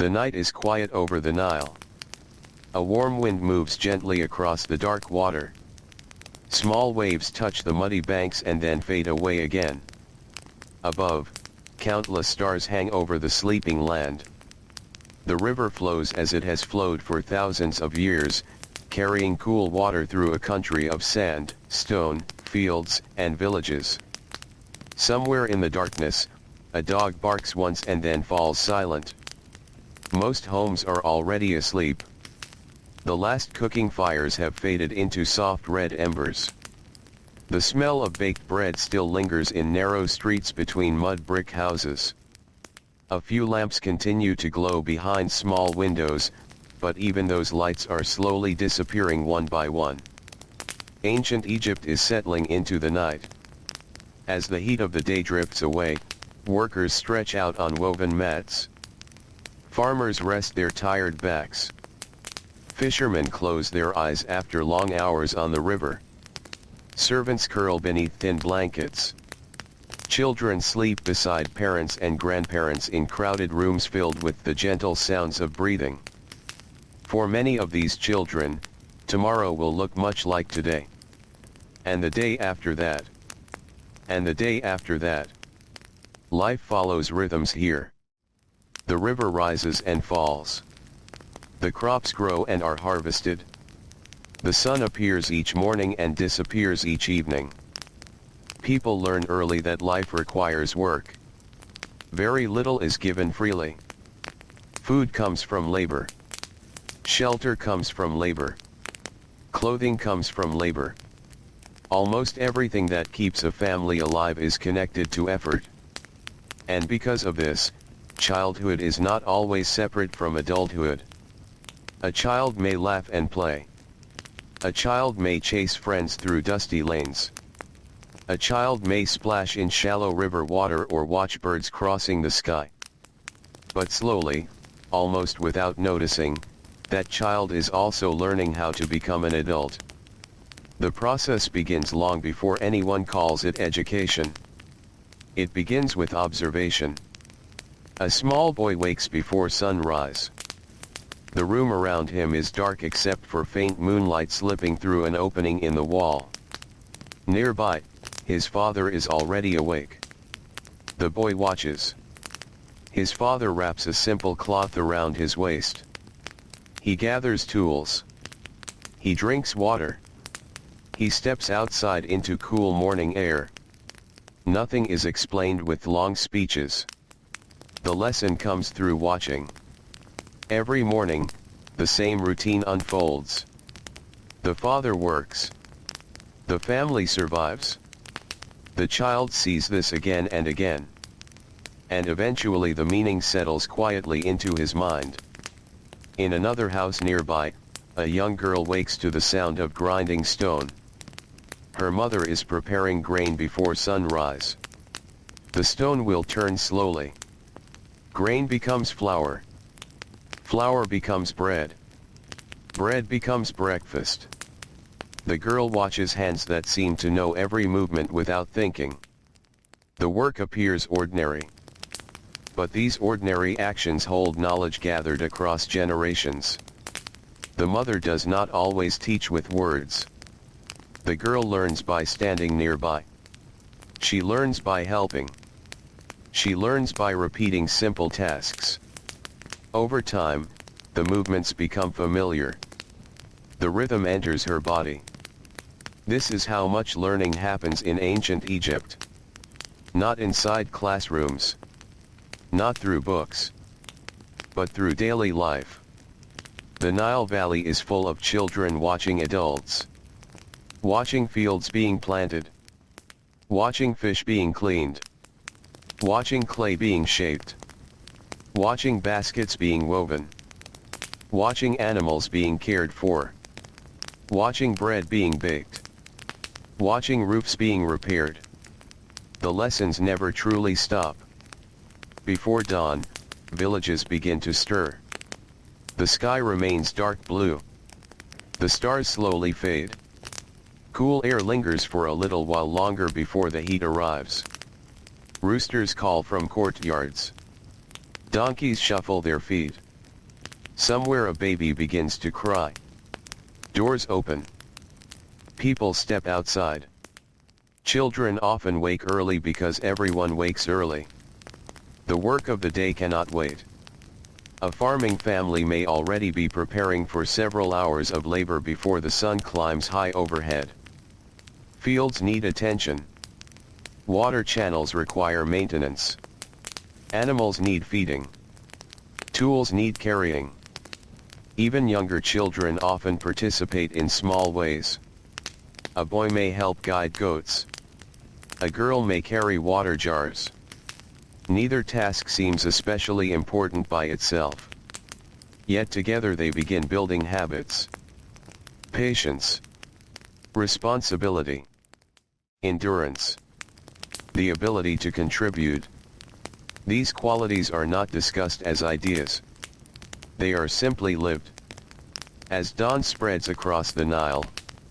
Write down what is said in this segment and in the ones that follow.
The night is quiet over the Nile. A warm wind moves gently across the dark water. Small waves touch the muddy banks and then fade away again. Above, countless stars hang over the sleeping land. The river flows as it has flowed for thousands of years, carrying cool water through a country of sand, stone, fields, and villages. Somewhere in the darkness, a dog barks once and then falls silent. Most homes are already asleep. The last cooking fires have faded into soft red embers. The smell of baked bread still lingers in narrow streets between mud brick houses. A few lamps continue to glow behind small windows, but even those lights are slowly disappearing one by one. Ancient Egypt is settling into the night. As the heat of the day drifts away, workers stretch out on woven mats. Farmers rest their tired backs. Fishermen close their eyes after long hours on the river. Servants curl beneath thin blankets. Children sleep beside parents and grandparents in crowded rooms filled with the gentle sounds of breathing. For many of these children, tomorrow will look much like today. And the day after that. And the day after that. Life follows rhythms here. The river rises and falls. The crops grow and are harvested. The sun appears each morning and disappears each evening. People learn early that life requires work. Very little is given freely. Food comes from labor. Shelter comes from labor. Clothing comes from labor. Almost everything that keeps a family alive is connected to effort. And because of this, childhood is not always separate from adulthood. A child may laugh and play. A child may chase friends through dusty lanes. A child may splash in shallow river water or watch birds crossing the sky. But slowly, almost without noticing, that child is also learning how to become an adult. The process begins long before anyone calls it education. It begins with observation. A small boy wakes before sunrise. The room around him is dark except for faint moonlight slipping through an opening in the wall. Nearby, his father is already awake. The boy watches. His father wraps a simple cloth around his waist. He gathers tools. He drinks water. He steps outside into cool morning air. Nothing is explained with long speeches. The lesson comes through watching. Every morning, the same routine unfolds. The father works. The family survives. The child sees this again and again. And eventually the meaning settles quietly into his mind. In another house nearby, a young girl wakes to the sound of grinding stone. Her mother is preparing grain before sunrise. The stone will turn slowly. Grain becomes flour. Flour becomes bread. Bread becomes breakfast. The girl watches hands that seem to know every movement without thinking. The work appears ordinary. But these ordinary actions hold knowledge gathered across generations. The mother does not always teach with words. The girl learns by standing nearby. She learns by helping. She learns by repeating simple tasks. Over time, the movements become familiar. The rhythm enters her body. This is how much learning happens in ancient Egypt. Not inside classrooms. Not through books. But through daily life. The Nile Valley is full of children watching adults. Watching fields being planted. Watching fish being cleaned. Watching clay being shaped. Watching baskets being woven. Watching animals being cared for. Watching bread being baked. Watching roofs being repaired. The lessons never truly stop. Before dawn, villages begin to stir. The sky remains dark blue. The stars slowly fade. Cool air lingers for a little while longer before the heat arrives. Roosters call from courtyards. Donkeys shuffle their feet. Somewhere a baby begins to cry. Doors open. People step outside. Children often wake early because everyone wakes early. The work of the day cannot wait. A farming family may already be preparing for several hours of labor before the sun climbs high overhead. Fields need attention. Water channels require maintenance. Animals need feeding. Tools need carrying. Even younger children often participate in small ways. A boy may help guide goats. A girl may carry water jars. Neither task seems especially important by itself. Yet together they begin building habits. Patience. Responsibility. Endurance. The ability to contribute. These qualities are not discussed as ideas. They are simply lived. As dawn spreads across the Nile,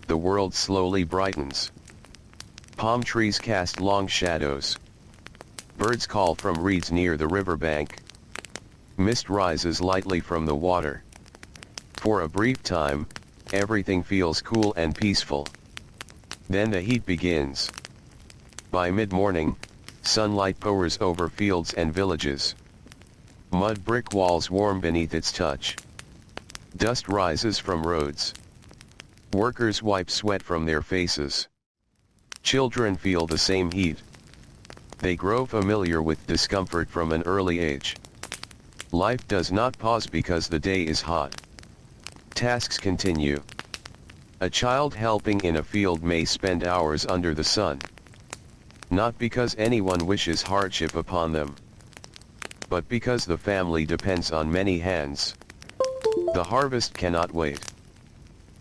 the world slowly brightens. Palm trees cast long shadows. Birds call from reeds near the riverbank. Mist rises lightly from the water. For a brief time, everything feels cool and peaceful. Then the heat begins. By mid-morning, sunlight pours over fields and villages. Mud brick walls warm beneath its touch. Dust rises from roads. Workers wipe sweat from their faces. Children feel the same heat. They grow familiar with discomfort from an early age. Life does not pause because the day is hot. Tasks continue. A child helping in a field may spend hours under the sun. Not because anyone wishes hardship upon them, but because the family depends on many hands. The harvest cannot wait.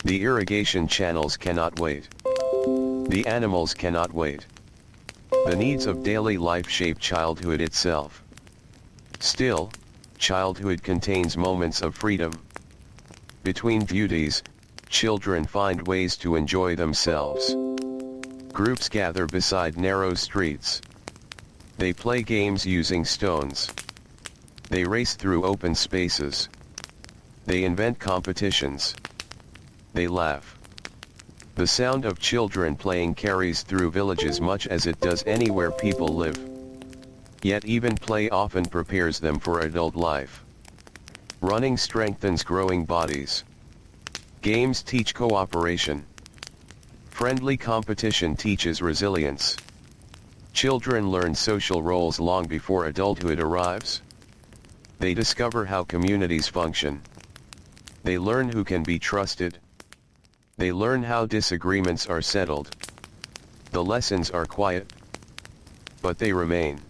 The irrigation channels cannot wait. The animals cannot wait. The needs of daily life shape childhood itself. Still, childhood contains moments of freedom. Between duties, children find ways to enjoy themselves. Groups gather beside narrow streets. They play games using stones. They race through open spaces. They invent competitions. They laugh. The sound of children playing carries through villages much as it does anywhere people live. Yet even play often prepares them for adult life. Running strengthens growing bodies. Games teach cooperation. Friendly competition teaches resilience. Children learn social roles long before adulthood arrives. They discover how communities function. They learn who can be trusted. They learn how disagreements are settled. The lessons are quiet, but they remain.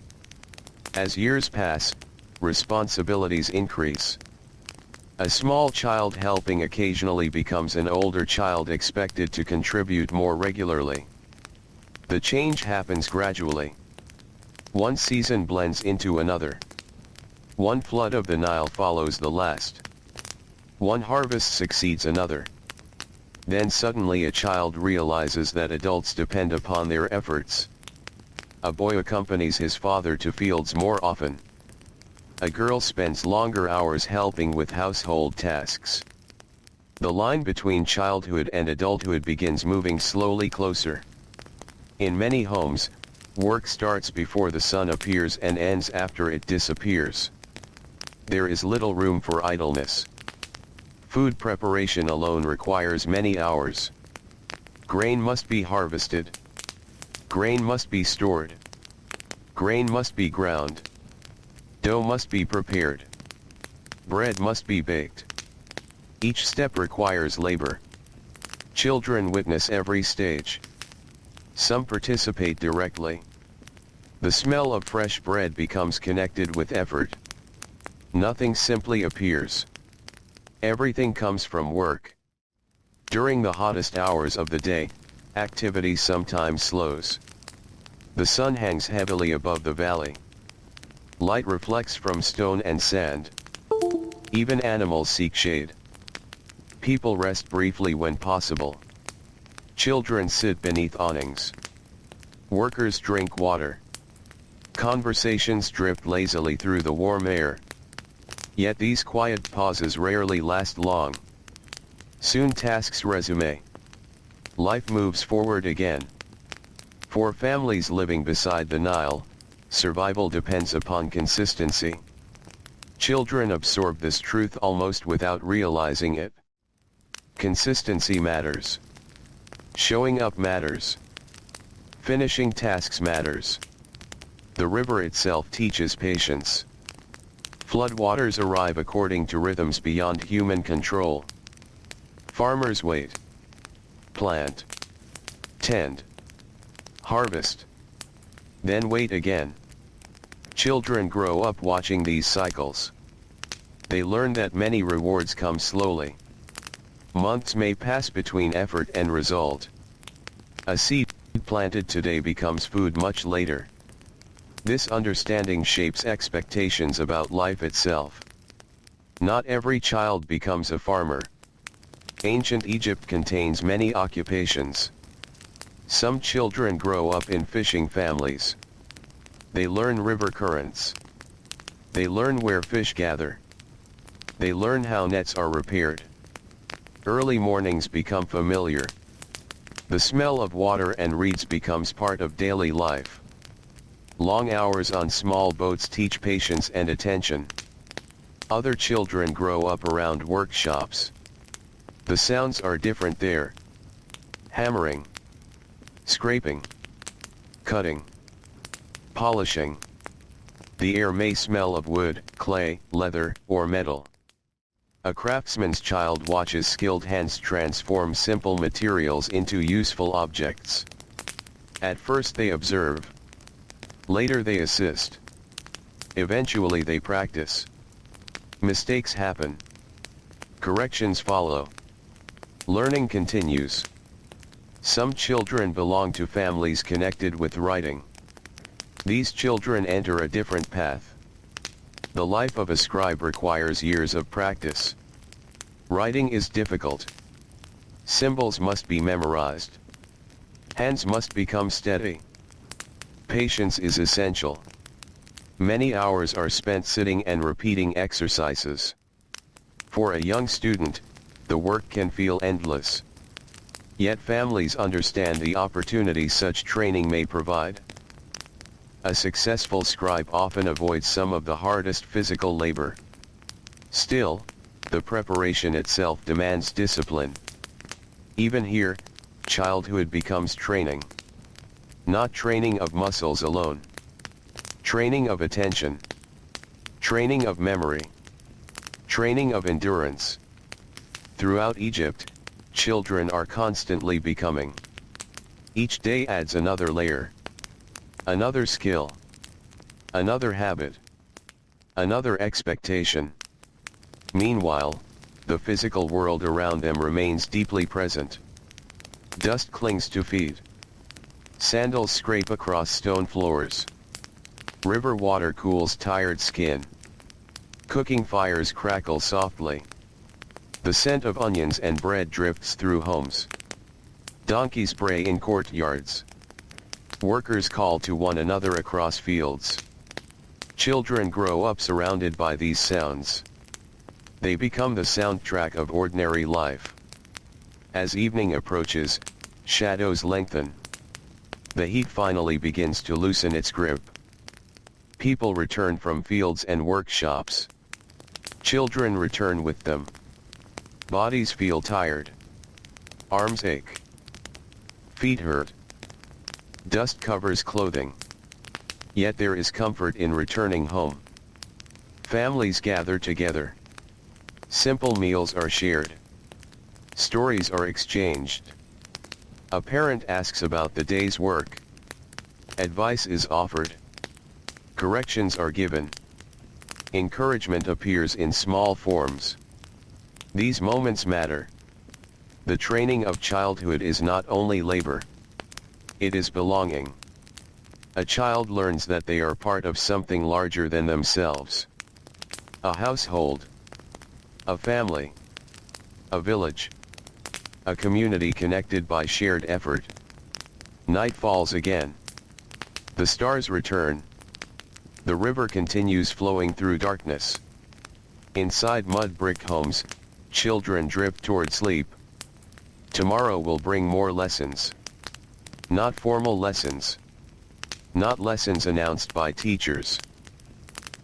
As years pass, responsibilities increase. A small child helping occasionally becomes an older child expected to contribute more regularly. The change happens gradually. One season blends into another. One flood of the Nile follows the last. One harvest succeeds another. Then suddenly a child realizes that adults depend upon their efforts. A boy accompanies his father to fields more often. A girl spends longer hours helping with household tasks. The line between childhood and adulthood begins moving slowly closer. In many homes, work starts before the sun appears and ends after it disappears. There is little room for idleness. Food preparation alone requires many hours. Grain must be harvested. Grain must be stored. Grain must be ground. Dough must be prepared. Bread must be baked. Each step requires labor. Children witness every stage. Some participate directly. The smell of fresh bread becomes connected with effort. Nothing simply appears. Everything comes from work. During the hottest hours of the day, activity sometimes slows. The sun hangs heavily above the valley. Light reflects from stone and sand. Even animals seek shade. People rest briefly when possible. Children sit beneath awnings. Workers drink water. Conversations drift lazily through the warm air. Yet these quiet pauses rarely last long. Soon tasks resume. Life moves forward again. For families living beside the Nile, survival depends upon consistency. Children absorb this truth almost without realizing it. Consistency matters. Showing up matters. Finishing tasks matters. The river itself teaches patience. Floodwaters arrive according to rhythms beyond human control. Farmers wait. Plant. Tend. Harvest. Then wait again. Children grow up watching these cycles. They learn that many rewards come slowly. Months may pass between effort and result. A seed planted today becomes food much later. This understanding shapes expectations about life itself. Not every child becomes a farmer. Ancient Egypt contains many occupations. Some children grow up in fishing families. They learn river currents. They learn where fish gather. They learn how nets are repaired. Early mornings become familiar. The smell of water and reeds becomes part of daily life. Long hours on small boats teach patience and attention. Other children grow up around workshops. The sounds are different there. Hammering. Scraping. Cutting. Polishing. The air may smell of wood, clay, leather, or metal. A craftsman's child watches skilled hands transform simple materials into useful objects. At first they observe. Later they assist. Eventually they practice. Mistakes happen. Corrections follow. Learning continues. Some children belong to families connected with writing. These children enter a different path. The life of a scribe requires years of practice. Writing is difficult. Symbols must be memorized. Hands must become steady. Patience is essential. Many hours are spent sitting and repeating exercises. For a young student, the work can feel endless. Yet families understand the opportunity such training may provide. A successful scribe often avoids some of the hardest physical labor. Still, the preparation itself demands discipline. Even here, childhood becomes training. Not training of muscles alone. Training of attention. Training of memory. Training of endurance. Throughout Egypt, children are constantly becoming. Each day adds another layer. Another skill. Another habit. Another expectation. Meanwhile, the physical world around them remains deeply present. Dust clings to feet. Sandals scrape across stone floors. River water cools tired skin. Cooking fires crackle softly. The scent of onions and bread drifts through homes. Donkeys bray in courtyards. Workers call to one another across fields. Children grow up surrounded by these sounds. They become the soundtrack of ordinary life. As evening approaches, shadows lengthen. The heat finally begins to loosen its grip. People return from fields and workshops. Children return with them. Bodies feel tired. Arms ache. Feet hurt. Dust covers clothing. Yet there is comfort in returning home. Families gather together. Simple meals are shared. Stories are exchanged. A parent asks about the day's work. Advice is offered. Corrections are given. Encouragement appears in small forms. These moments matter. The training of childhood is not only labor. It is belonging. A child learns that they are part of something larger than themselves. A household. A family. A village. A community connected by shared effort. Night falls again. The stars return. The river continues flowing through darkness. Inside mud brick homes, children drift toward sleep. Tomorrow will bring more lessons. Not formal lessons. Not lessons announced by teachers.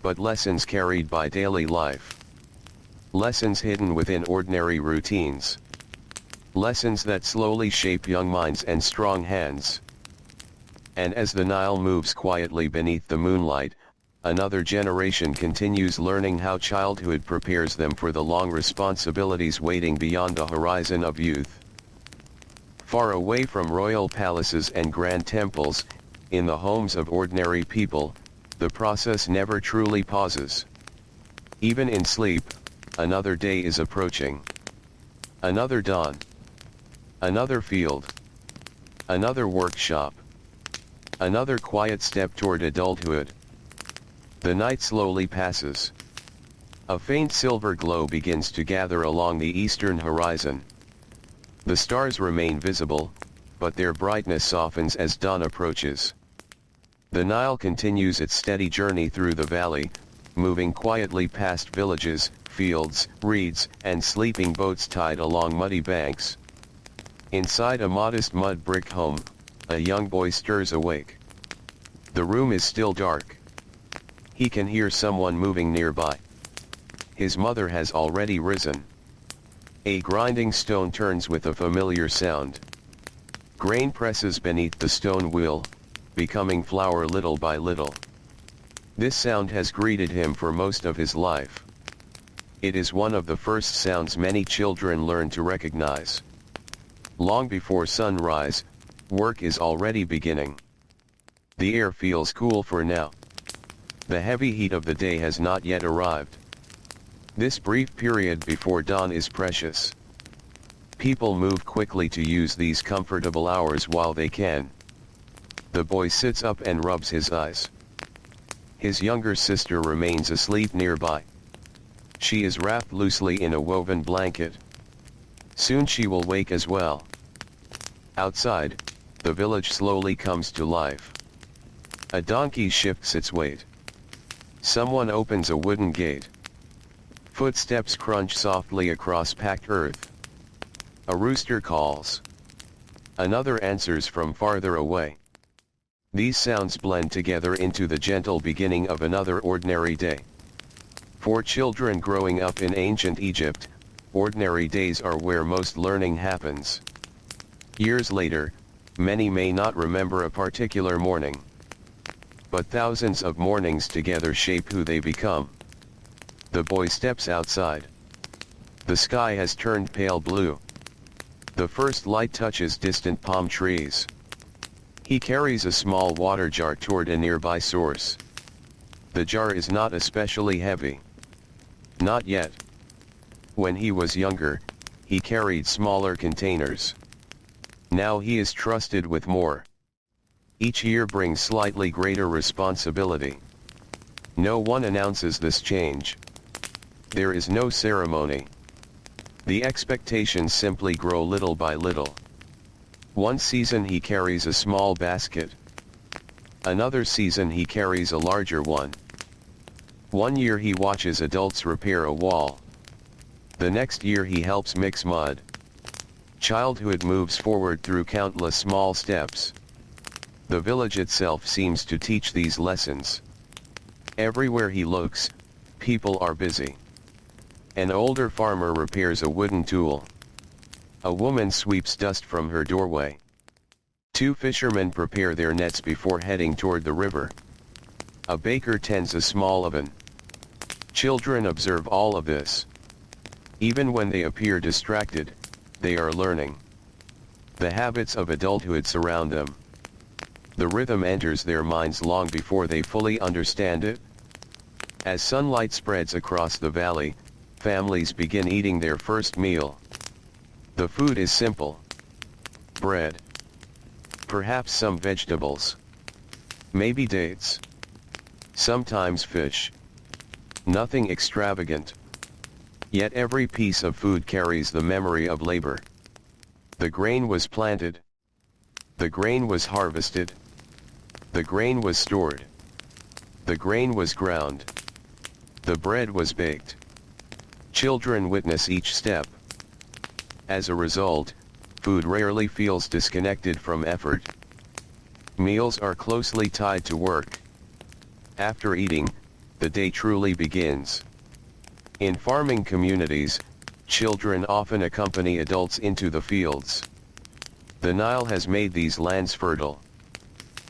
But lessons carried by daily life. Lessons hidden within ordinary routines. Lessons that slowly shape young minds and strong hands. And as the Nile moves quietly beneath the moonlight, another generation continues learning how childhood prepares them for the long responsibilities waiting beyond the horizon of youth. Far away from royal palaces and grand temples, in the homes of ordinary people, the process never truly pauses. Even in sleep, another day is approaching. Another dawn. Another field. Another workshop. Another quiet step toward adulthood. The night slowly passes. A faint silver glow begins to gather along the eastern horizon. The stars remain visible, but their brightness softens as dawn approaches. The Nile continues its steady journey through the valley, moving quietly past villages, fields, reeds, and sleeping boats tied along muddy banks. Inside a modest mud brick home, a young boy stirs awake. The room is still dark. He can hear someone moving nearby. His mother has already risen. A grinding stone turns with a familiar sound. Grain presses beneath the stone wheel, becoming flour little by little. This sound has greeted him for most of his life. It is one of the first sounds many children learn to recognize. Long before sunrise, work is already beginning. The air feels cool for now. The heavy heat of the day has not yet arrived. This brief period before dawn is precious. People move quickly to use these comfortable hours while they can. The boy sits up and rubs his eyes. His younger sister remains asleep nearby. She is wrapped loosely in a woven blanket. Soon she will wake as well. Outside, the village slowly comes to life. A donkey shifts its weight. Someone opens a wooden gate. Footsteps crunch softly across packed earth. A rooster calls. Another answers from farther away. These sounds blend together into the gentle beginning of another ordinary day. For children growing up in ancient Egypt, ordinary days are where most learning happens. Years later, many may not remember a particular morning. But thousands of mornings together shape who they become. The boy steps outside. The sky has turned pale blue. The first light touches distant palm trees. He carries a small water jar toward a nearby source. The jar is not especially heavy. Not yet. When he was younger, he carried smaller containers. Now he is trusted with more. Each year brings slightly greater responsibility. No one announces this change. There is no ceremony. The expectations simply grow little by little. One season he carries a small basket. Another season he carries a larger one. One year he watches adults repair a wall. The next year he helps mix mud. Childhood moves forward through countless small steps. The village itself seems to teach these lessons. Everywhere he looks, people are busy. An older farmer repairs a wooden tool. A woman sweeps dust from her doorway. Two fishermen prepare their nets before heading toward the river. A baker tends a small oven. Children observe all of this. Even when they appear distracted, they are learning. The habits of adulthood surround them. The rhythm enters their minds long before they fully understand it. As sunlight spreads across the valley, families begin eating their first meal. The food is simple. Bread. Perhaps some vegetables. Maybe dates. Sometimes fish. Nothing extravagant. Yet every piece of food carries the memory of labor. The grain was planted. The grain was harvested. The grain was stored. The grain was ground. The bread was baked. Children witness each step. As a result, food rarely feels disconnected from effort. Meals are closely tied to work. After eating, the day truly begins. In farming communities, children often accompany adults into the fields. The Nile has made these lands fertile.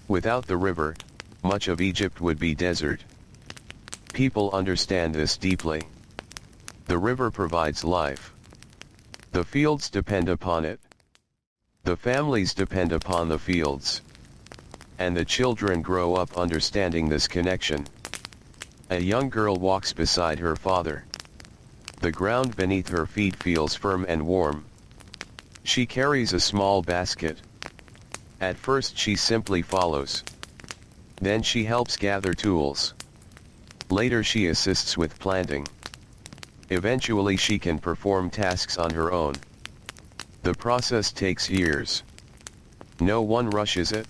Without the river, much of Egypt would be desert. People understand this deeply. The river provides life. The fields depend upon it. The families depend upon the fields. And the children grow up understanding this connection. A young girl walks beside her father. The ground beneath her feet feels firm and warm. She carries a small basket. At first she simply follows. Then she helps gather tools. Later she assists with planting. Eventually she can perform tasks on her own. The process takes years. No one rushes it.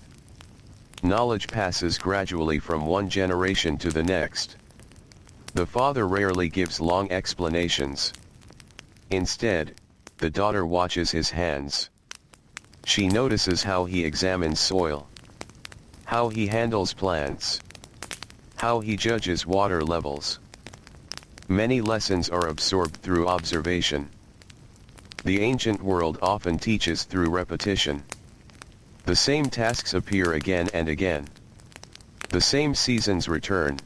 Knowledge passes gradually from one generation to the next. The father rarely gives long explanations. Instead, the daughter watches his hands. She notices how he examines soil, how he handles plants, how he judges water levels. Many lessons are absorbed through observation. The ancient world often teaches through repetition. The same tasks appear again and again. The same seasons return.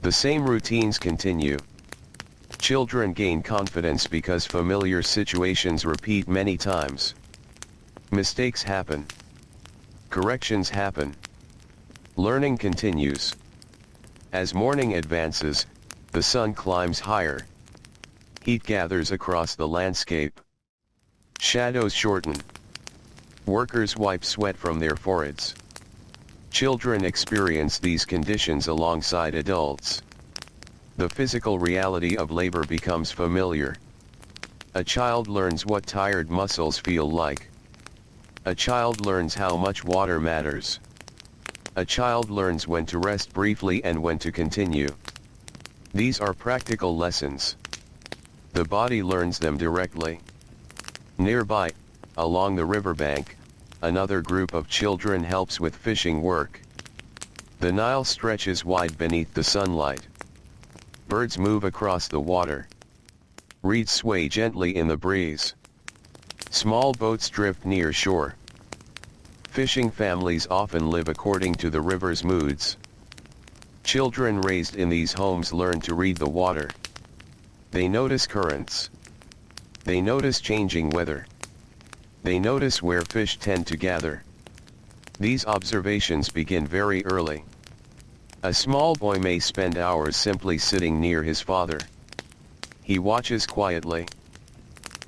The same routines continue. Children gain confidence because familiar situations repeat many times. Mistakes happen. Corrections happen. Learning continues. As morning advances, the sun climbs higher. Heat gathers across the landscape. Shadows shorten. Workers wipe sweat from their foreheads. Children experience these conditions alongside adults. The physical reality of labor becomes familiar. A child learns what tired muscles feel like. A child learns how much water matters. A child learns when to rest briefly and when to continue. These are practical lessons. The body learns them directly. Nearby, along the riverbank, another group of children helps with fishing work. The Nile stretches wide beneath the sunlight. Birds move across the water. Reeds sway gently in the breeze. Small boats drift near shore. Fishing families often live according to the river's moods. Children raised in these homes learn to read the water. They notice currents. They notice changing weather. They notice where fish tend to gather. These observations begin very early. A small boy may spend hours simply sitting near his father. He watches quietly.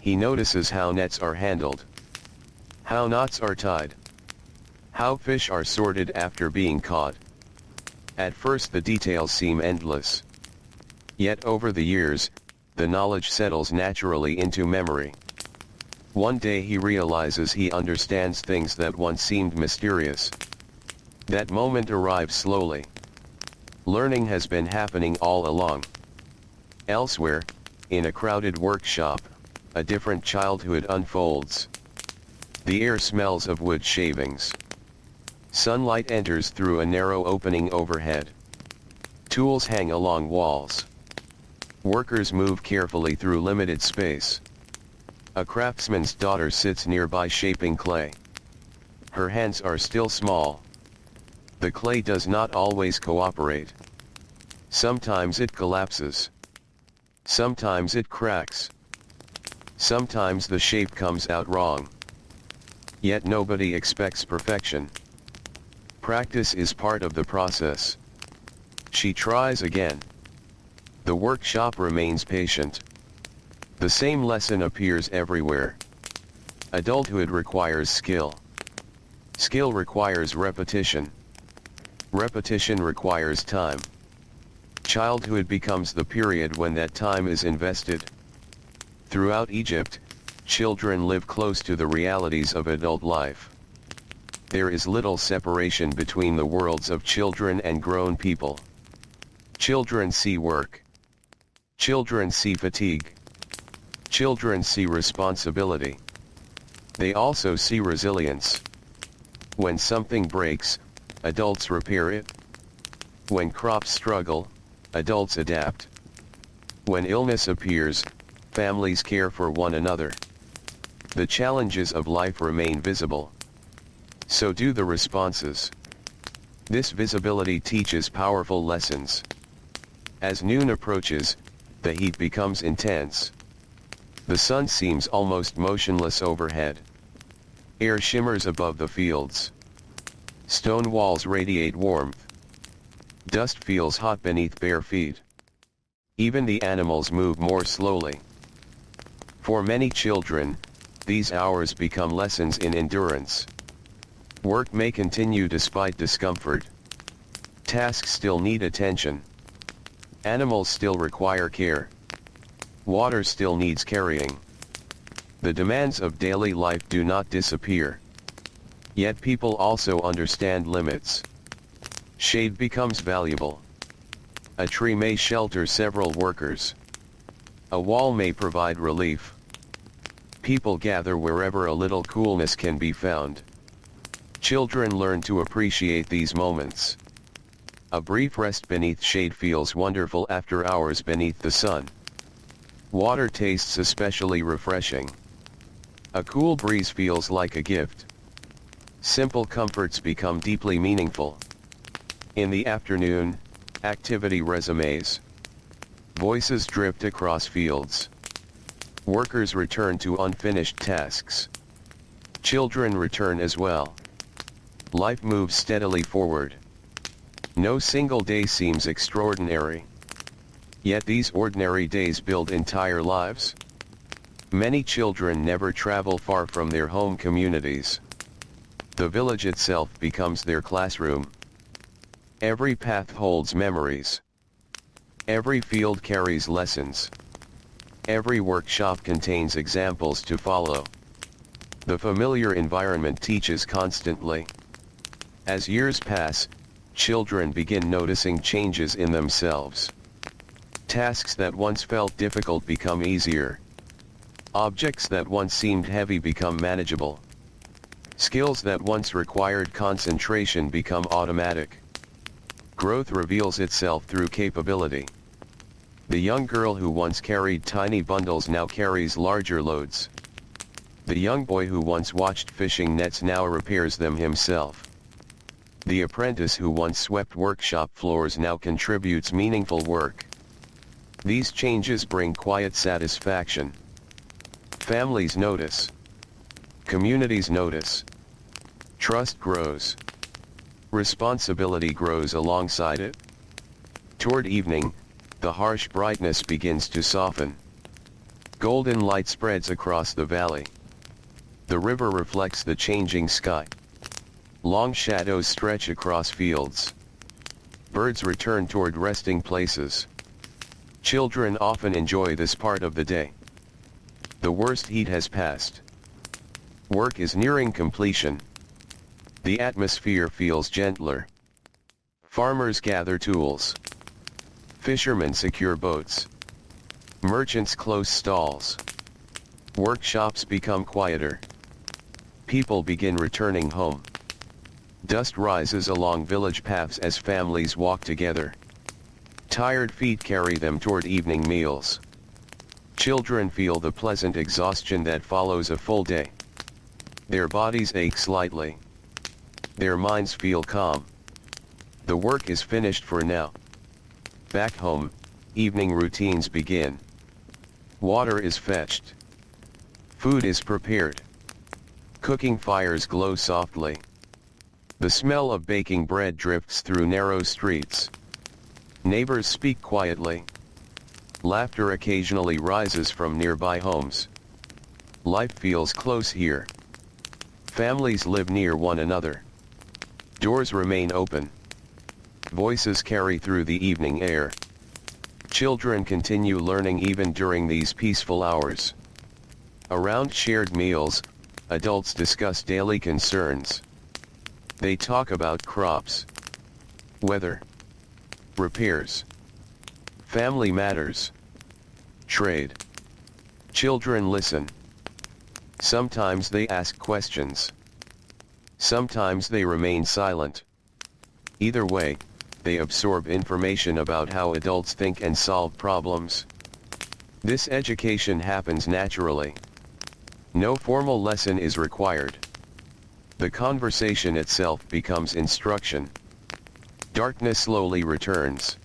He notices how nets are handled, how knots are tied, how fish are sorted after being caught. At first the details seem endless. Yet over the years, the knowledge settles naturally into memory. One day he realizes he understands things that once seemed mysterious. That moment arrives slowly. Learning has been happening all along. Elsewhere, in a crowded workshop, a different childhood unfolds. The air smells of wood shavings. Sunlight enters through a narrow opening overhead. Tools hang along walls. Workers move carefully through limited space. A craftsman's daughter sits nearby shaping clay. Her hands are still small. The clay does not always cooperate. Sometimes it collapses. Sometimes it cracks. Sometimes the shape comes out wrong. Yet nobody expects perfection. Practice is part of the process. She tries again. The workshop remains patient. The same lesson appears everywhere. Adulthood requires skill. Skill requires repetition. Repetition requires time. Childhood becomes the period when that time is invested. Throughout Egypt, children live close to the realities of adult life. There is little separation between the worlds of children and grown people. Children see work. Children see fatigue. Children see responsibility. They also see resilience. When something breaks, adults repair it. When crops struggle, adults adapt. When illness appears, families care for one another. The challenges of life remain visible. So do the responses. This visibility teaches powerful lessons. As noon approaches, the heat becomes intense. The sun seems almost motionless overhead. Air shimmers above the fields. Stone walls radiate warmth. Dust feels hot beneath bare feet. Even the animals move more slowly. For many children, these hours become lessons in endurance. Work may continue despite discomfort. Tasks still need attention. Animals still require care. Water still needs carrying. The demands of daily life do not disappear. Yet people also understand limits. Shade becomes valuable. A tree may shelter several workers. A wall may provide relief. People gather wherever a little coolness can be found. Children learn to appreciate these moments. A brief rest beneath shade feels wonderful after hours beneath the sun. Water tastes especially refreshing. A cool breeze feels like a gift. Simple comforts become deeply meaningful. In the afternoon, activity resumes. Voices drift across fields. Workers return to unfinished tasks. Children return as well. Life moves steadily forward. No single day seems extraordinary. Yet these ordinary days build entire lives. Many children never travel far from their home communities. The village itself becomes their classroom. Every path holds memories. Every field carries lessons. Every workshop contains examples to follow. The familiar environment teaches constantly. As years pass, children begin noticing changes in themselves. Tasks that once felt difficult become easier. Objects that once seemed heavy become manageable. Skills that once required concentration become automatic. Growth reveals itself through capability. The young girl who once carried tiny bundles now carries larger loads. The young boy who once watched fishing nets now repairs them himself. The apprentice who once swept workshop floors now contributes meaningful work. These changes bring quiet satisfaction. Families notice. Communities notice. Trust grows. Responsibility grows alongside it. Toward evening, the harsh brightness begins to soften. Golden light spreads across the valley. The river reflects the changing sky. Long shadows stretch across fields. Birds return toward resting places. Children often enjoy this part of the day. The worst heat has passed. Work is nearing completion. The atmosphere feels gentler. Farmers gather tools. Fishermen secure boats. Merchants close stalls. Workshops become quieter. People begin returning home. Dust rises along village paths as families walk together. Tired feet carry them toward evening meals. Children feel the pleasant exhaustion that follows a full day. Their bodies ache slightly. Their minds feel calm. The work is finished for now. Back home, evening routines begin. Water is fetched. Food is prepared. Cooking fires glow softly. The smell of baking bread drifts through narrow streets. Neighbors speak quietly. Laughter occasionally rises from nearby homes. Life feels close here. Families live near one another. Doors remain open. Voices carry through the evening air. Children continue learning even during these peaceful hours. Around shared meals, adults discuss daily concerns. They talk about crops, weather, repairs, family matters. Trade. Children listen. Sometimes they ask questions. Sometimes they remain silent. Either way, they absorb information about how adults think and solve problems. This education happens naturally. No formal lesson is required. The conversation itself becomes instruction. Darkness slowly returns.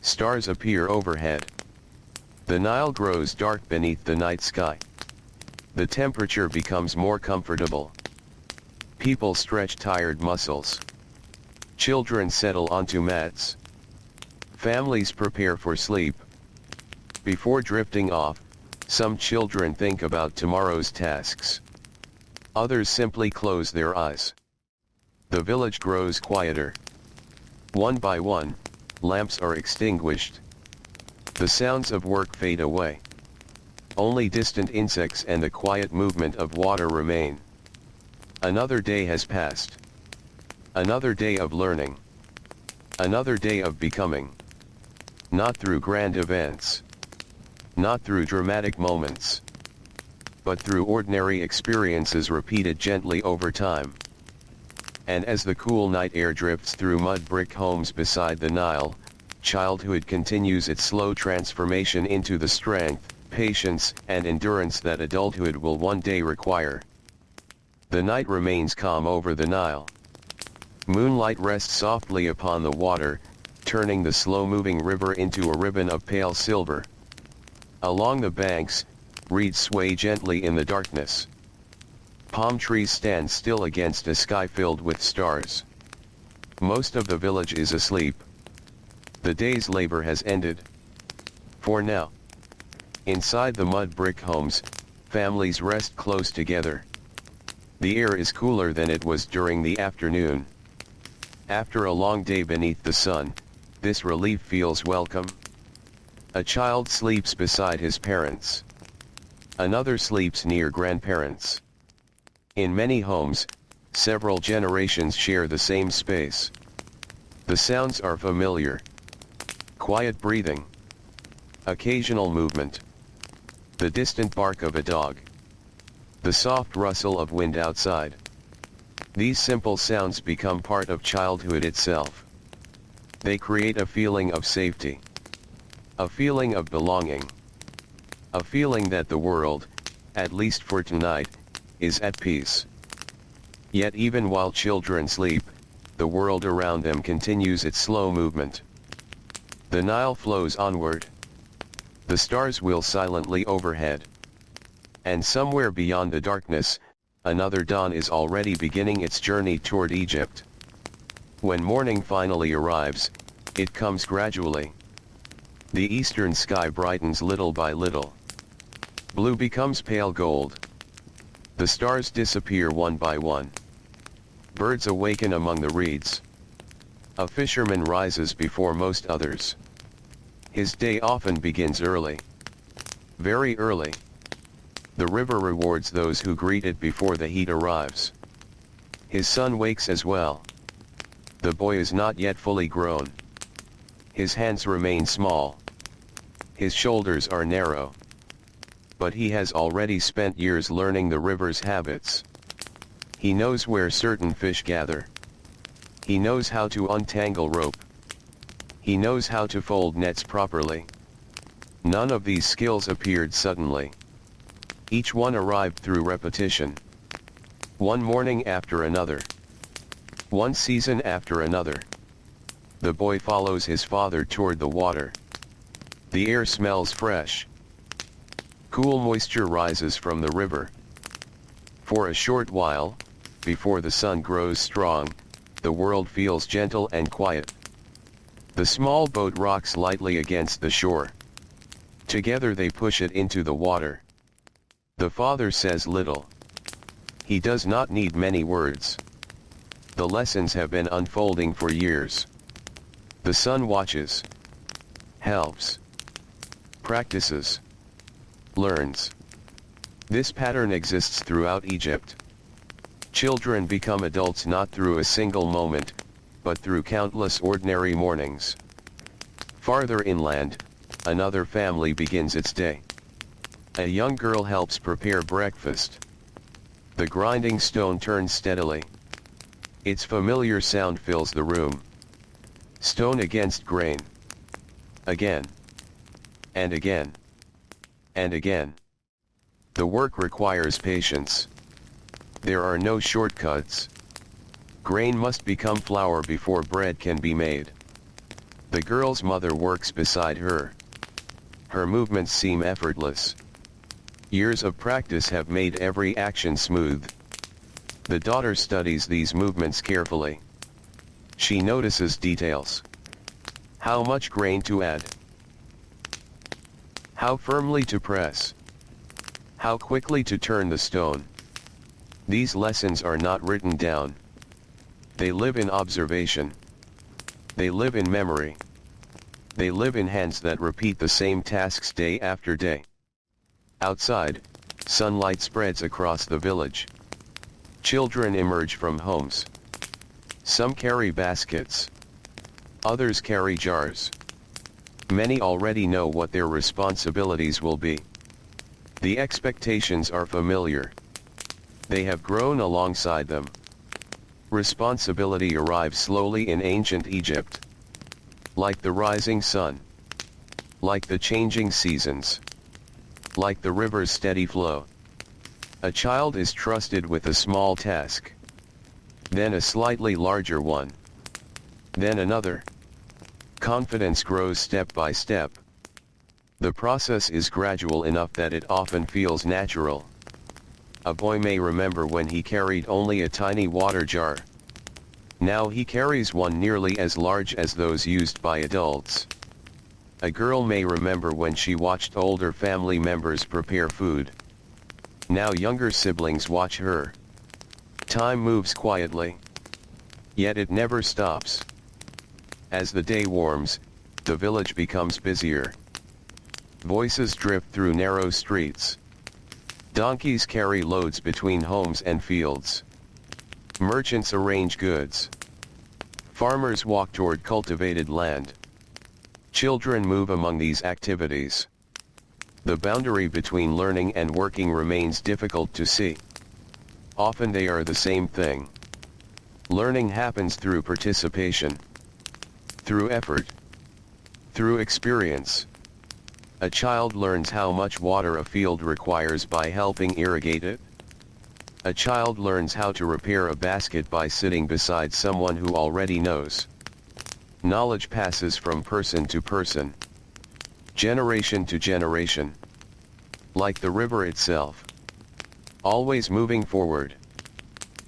Stars appear overhead. The Nile grows dark beneath the night sky. The temperature becomes more comfortable. People stretch tired muscles. Children settle onto mats. Families prepare for sleep. Before drifting off, some children think about tomorrow's tasks. Others simply close their eyes. The village grows quieter. One by one, lamps are extinguished. The sounds of work fade away. Only distant insects and the quiet movement of water remain. Another day has passed. Another day of learning. Another day of becoming. Not through grand events. Not through dramatic moments. But through ordinary experiences repeated gently over time. And as the cool night air drifts through mud brick homes beside the Nile, childhood continues its slow transformation into the strength, patience, and endurance that adulthood will one day require. The night remains calm over the Nile. Moonlight rests softly upon the water, turning the slow-moving river into a ribbon of pale silver. Along the banks, reeds sway gently in the darkness. Palm trees stand still against a sky filled with stars. Most of the village is asleep. The day's labor has ended. For now. Inside the mud brick homes, families rest close together. The air is cooler than it was during the afternoon. After a long day beneath the sun, this relief feels welcome. A child sleeps beside his parents. Another sleeps near grandparents. In many homes, several generations share the same space. The sounds are familiar. Quiet breathing. Occasional movement. The distant bark of a dog. The soft rustle of wind outside. These simple sounds become part of childhood itself. They create a feeling of safety. A feeling of belonging. A feeling that the world, at least for tonight, is at peace. Yet even while children sleep, the world around them continues its slow movement. The Nile flows onward. The stars wheel silently overhead. And somewhere beyond the darkness, another dawn is already beginning its journey toward Egypt. When morning finally arrives, it comes gradually. The eastern sky brightens little by little. Blue becomes pale gold. The stars disappear one by one. Birds awaken among the reeds. A fisherman rises before most others. His day often begins early. Very early. The river rewards those who greet it before the heat arrives. His son wakes as well. The boy is not yet fully grown. His hands remain small. His shoulders are narrow. But he has already spent years learning the river's habits. He knows where certain fish gather. He knows how to untangle rope. He knows how to fold nets properly. None of these skills appeared suddenly. Each one arrived through repetition. One morning after another. One season after another. The boy follows his father toward the water. The air smells fresh. Cool moisture rises from the river. For a short while, before the sun grows strong, the world feels gentle and quiet. The small boat rocks lightly against the shore. Together they push it into the water. The father says little. He does not need many words. The lessons have been unfolding for years. The son watches. Helps. Practices. Learns. This pattern exists throughout Egypt. Children become adults not through a single moment, but through countless ordinary mornings. Farther inland, Another family begins its day. A young girl helps prepare breakfast. The grinding stone turns steadily. Its familiar sound fills the room. Stone against grain. Again. And again. And again. The work requires patience. There are no shortcuts. Grain must become flour before bread can be made. The girl's mother works beside her. Her movements seem effortless. Years of practice have made every action smooth. The daughter studies these movements carefully. She notices details. How much grain to add. How firmly to press. How quickly to turn the stone. These lessons are not written down. They live in observation. They live in memory. They live in hands that repeat the same tasks day after day. Outside, sunlight spreads across the village. Children emerge from homes. Some carry baskets. Others carry jars. Many already know what their responsibilities will be. The expectations are familiar. They have grown alongside them. Responsibility arrives slowly in ancient Egypt. Like the rising sun. Like the changing seasons. Like the river's steady flow. A child is trusted with a small task. Then a slightly larger one. Then another. Confidence grows step by step. The process is gradual enough that it often feels natural. A boy may remember when he carried only a tiny water jar. Now he carries one nearly as large as those used by adults. A girl may remember when she watched older family members prepare food. Now younger siblings watch her. Time moves quietly. Yet it never stops. As the day warms, the village becomes busier. Voices drift through narrow streets. Donkeys carry loads between homes and fields. Merchants arrange goods. Farmers walk toward cultivated land. Children move among these activities. The boundary between learning and working remains difficult to see. Often they are the same thing. Learning happens through participation. Through effort. Through experience. A child learns how much water a field requires by helping irrigate it. A child learns how to repair a basket by sitting beside someone who already knows. Knowledge passes from person to person. Generation to generation. Like the river itself. Always moving forward.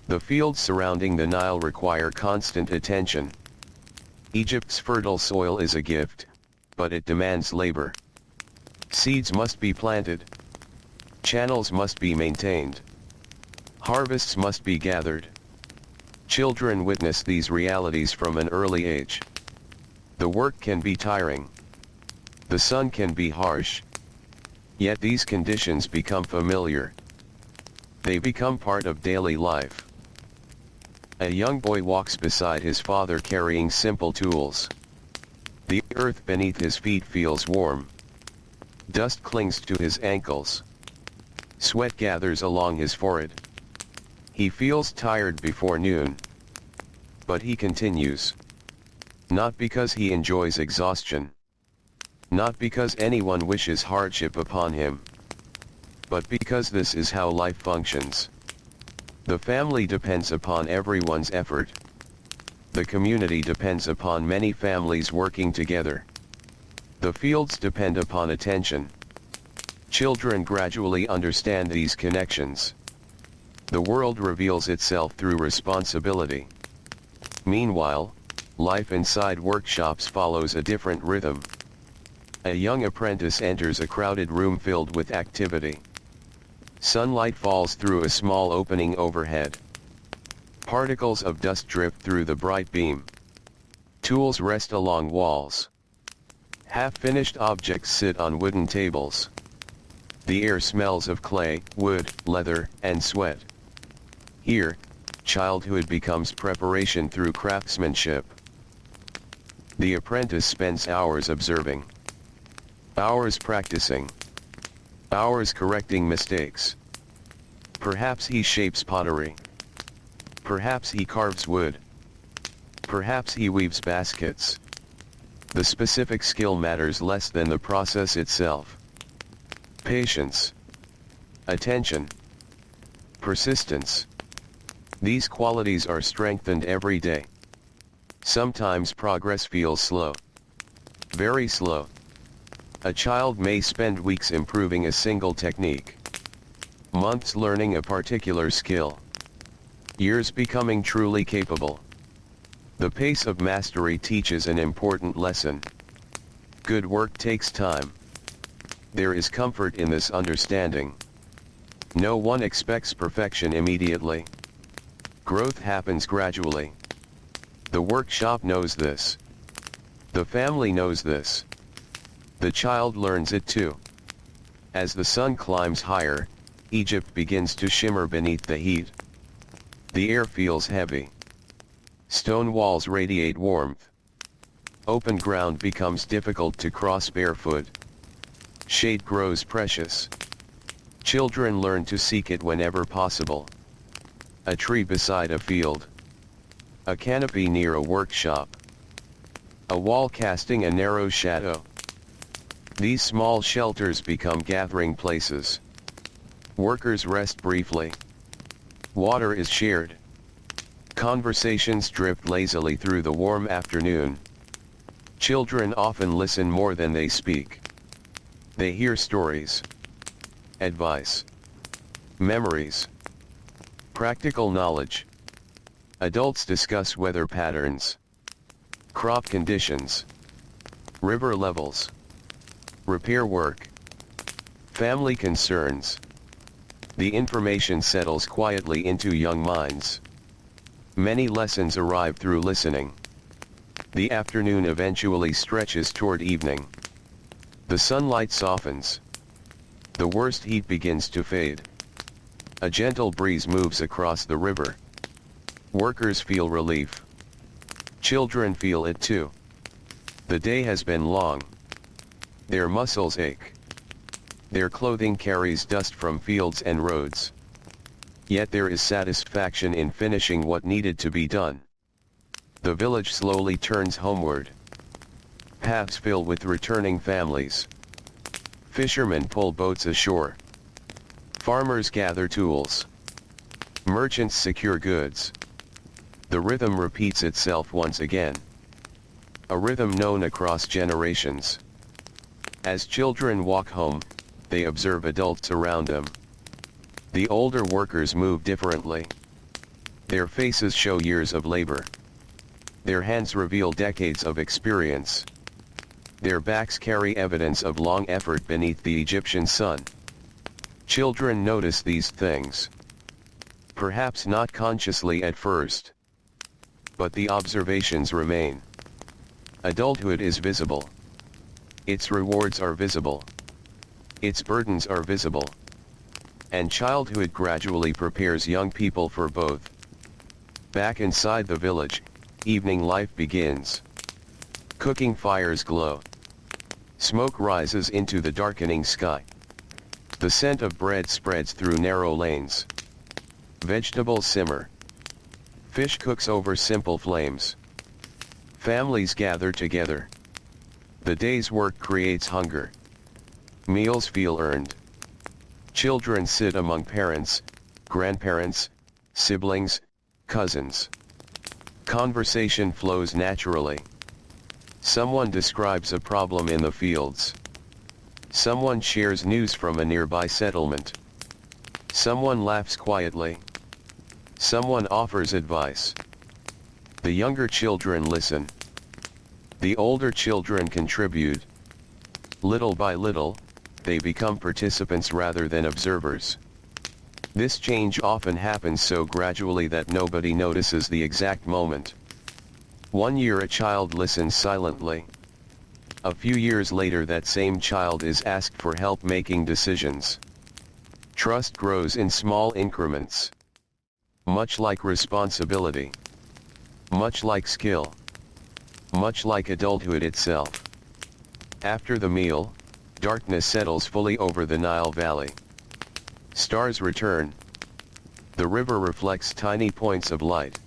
The fields surrounding the Nile require constant attention. Egypt's fertile soil is a gift, but it demands labor. Seeds must be planted. Channels must be maintained. Harvests must be gathered. Children witness these realities from an early age. The work can be tiring. The sun can be harsh. Yet these conditions become familiar. They become part of daily life. A young boy walks beside his father carrying simple tools. The earth beneath his feet feels warm. Dust clings to his ankles. Sweat gathers along his forehead. He feels tired before noon. But he continues. Not because he enjoys exhaustion. Not because anyone wishes hardship upon him. But because this is how life functions. The family depends upon everyone's effort. The community depends upon many families working together. The fields depend upon attention. Children gradually understand these connections. The world reveals itself through responsibility. Meanwhile, life inside workshops follows a different rhythm. A young apprentice enters a crowded room filled with activity. Sunlight falls through a small opening overhead. Particles of dust drift through the bright beam. Tools rest along walls. Half-finished objects sit on wooden tables. The air smells of clay, wood, leather, and sweat. Here, childhood becomes preparation through craftsmanship. The apprentice spends hours observing. Hours practicing. Hours correcting mistakes. Perhaps he shapes pottery. Perhaps he carves wood. Perhaps he weaves baskets. The specific skill matters less than the process itself. Patience. Attention. Persistence. These qualities are strengthened every day. Sometimes progress feels slow. Very slow. A child may spend weeks improving a single technique. Months learning a particular skill. Years becoming truly capable. The pace of mastery teaches an important lesson. Good work takes time. There is comfort in this understanding. No one expects perfection immediately. Growth happens gradually. The workshop knows this. The family knows this. The child learns it too. As the sun climbs higher, Egypt begins to shimmer beneath the heat. The air feels heavy. Stone walls radiate warmth. Open ground becomes difficult to cross barefoot. Shade grows precious. Children learn to seek it whenever possible. A tree beside a field. A canopy near a workshop. A wall casting a narrow shadow. These small shelters become gathering places. Workers rest briefly. Water is shared. Conversations drift lazily through the warm afternoon. Children often listen more than they speak. They hear stories, advice, memories, practical knowledge. Adults discuss weather patterns, crop conditions, river levels, repair work, family concerns. The information settles quietly into young minds. Many lessons arrive through listening. The afternoon eventually stretches toward evening. The sunlight softens. The worst heat begins to fade. A gentle breeze moves across the river. Workers feel relief. Children feel it too. The day has been long. Their muscles ache. Their clothing carries dust from fields and roads. Yet there is satisfaction in finishing what needed to be done. The village slowly turns homeward. Paths fill with returning families. Fishermen pull boats ashore. Farmers gather tools. Merchants secure goods. The rhythm repeats itself once again. A rhythm known across generations. As children walk home, they observe adults around them. The older workers move differently. Their faces show years of labor. Their hands reveal decades of experience. Their backs carry evidence of long effort beneath the Egyptian sun. Children notice these things. Perhaps not consciously at first. But the observations remain. Adulthood is visible. Its rewards are visible. Its burdens are visible. And childhood gradually prepares young people for both. Back inside the village, evening life begins. Cooking fires glow. Smoke rises into the darkening sky. The scent of bread spreads through narrow lanes. Vegetables simmer. Fish cooks over simple flames. Families gather together. The day's work creates hunger. Meals feel earned. Children sit among parents, grandparents, siblings, cousins. Conversation flows naturally. Someone describes a problem in the fields. Someone shares news from a nearby settlement. Someone laughs quietly. Someone offers advice. The younger children listen. The older children contribute. Little by little, they become participants rather than observers. This change often happens so gradually that nobody notices the exact moment. 1 year a child listens silently. A few years later that same child is asked for help making decisions. Trust grows in small increments. Much like responsibility. Much like skill. Much like adulthood itself. After the meal, Darkness settles fully over the Nile Valley. Stars return. The river reflects tiny points of light.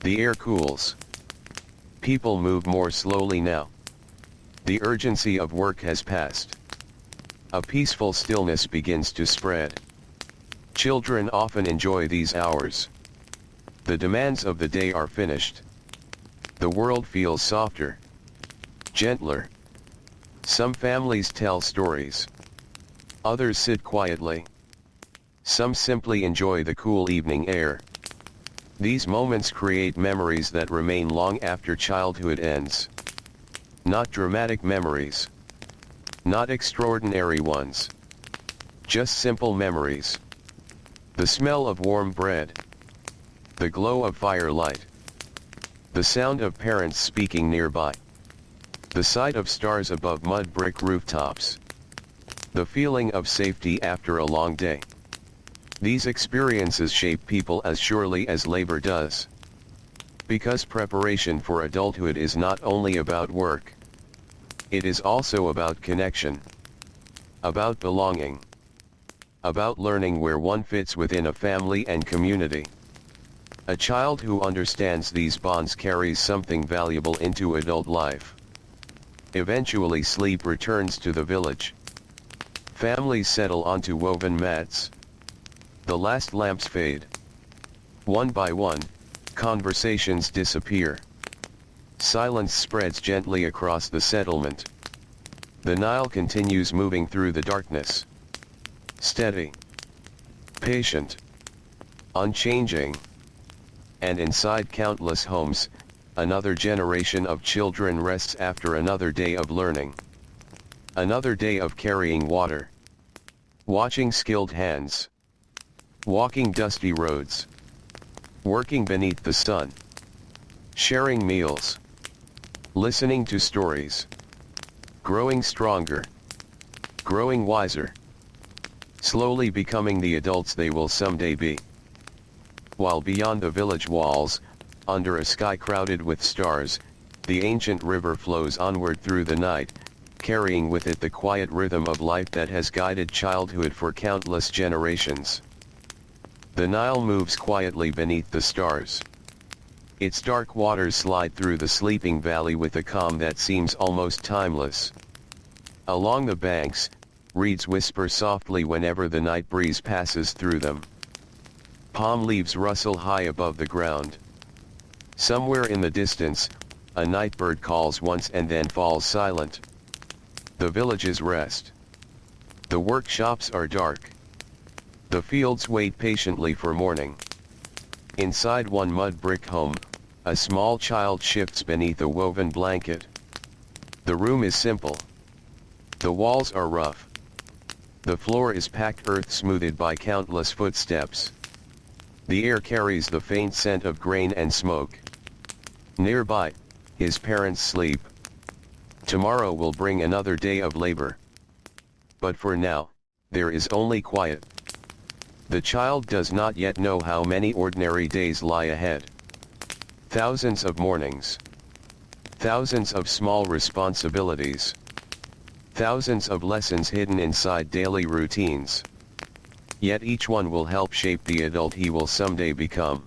The air cools. People move more slowly now. The urgency of work has passed. A peaceful stillness begins to spread. Children often enjoy these hours. The demands of the day are finished. The world feels softer, gentler. Some families tell stories. Others sit quietly. Some simply enjoy the cool evening air. These moments create memories that remain long after childhood ends. Not dramatic memories. Not extraordinary ones. Just simple memories. The smell of warm bread. The glow of firelight. The sound of parents speaking nearby. The sight of stars above mud brick rooftops. The feeling of safety after a long day. These experiences shape people as surely as labor does. Because preparation for adulthood is not only about work. It is also about connection. About belonging. About learning where one fits within a family and community. A child who understands these bonds carries something valuable into adult life. Eventually sleep returns to the village. Families settle onto woven mats. The last lamps fade. One by one, conversations disappear. Silence spreads gently across the settlement. The Nile continues moving through the darkness. Steady. Patient. Unchanging. And inside countless homes, another generation of children rests after another day of learning. Another day of carrying water. Watching skilled hands. Walking dusty roads. Working beneath the sun. Sharing meals. Listening to stories. Growing stronger. Growing wiser. Slowly becoming the adults they will someday be. While beyond the village walls, under a sky crowded with stars, the ancient river flows onward through the night, carrying with it the quiet rhythm of life that has guided childhood for countless generations. The Nile moves quietly beneath the stars. Its dark waters slide through the sleeping valley with a calm that seems almost timeless. Along the banks, reeds whisper softly whenever the night breeze passes through them. Palm leaves rustle high above the ground. Somewhere in the distance, a night bird calls once and then falls silent. The villages rest. The workshops are dark. The fields wait patiently for morning. Inside one mud brick home, a small child shifts beneath a woven blanket. The room is simple. The walls are rough. The floor is packed earth smoothed by countless footsteps. The air carries the faint scent of grain and smoke. Nearby, his parents sleep. Tomorrow will bring another day of labor. But for now, there is only quiet. The child does not yet know how many ordinary days lie ahead. Thousands of mornings. Thousands of small responsibilities. Thousands of lessons hidden inside daily routines. Yet each one will help shape the adult he will someday become.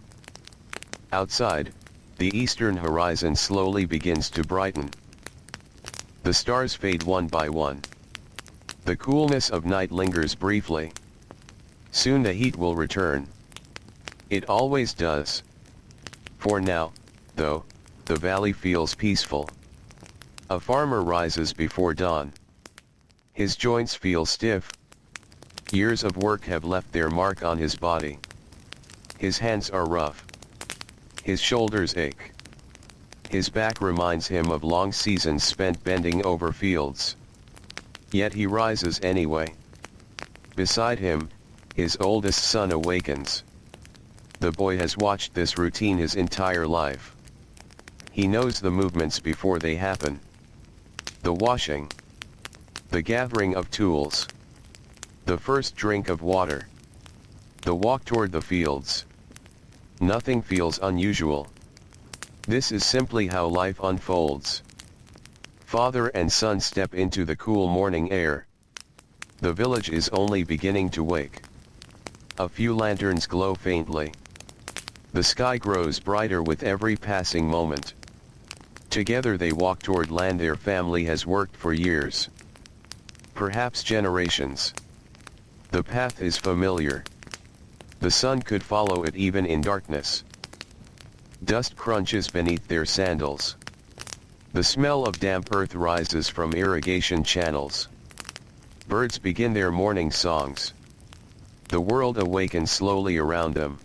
Outside, the eastern horizon slowly begins to brighten. The stars fade one by one. The coolness of night lingers briefly. Soon the heat will return. It always does. For now, though, the valley feels peaceful. A farmer rises before dawn. His joints feel stiff. Years of work have left their mark on his body. His hands are rough. His shoulders ache. His back reminds him of long seasons spent bending over fields. Yet he rises anyway. Beside him, his oldest son awakens. The boy has watched this routine his entire life. He knows the movements before they happen. The washing. The gathering of tools. The first drink of water. The walk toward the fields. Nothing feels unusual. This is simply how life unfolds. Father and son step into the cool morning air. The village is only beginning to wake. A few lanterns glow faintly. The sky grows brighter with every passing moment. Together they walk toward land their family has worked for years. Perhaps generations. The path is familiar. The sun could follow it even in darkness. Dust crunches beneath their sandals. The smell of damp earth rises from irrigation channels. Birds begin their morning songs. The world awakens slowly around them.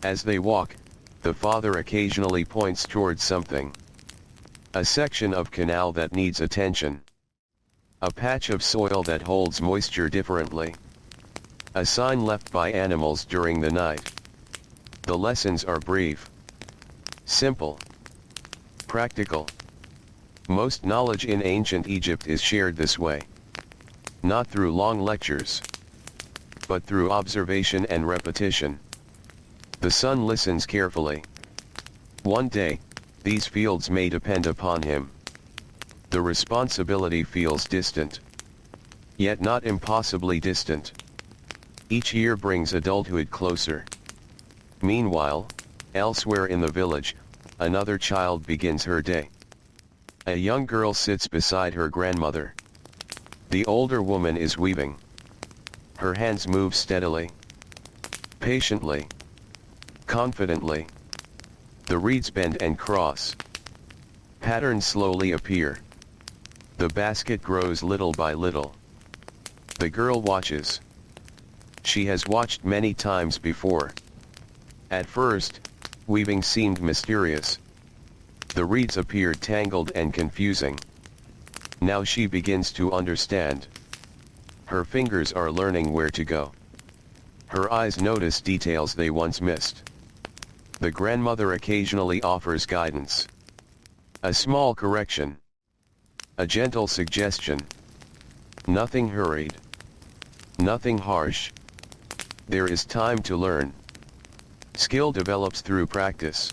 As they walk, the father occasionally points towards something. A section of canal that needs attention. A patch of soil that holds moisture differently. A sign left by animals during the night. The lessons are brief. Simple. Practical. Most knowledge in ancient Egypt is shared this way. Not through long lectures, but through observation and repetition. The son listens carefully. One day, these fields may depend upon him. The responsibility feels distant, yet not impossibly distant. Each year brings adulthood closer. Meanwhile, elsewhere in the village, another child begins her day. A young girl sits beside her grandmother. The older woman is weaving. Her hands move steadily, patiently, confidently. The reeds bend and cross. Patterns slowly appear. The basket grows little by little. The girl watches. She has watched many times before. At first, weaving seemed mysterious. The reeds appeared tangled and confusing. Now she begins to understand. Her fingers are learning where to go. Her eyes notice details they once missed. The grandmother occasionally offers guidance. A small correction. A gentle suggestion. Nothing hurried. Nothing harsh. There is time to learn. Skill develops through practice.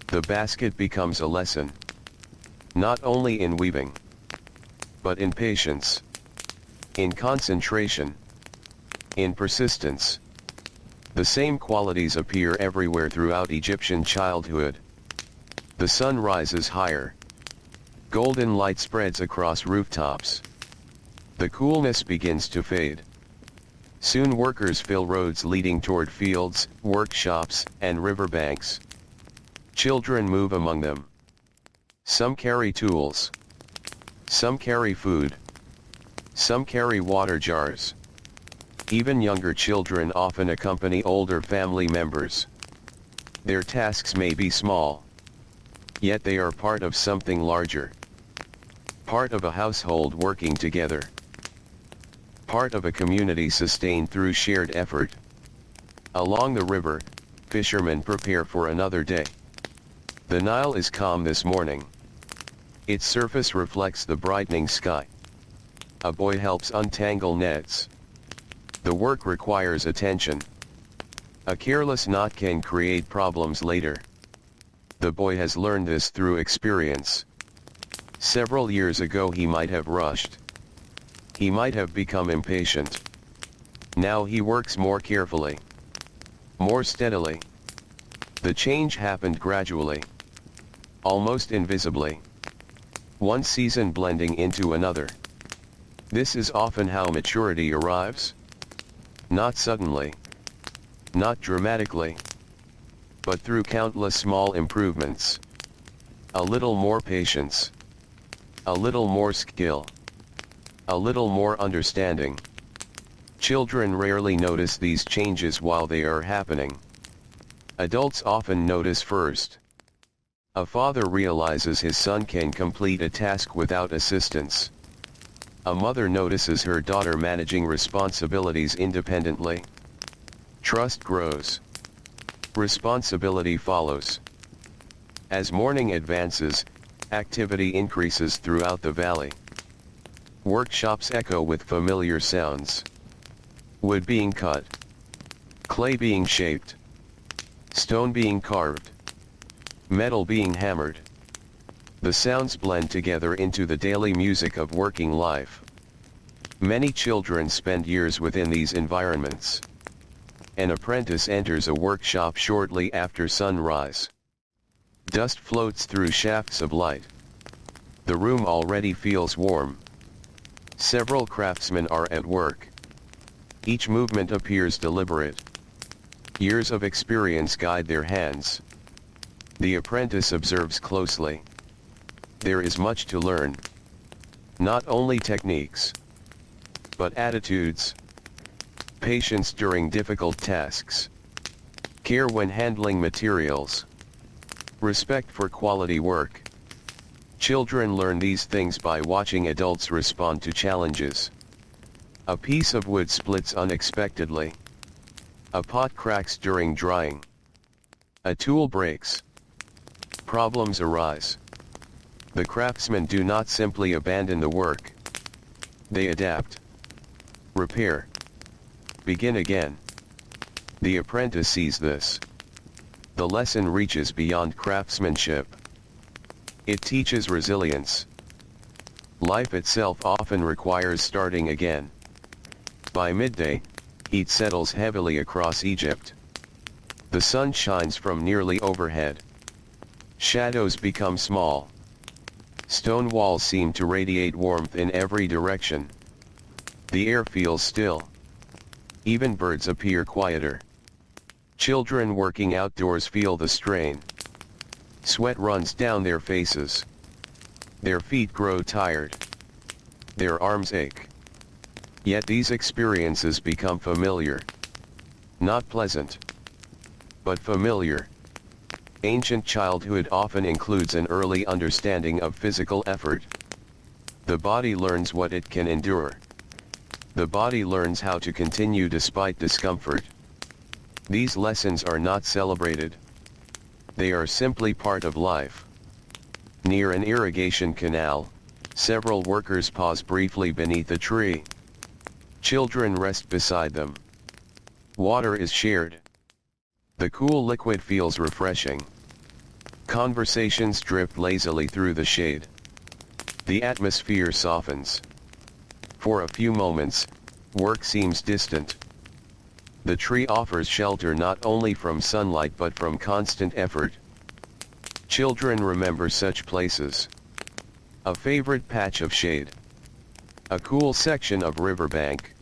The basket becomes a lesson. Not only in weaving, but in patience, in concentration, in persistence. The same qualities appear everywhere throughout Egyptian childhood. The sun rises higher. Golden light spreads across rooftops. The coolness begins to fade. Soon workers fill roads leading toward fields, workshops, and riverbanks. Children move among them. Some carry tools. Some carry food. Some carry water jars. Even younger children often accompany older family members. Their tasks may be small, yet they are part of something larger. Part of a household working together. Part of a community sustained through shared effort. Along the river, fishermen prepare for another day. The Nile is calm this morning. Its surface reflects the brightening sky. A boy helps untangle nets. The work requires attention. A careless knot can create problems later. The boy has learned this through experience. Several years ago he might have rushed. He might have become impatient. Now he works more carefully. More steadily. The change happened gradually. Almost invisibly. One season blending into another. This is often how maturity arrives. Not suddenly. Not dramatically. But through countless small improvements. A little more patience. A little more skill. A little more understanding. Children rarely notice these changes while they are happening. Adults often notice first. A father realizes his son can complete a task without assistance. A mother notices her daughter managing responsibilities independently. Trust grows. Responsibility follows. As morning advances, activity increases throughout the valley. Workshops echo with familiar sounds. Wood being cut. Clay being shaped. Stone being carved. Metal being hammered. The sounds blend together into the daily music of working life. Many children spend years within these environments. An apprentice enters a workshop shortly after sunrise. Dust floats through shafts of light. The room already feels warm. Several craftsmen are at work. Each movement appears deliberate. Years of experience guide their hands. The apprentice observes closely. There is much to learn. Not only techniques, but attitudes, patience during difficult tasks, care when handling materials, respect for quality work. Children learn these things by watching adults respond to challenges. A piece of wood splits unexpectedly. A pot cracks during drying. A tool breaks. Problems arise. The craftsmen do not simply abandon the work. They adapt. Repair. Begin again. The apprentice sees this. The lesson reaches beyond craftsmanship. It teaches resilience. Life itself often requires starting again. By midday, heat settles heavily across Egypt. The sun shines from nearly overhead. Shadows become small. Stone walls seem to radiate warmth in every direction. The air feels still. Even birds appear quieter. Children working outdoors feel the strain. Sweat runs down their faces. Their feet grow tired. Their arms ache. Yet these experiences become familiar. Not pleasant, but familiar. Ancient childhood often includes an early understanding of physical effort. The body learns what it can endure. The body learns how to continue despite discomfort. These lessons are not celebrated. They are simply part of life. Near an irrigation canal, several workers pause briefly beneath a tree. Children rest beside them. Water is shared. The cool liquid feels refreshing. Conversations drift lazily through the shade. The atmosphere softens. For a few moments, work seems distant. The tree offers shelter not only from sunlight but from constant effort. Children remember such places. A favorite patch of shade. A cool section of riverbank.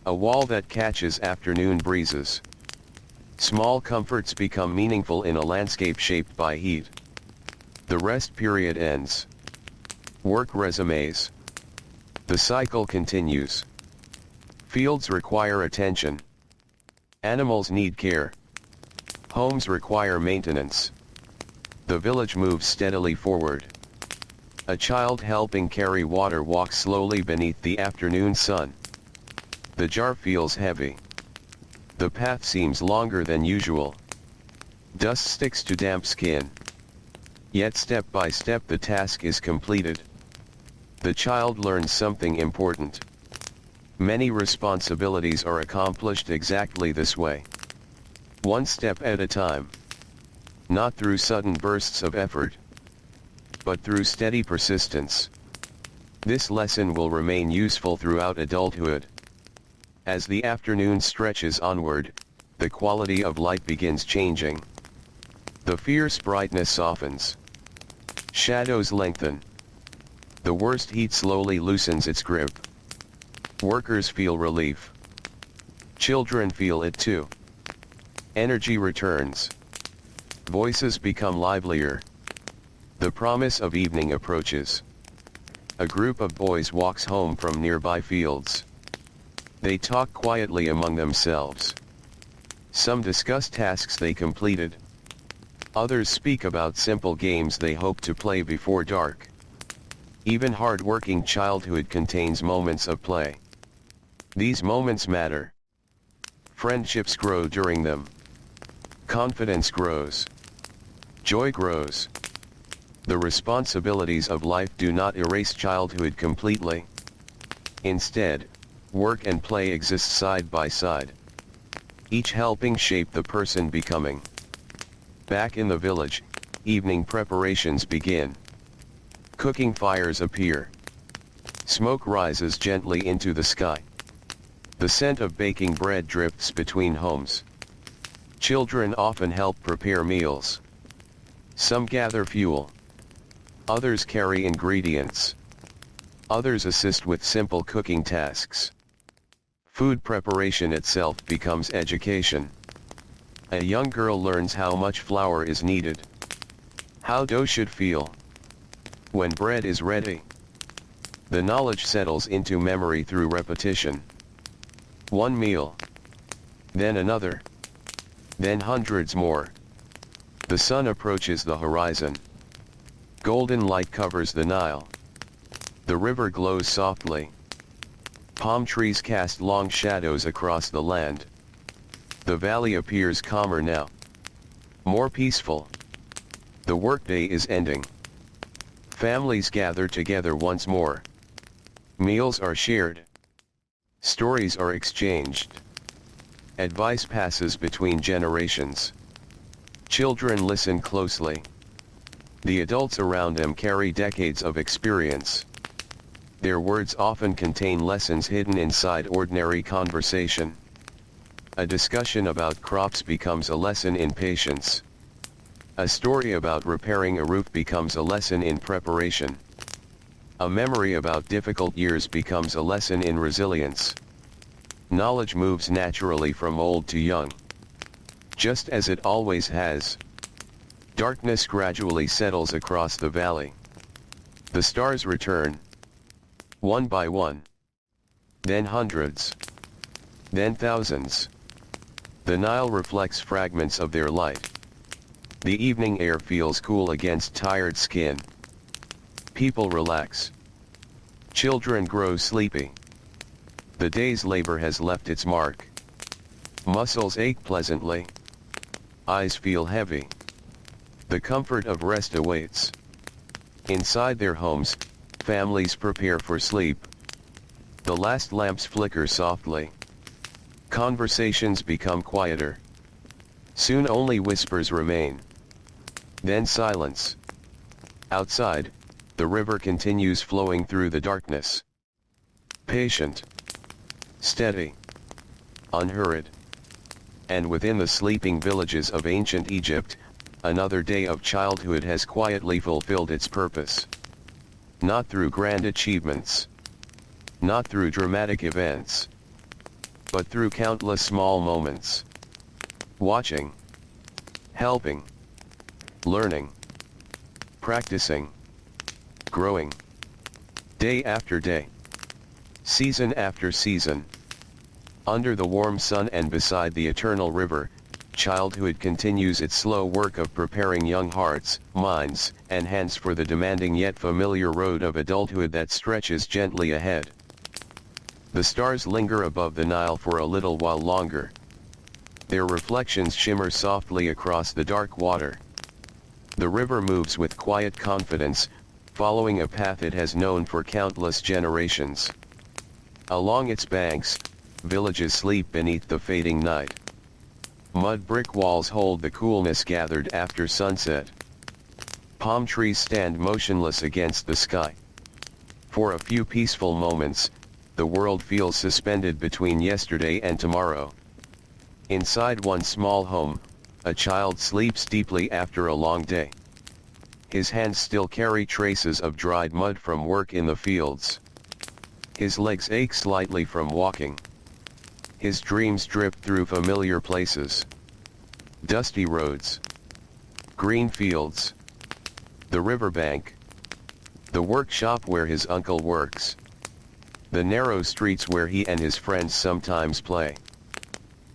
A wall that catches afternoon breezes. Small comforts become meaningful in a landscape shaped by heat. The rest period ends. Work resumes. The cycle continues. Fields require attention. Animals need care. Homes require maintenance. The village moves steadily forward. A child helping carry water walks slowly beneath the afternoon sun. The jar feels heavy. The path seems longer than usual. Dust sticks to damp skin. Yet step by step the task is completed. The child learns something important. Many responsibilities are accomplished exactly this way. One step at a time. Not through sudden bursts of effort, but through steady persistence. This lesson will remain useful throughout adulthood. As the afternoon stretches onward, the quality of light begins changing. The fierce brightness softens. Shadows lengthen. The worst heat slowly loosens its grip. Workers feel relief. Children feel it too. Energy returns. Voices become livelier. The promise of evening approaches. A group of boys walks home from nearby fields. They talk quietly among themselves. Some discuss tasks they completed. Others speak about simple games they hope to play before dark. Even hard-working childhood contains moments of play. These moments matter. Friendships grow during them. Confidence grows. Joy grows. The responsibilities of life do not erase childhood completely. Instead, work and play exist side by side, each helping shape the person becoming. Back in the village, evening preparations begin. Cooking fires appear. Smoke rises gently into the sky. The scent of baking bread drifts between homes. Children often help prepare meals. Some gather fuel. Others carry ingredients. Others assist with simple cooking tasks. Food preparation itself becomes education. A young girl learns how much flour is needed, how dough should feel, when bread is ready. The knowledge settles into memory through repetition. One meal, then another, then hundreds more. The sun approaches the horizon. Golden light covers the Nile. The river glows softly. Palm trees cast long shadows across the land. The valley appears calmer now, more peaceful. The workday is ending. Families gather together once more. Meals are shared. Stories are exchanged. Advice passes between generations. Children listen closely. The adults around them carry decades of experience. Their words often contain lessons hidden inside ordinary conversation. A discussion about crops becomes a lesson in patience. A story about repairing a roof becomes a lesson in preparation. A memory about difficult years becomes a lesson in resilience. Knowledge moves naturally from old to young, just as it always has. Darkness gradually settles across the valley. The stars return, one by one. Then hundreds. Then thousands. The Nile reflects fragments of their light. The evening air feels cool against tired skin. People relax. Children grow sleepy. The day's labor has left its mark. Muscles ache pleasantly. Eyes feel heavy. The comfort of rest awaits. Inside their homes, families prepare for sleep. The last lamps flicker softly. Conversations become quieter. Soon only whispers remain. Then silence. Outside, the river continues flowing through the darkness. Patient. Steady. Unhurried. And within the sleeping villages of ancient Egypt, another day of childhood has quietly fulfilled its purpose. Not through grand achievements. Not through dramatic events. But through countless small moments. Watching. Helping. Learning. Practicing. Growing. Day after day. Season after season. Under the warm sun and beside the eternal river, childhood continues its slow work of preparing young hearts, minds, and hands for the demanding yet familiar road of adulthood that stretches gently ahead. The stars linger above the Nile for a little while longer. Their reflections shimmer softly across the dark water. The river moves with quiet confidence, following a path it has known for countless generations. Along its banks, villages sleep beneath the fading night. Mud brick walls hold the coolness gathered after sunset. Palm trees stand motionless against the sky. For a few peaceful moments, the world feels suspended between yesterday and tomorrow. Inside one small home, a child sleeps deeply after a long day. His hands still carry traces of dried mud from work in the fields. His legs ache slightly from walking. His dreams drift through familiar places. Dusty roads. Green fields. The riverbank. The workshop where his uncle works. The narrow streets where he and his friends sometimes play.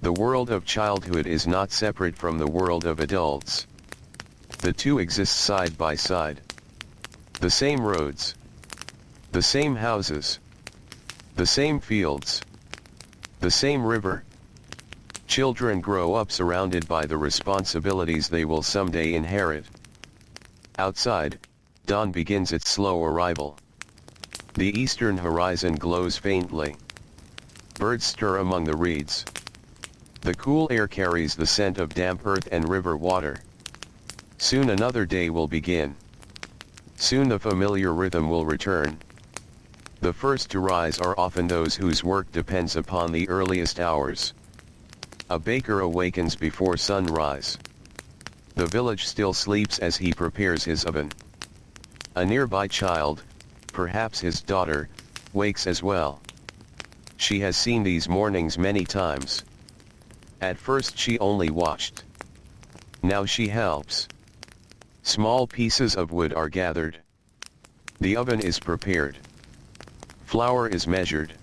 The world of childhood is not separate from the world of adults. The two exist side by side. The same roads. The same houses. The same fields. The same river. Children grow up surrounded by the responsibilities they will someday inherit. Outside, dawn begins its slow arrival. The eastern horizon glows faintly. Birds stir among the reeds. The cool air carries the scent of damp earth and river water. Soon another day will begin. Soon the familiar rhythm will return. The first to rise are often those whose work depends upon the earliest hours. A baker awakens before sunrise. The village still sleeps as he prepares his oven. A nearby child, perhaps his daughter, wakes as well. She has seen these mornings many times. At first she only watched. Now she helps. Small pieces of wood are gathered. The oven is prepared. Flour is measured.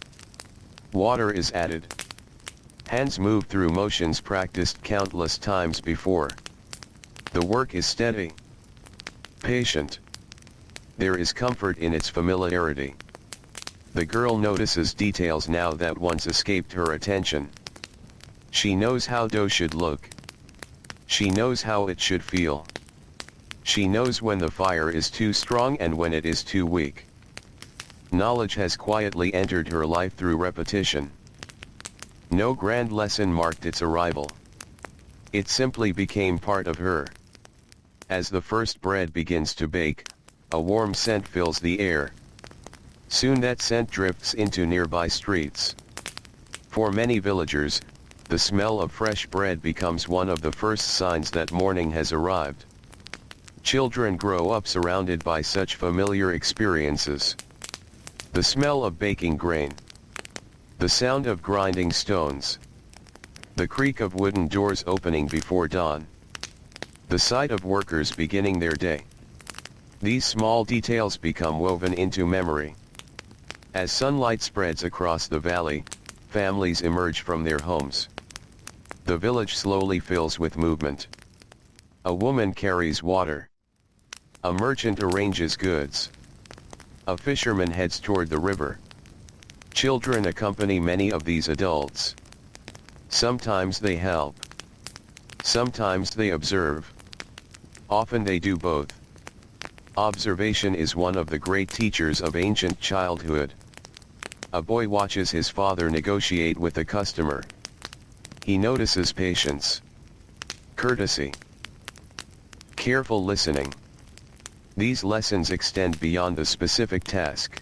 Water is added. Hands move through motions practiced countless times before. The work is steady. Patient. There is comfort in its familiarity. The girl notices details now that once escaped her attention. She knows how dough should look. She knows how it should feel. She knows when the fire is too strong and when it is too weak. Knowledge has quietly entered her life through repetition. No grand lesson marked its arrival. It simply became part of her. As the first bread begins to bake, a warm scent fills the air. Soon that scent drifts into nearby streets. For many villagers, the smell of fresh bread becomes one of the first signs that morning has arrived. Children grow up surrounded by such familiar experiences. The smell of baking grain. The sound of grinding stones. The creak of wooden doors opening before dawn. The sight of workers beginning their day. These small details become woven into memory. As sunlight spreads across the valley, families emerge from their homes. The village slowly fills with movement. A woman carries water. A merchant arranges goods. A fisherman heads toward the river. Children accompany many of these adults. Sometimes they help. Sometimes they observe. Often they do both. Observation is one of the great teachers of ancient childhood. A boy watches his father negotiate with a customer. He notices patience, courtesy, careful listening. These lessons extend beyond the specific task.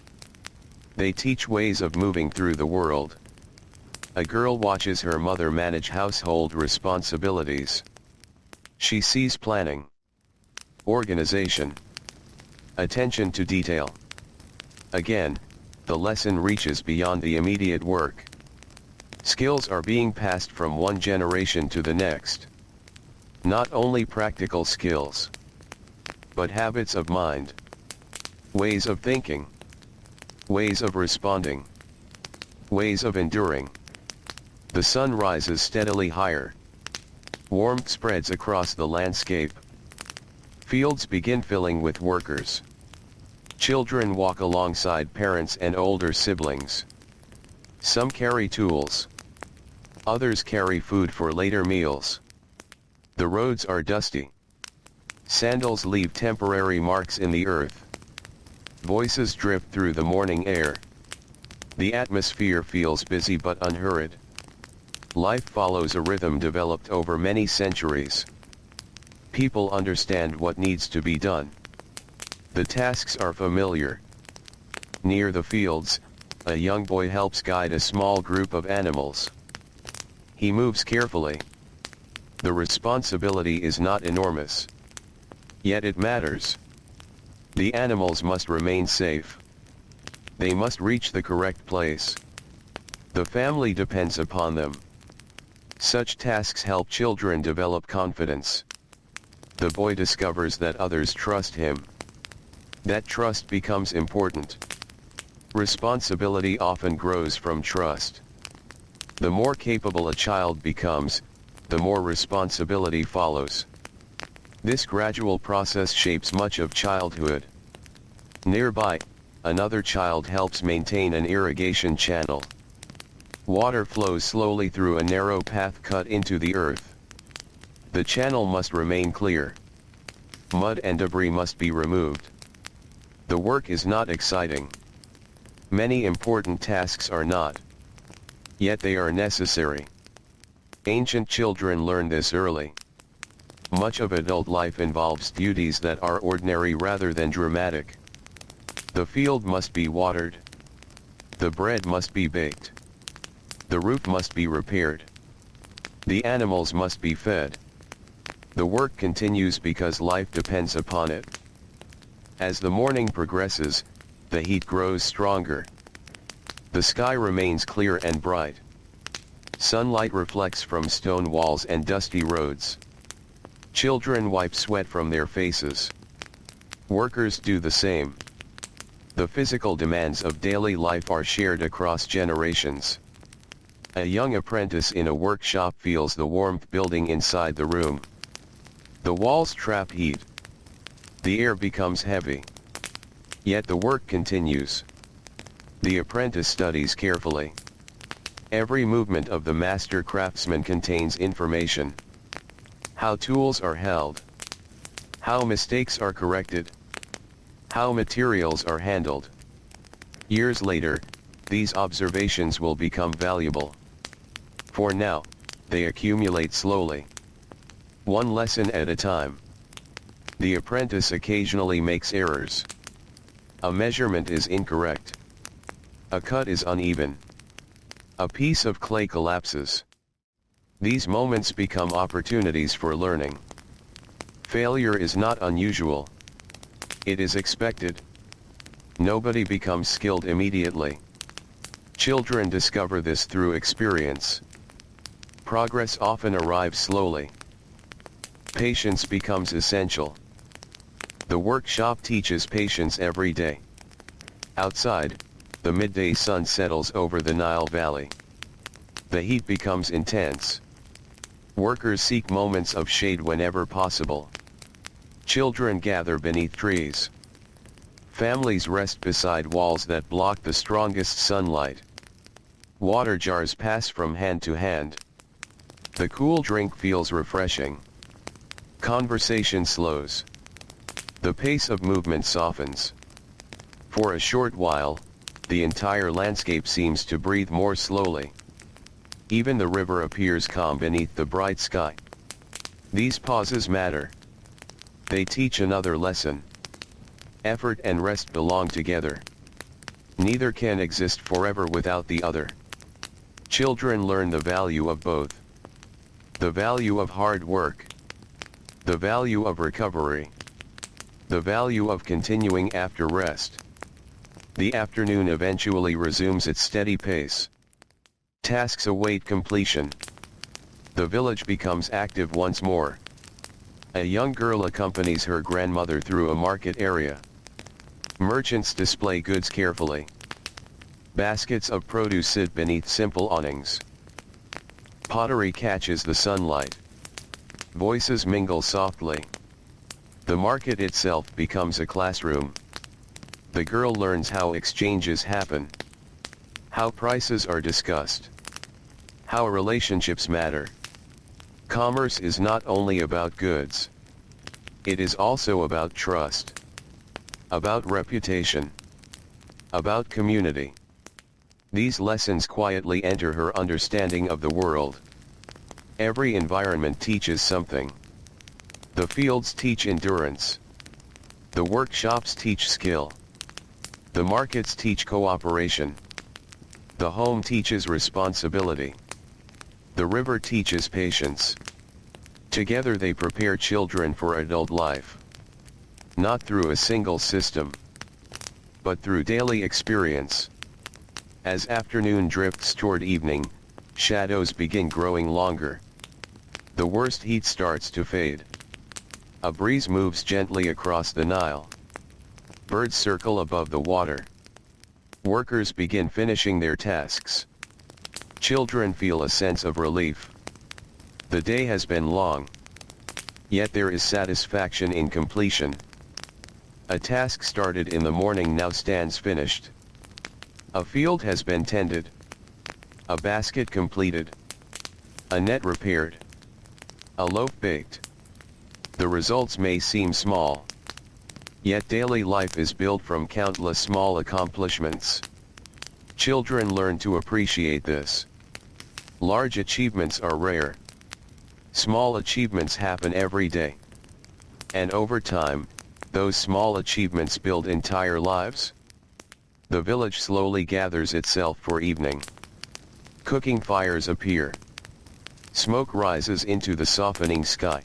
They teach ways of moving through the world. A girl watches her mother manage household responsibilities. She sees planning, organization, attention to detail. Again, the lesson reaches beyond the immediate work. Skills are being passed from one generation to the next. Not only practical skills, but habits of mind, ways of thinking, ways of responding, ways of enduring. The sun rises steadily higher. Warmth spreads across the landscape. Fields begin filling with workers. Children walk alongside parents and older siblings. Some carry tools. Others carry food for later meals. The roads are dusty. Sandals leave temporary marks in the earth. Voices drift through the morning air. The atmosphere feels busy but unhurried. Life follows a rhythm developed over many centuries. People understand what needs to be done. The tasks are familiar. Near the fields, a young boy helps guide a small group of animals. He moves carefully. The responsibility is not enormous. Yet it matters. The animals must remain safe. They must reach the correct place. The family depends upon them. Such tasks help children develop confidence. The boy discovers that others trust him. That trust becomes important. Responsibility often grows from trust. The more capable a child becomes, the more responsibility follows. This gradual process shapes much of childhood. Nearby, another child helps maintain an irrigation channel. Water flows slowly through a narrow path cut into the earth. The channel must remain clear. Mud and debris must be removed. The work is not exciting. Many important tasks are not. Yet they are necessary. Ancient children learned this early. Much of adult life involves duties that are ordinary rather than dramatic. The field must be watered. The bread must be baked. The roof must be repaired. The animals must be fed. The work continues because life depends upon it. As the morning progresses, the heat grows stronger. The sky remains clear and bright. Sunlight reflects from stone walls and dusty roads. Children wipe sweat from their faces. Workers do the same. The physical demands of daily life are shared across generations. A young apprentice in a workshop feels the warmth building inside the room. The walls trap heat. The air becomes heavy. Yet the work continues. The apprentice studies carefully. Every movement of the master craftsman contains information. How tools are held. How mistakes are corrected. How materials are handled. Years later, these observations will become valuable. For now, they accumulate slowly. One lesson at a time. The apprentice occasionally makes errors. A measurement is incorrect. A cut is uneven. A piece of clay collapses. These moments become opportunities for learning. Failure is not unusual. It is expected. Nobody becomes skilled immediately. Children discover this through experience. Progress often arrives slowly. Patience becomes essential. The workshop teaches patience every day. Outside, the midday sun settles over the Nile Valley. The heat becomes intense. Workers seek moments of shade whenever possible. Children gather beneath trees. Families rest beside walls that block the strongest sunlight. Water jars pass from hand to hand. The cool drink feels refreshing. Conversation slows. The pace of movement softens. For a short while, the entire landscape seems to breathe more slowly. Even the river appears calm beneath the bright sky. These pauses matter. They teach another lesson. Effort and rest belong together. Neither can exist forever without the other. Children learn the value of both. The value of hard work. The value of recovery. The value of continuing after rest. The afternoon eventually resumes its steady pace. Tasks await completion. The village becomes active once more. A young girl accompanies her grandmother through a market area. Merchants display goods carefully. Baskets of produce sit beneath simple awnings. Pottery catches the sunlight. Voices mingle softly. The market itself becomes a classroom. The girl learns how exchanges happen. How prices are discussed. How relationships matter. Commerce is not only about goods. It is also about trust. About reputation. About community. These lessons quietly enter her understanding of the world. Every environment teaches something. The fields teach endurance. The workshops teach skill. The markets teach cooperation. The home teaches responsibility. The river teaches patience. Together they prepare children for adult life. Not through a single system, but through daily experience. As afternoon drifts toward evening, shadows begin growing longer. The worst heat starts to fade. A breeze moves gently across the Nile. Birds circle above the water. Workers begin finishing their tasks. Children feel a sense of relief. The day has been long. Yet there is satisfaction in completion. A task started in the morning now stands finished. A field has been tended. A basket completed. A net repaired. A loaf baked. The results may seem small. Yet daily life is built from countless small accomplishments. Children learn to appreciate this. Large achievements are rare. Small achievements happen every day. And over time, those small achievements build entire lives. The village slowly gathers itself for evening. Cooking fires appear. Smoke rises into the softening sky.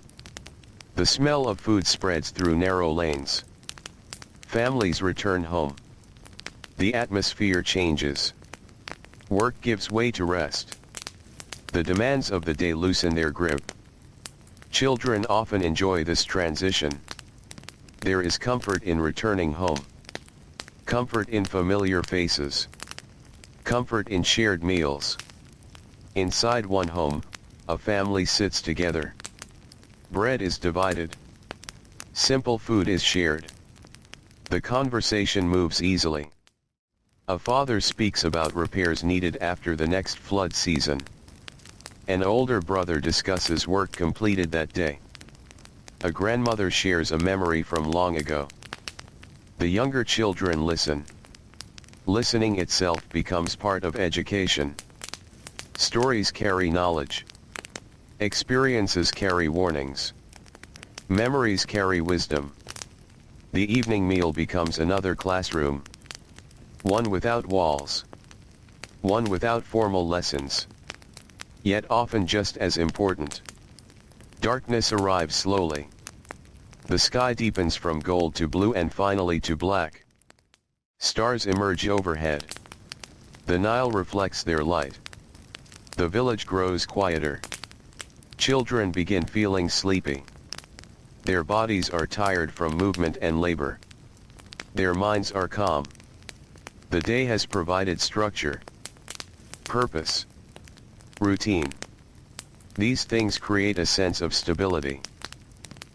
The smell of food spreads through narrow lanes. Families return home. The atmosphere changes. Work gives way to rest. The demands of the day loosen their grip. Children often enjoy this transition. There is comfort in returning home. Comfort in familiar faces. Comfort in shared meals. Inside one home, a family sits together. Bread is divided. Simple food is shared. The conversation moves easily. A father speaks about repairs needed after the next flood season. An older brother discusses work completed that day. A grandmother shares a memory from long ago. The younger children listen. Listening itself becomes part of education. Stories carry knowledge. Experiences carry warnings. Memories carry wisdom. The evening meal becomes another classroom. One without walls. One without formal lessons. Yet often just as important. Darkness arrives slowly. The sky deepens from gold to blue and finally to black. Stars emerge overhead. The Nile reflects their light. The village grows quieter. Children begin feeling sleepy. Their bodies are tired from movement and labor. Their minds are calm. The day has provided structure, purpose, routine. These things create a sense of stability.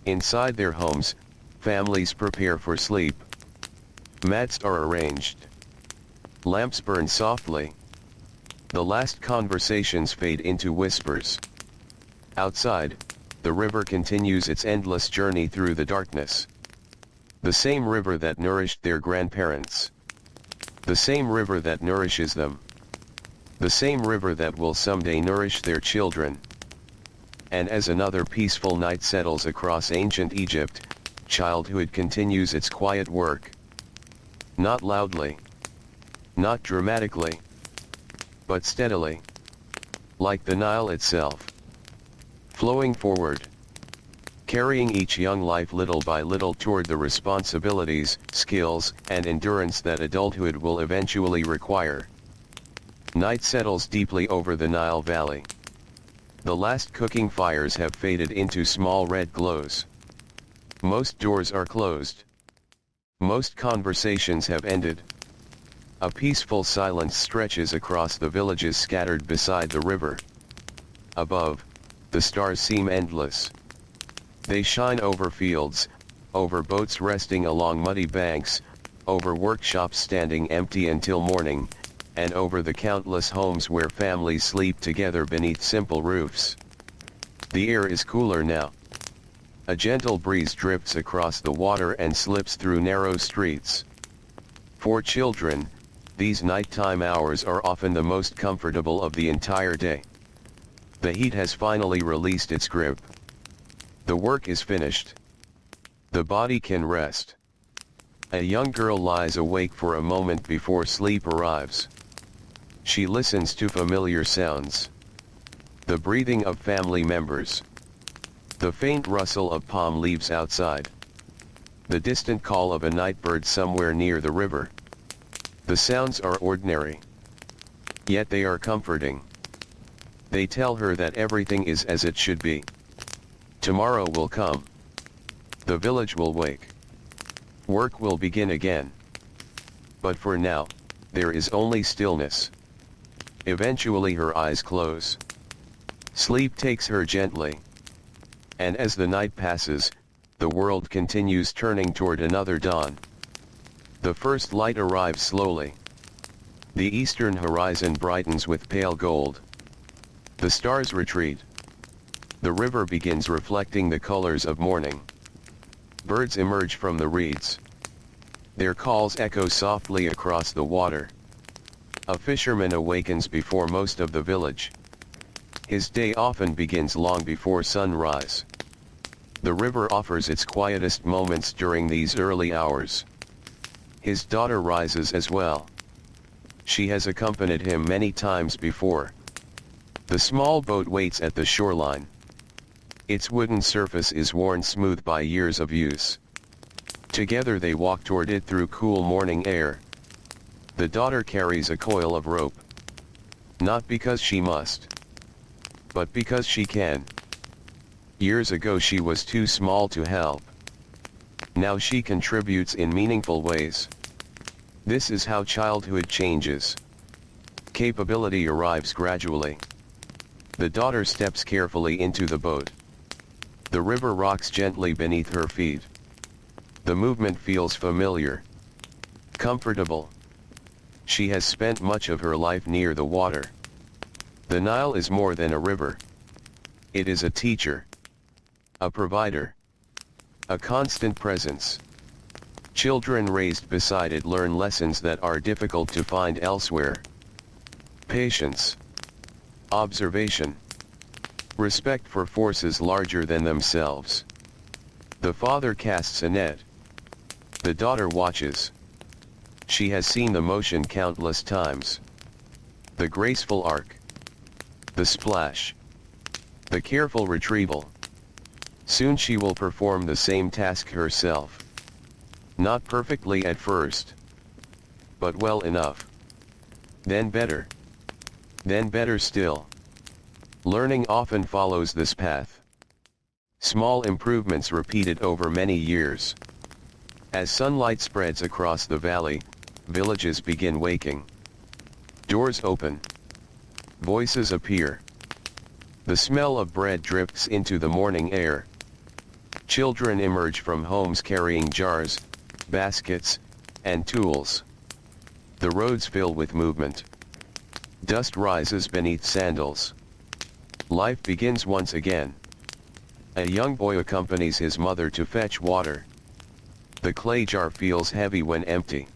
Inside their homes, families prepare for sleep. Mats are arranged. Lamps burn softly. The last conversations fade into whispers. Outside, the river continues its endless journey through the darkness. The same river that nourished their grandparents. The same river that nourishes them. The same river that will someday nourish their children. And as another peaceful night settles across ancient Egypt, childhood continues its quiet work. Not loudly. Not dramatically. But steadily. Like the Nile itself. Flowing forward. Carrying each young life little by little toward the responsibilities, skills, and endurance that adulthood will eventually require. Night settles deeply over the Nile Valley. The last cooking fires have faded into small red glows. Most doors are closed. Most conversations have ended. A peaceful silence stretches across the villages scattered beside the river. Above, the stars seem endless. They shine over fields, over boats resting along muddy banks, over workshops standing empty until morning, and over the countless homes where families sleep together beneath simple roofs. The air is cooler now. A gentle breeze drifts across the water and slips through narrow streets. For children, these nighttime hours are often the most comfortable of the entire day. The heat has finally released its grip. The work is finished. The body can rest. A young girl lies awake for a moment before sleep arrives. She listens to familiar sounds. The breathing of family members. The faint rustle of palm leaves outside. The distant call of a night bird somewhere near the river. The sounds are ordinary. Yet they are comforting. They tell her that everything is as it should be. Tomorrow will come. The village will wake. Work will begin again. But for now, there is only stillness. Eventually her eyes close. Sleep takes her gently. And as the night passes, the world continues turning toward another dawn. The first light arrives slowly. The eastern horizon brightens with pale gold. The stars retreat. The river begins reflecting the colors of morning. Birds emerge from the reeds. Their calls echo softly across the water. A fisherman awakens before most of the village. His day often begins long before sunrise. The river offers its quietest moments during these early hours. His daughter rises as well. She has accompanied him many times before. The small boat waits at the shoreline. Its wooden surface is worn smooth by years of use. Together they walk toward it through cool morning air. The daughter carries a coil of rope. Not because she must, but because she can. Years ago she was too small to help. Now she contributes in meaningful ways. This is how childhood changes. Capability arrives gradually. The daughter steps carefully into the boat. The river rocks gently beneath her feet. The movement feels familiar, comfortable. She has spent much of her life near the water. The Nile is more than a river. It is a teacher, a provider, a constant presence. Children raised beside it learn lessons that are difficult to find elsewhere. Patience, observation, respect for forces larger than themselves. The father casts a net. The daughter watches. She has seen the motion countless times. The graceful arc, the splash, the careful retrieval. Soon she will perform the same task herself. Not perfectly at first, but well enough. Then better still. Learning often follows this path. Small improvements repeated over many years. As sunlight spreads across the valley, villages begin waking. Doors open. Voices appear. The smell of bread drifts into the morning air. Children emerge from homes carrying jars, baskets, and tools. The roads fill with movement. Dust rises beneath sandals. Life begins once again. A young boy accompanies his mother to fetch water. The clay jar feels heavy when empty.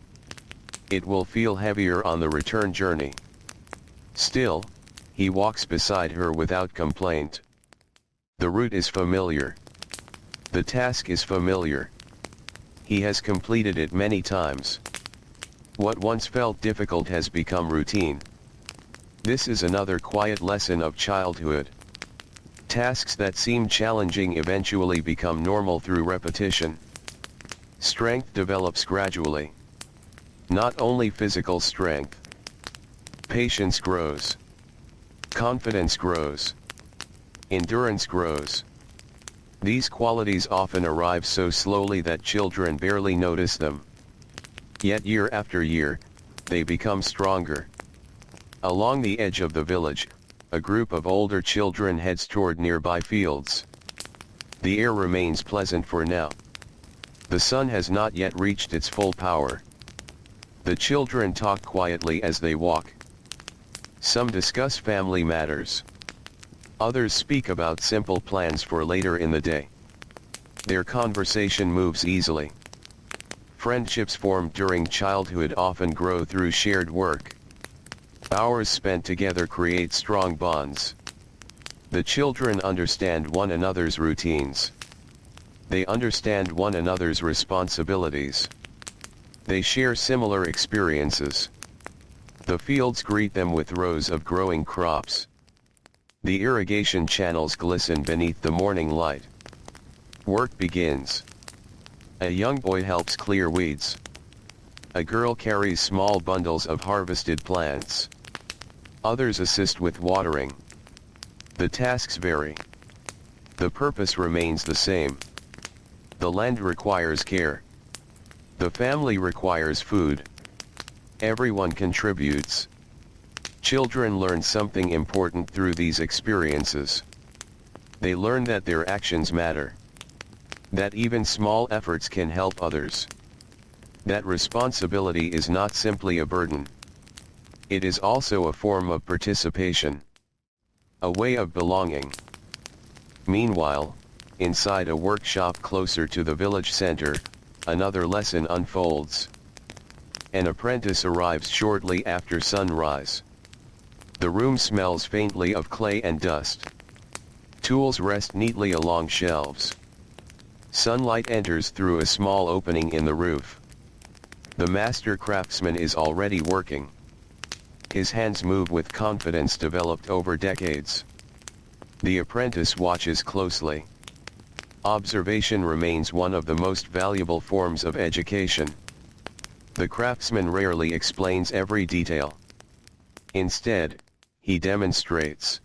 It will feel heavier on the return journey. Still, he walks beside her without complaint. The route is familiar. The task is familiar. He has completed it many times. What once felt difficult has become routine. This is another quiet lesson of childhood. Tasks that seem challenging eventually become normal through repetition. Strength develops gradually. Not only physical strength. Patience grows. Confidence grows. Endurance grows. These qualities often arrive so slowly that children barely notice them. Yet year after year, they become stronger. Along the edge of the village, a group of older children heads toward nearby fields. The air remains pleasant for now. The sun has not yet reached its full power. The children talk quietly as they walk. Some discuss family matters. Others speak about simple plans for later in the day. Their conversation moves easily. Friendships formed during childhood often grow through shared work. Hours spent together create strong bonds. The children understand one another's routines. They understand one another's responsibilities. They share similar experiences. The fields greet them with rows of growing crops. The irrigation channels glisten beneath the morning light. Work begins. A young boy helps clear weeds. A girl carries small bundles of harvested plants. Others assist with watering. The tasks vary. The purpose remains the same. The land requires care. The family requires food. Everyone contributes. Children learn something important through these experiences. They learn that their actions matter. That even small efforts can help others. That responsibility is not simply a burden. It is also a form of participation. A way of belonging. Meanwhile, inside a workshop closer to the village center, another lesson unfolds. An apprentice arrives shortly after sunrise. The room smells faintly of clay and dust. Tools rest neatly along shelves. Sunlight enters through a small opening in the roof. The master craftsman is already working. His hands move with confidence developed over decades. The apprentice watches closely. Observation remains one of the most valuable forms of education. The craftsman rarely explains every detail. Instead, he demonstrates.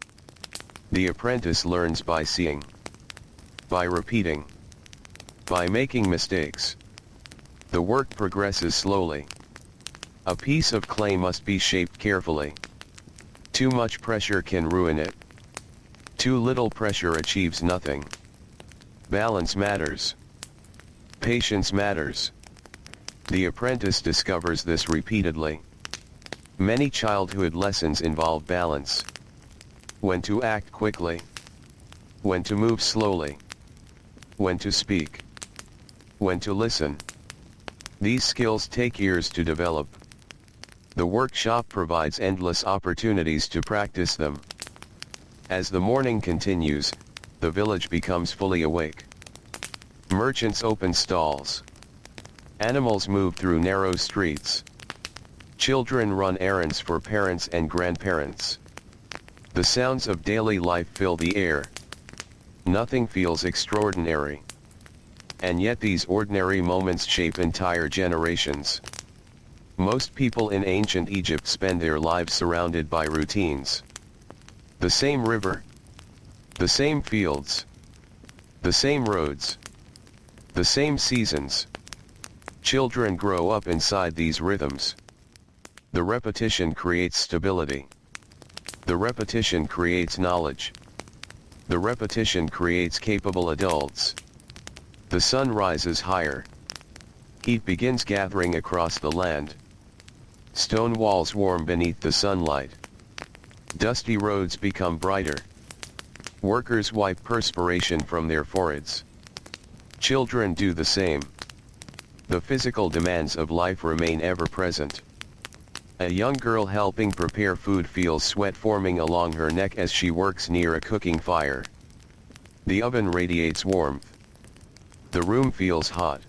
The apprentice learns by seeing, by repeating, by making mistakes. The work progresses slowly. A piece of clay must be shaped carefully. Too much pressure can ruin it. Too little pressure achieves nothing. Balance matters. Patience matters. The apprentice discovers this repeatedly. Many childhood lessons involve balance. When to act quickly. When to move slowly. When to speak. When to listen. These skills take years to develop. The workshop provides endless opportunities to practice them. As the morning continues, the village becomes fully awake. Merchants open stalls. Animals move through narrow streets. Children run errands for parents and grandparents. The sounds of daily life fill the air. Nothing feels extraordinary. And yet these ordinary moments shape entire generations. Most people in ancient Egypt spend their lives surrounded by routines. The same river. The same fields. The same roads. The same seasons. Children grow up inside these rhythms. The repetition creates stability. The repetition creates knowledge. The repetition creates capable adults. The sun rises higher. Heat begins gathering across the land. Stone walls warm beneath the sunlight. Dusty roads become brighter. Workers wipe perspiration from their foreheads. Children do the same. The physical demands of life remain ever present. A young girl helping prepare food feels sweat forming along her neck as she works near a cooking fire. The oven radiates warmth. The room feels hot.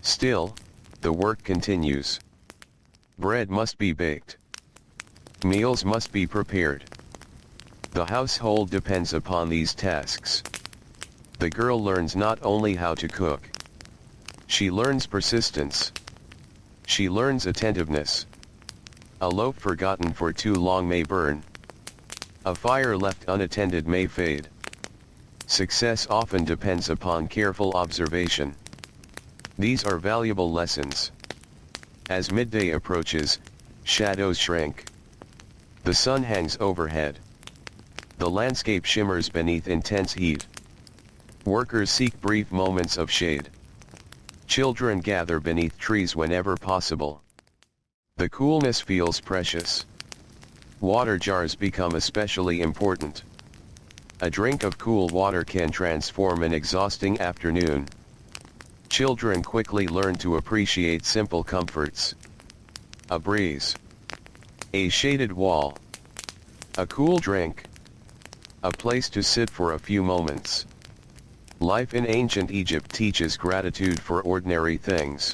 Still, the work continues. Bread must be baked. Meals must be prepared. The household depends upon these tasks. The girl learns not only how to cook. She learns persistence. She learns attentiveness. A loaf forgotten for too long may burn. A fire left unattended may fade. Success often depends upon careful observation. These are valuable lessons. As midday approaches, shadows shrink. The sun hangs overhead. The landscape shimmers beneath intense heat. Workers seek brief moments of shade. Children gather beneath trees whenever possible. The coolness feels precious. Water jars become especially important. A drink of cool water can transform an exhausting afternoon. Children quickly learn to appreciate simple comforts. A breeze. A shaded wall. A cool drink. A place to sit for a few moments. Life in ancient Egypt teaches gratitude for ordinary things.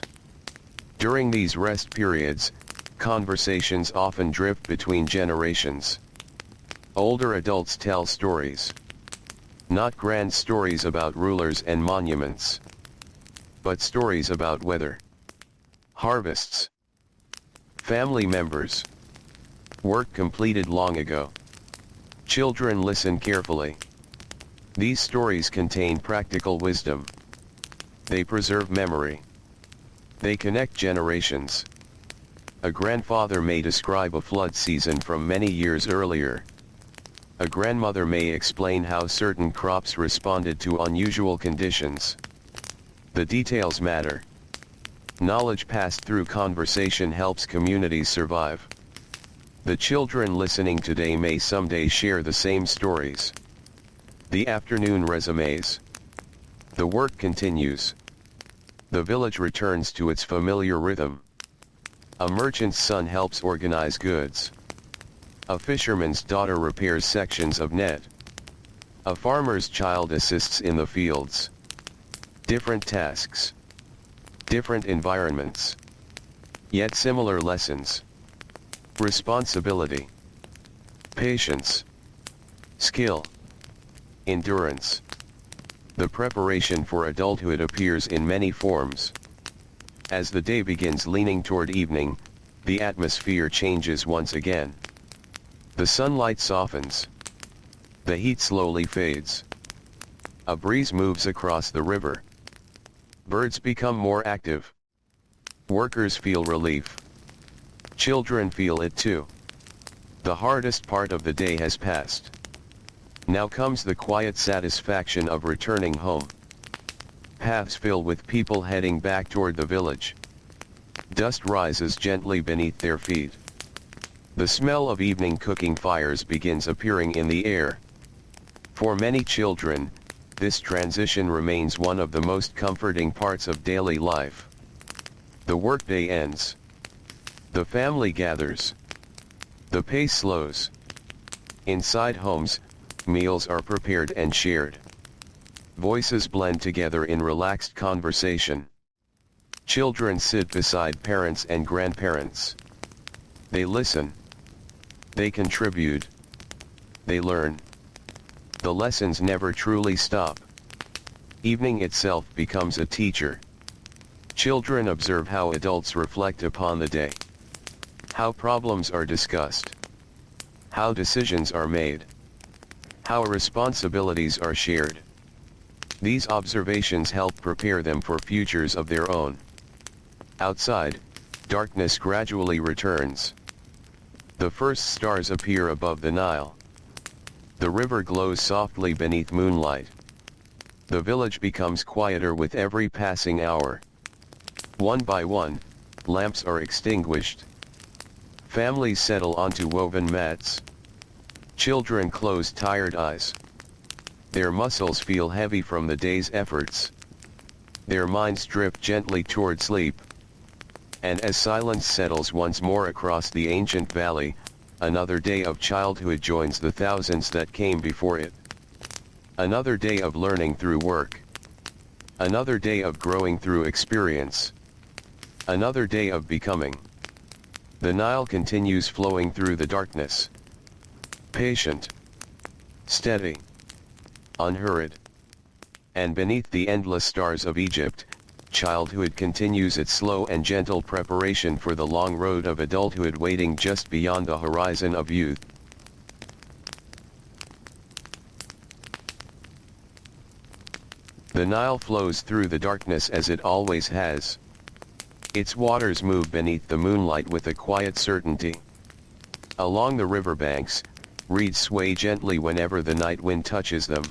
During these rest periods, conversations often drift between generations. Older adults tell stories. Not grand stories about rulers and monuments, but stories about weather, harvests, family members, work completed long ago. Children listen carefully. These stories contain practical wisdom. They preserve memory. They connect generations. A grandfather may describe a flood season from many years earlier. A grandmother may explain how certain crops responded to unusual conditions. The details matter. Knowledge passed through conversation helps communities survive. The children listening today may someday share the same stories. The afternoon resumes. The work continues. The village returns to its familiar rhythm. A merchant's son helps organize goods. A fisherman's daughter repairs sections of net. A farmer's child assists in the fields. Different tasks. Different environments. Yet similar lessons. Responsibility. Patience. Skill. Endurance. The preparation for adulthood appears in many forms. As the day begins leaning toward evening, the atmosphere changes once again. The sunlight softens. The heat slowly fades. A breeze moves across the river. Birds become more active. Workers feel relief. Children feel it too. The hardest part of the day has passed. Now comes the quiet satisfaction of returning home. Paths fill with people heading back toward the village. Dust rises gently beneath their feet. The smell of evening cooking fires begins appearing in the air. For many children, this transition remains one of the most comforting parts of daily life. The workday ends. The family gathers. The pace slows. Inside homes, meals are prepared and shared. Voices blend together in relaxed conversation. Children sit beside parents and grandparents. They listen. They contribute. They learn. The lessons never truly stop. Evening itself becomes a teacher. Children observe how adults reflect upon the day. How problems are discussed. How decisions are made. How responsibilities are shared. These observations help prepare them for futures of their own. Outside, darkness gradually returns. The first stars appear above the Nile. The river glows softly beneath moonlight. The village becomes quieter with every passing hour. One by one, lamps are extinguished. Families settle onto woven mats. Children close tired eyes. Their muscles feel heavy from the day's efforts. Their minds drift gently toward sleep. And as silence settles once more across the ancient valley, another day of childhood joins the thousands that came before it. Another day of learning through work. Another day of growing through experience. Another day of becoming. The Nile continues flowing through the darkness. Patient. Steady. Unhurried. And beneath the endless stars of Egypt, childhood continues its slow and gentle preparation for the long road of adulthood waiting just beyond the horizon of youth. The Nile flows through the darkness as it always has. Its waters move beneath the moonlight with a quiet certainty. Along the riverbanks, reeds sway gently whenever the night wind touches them.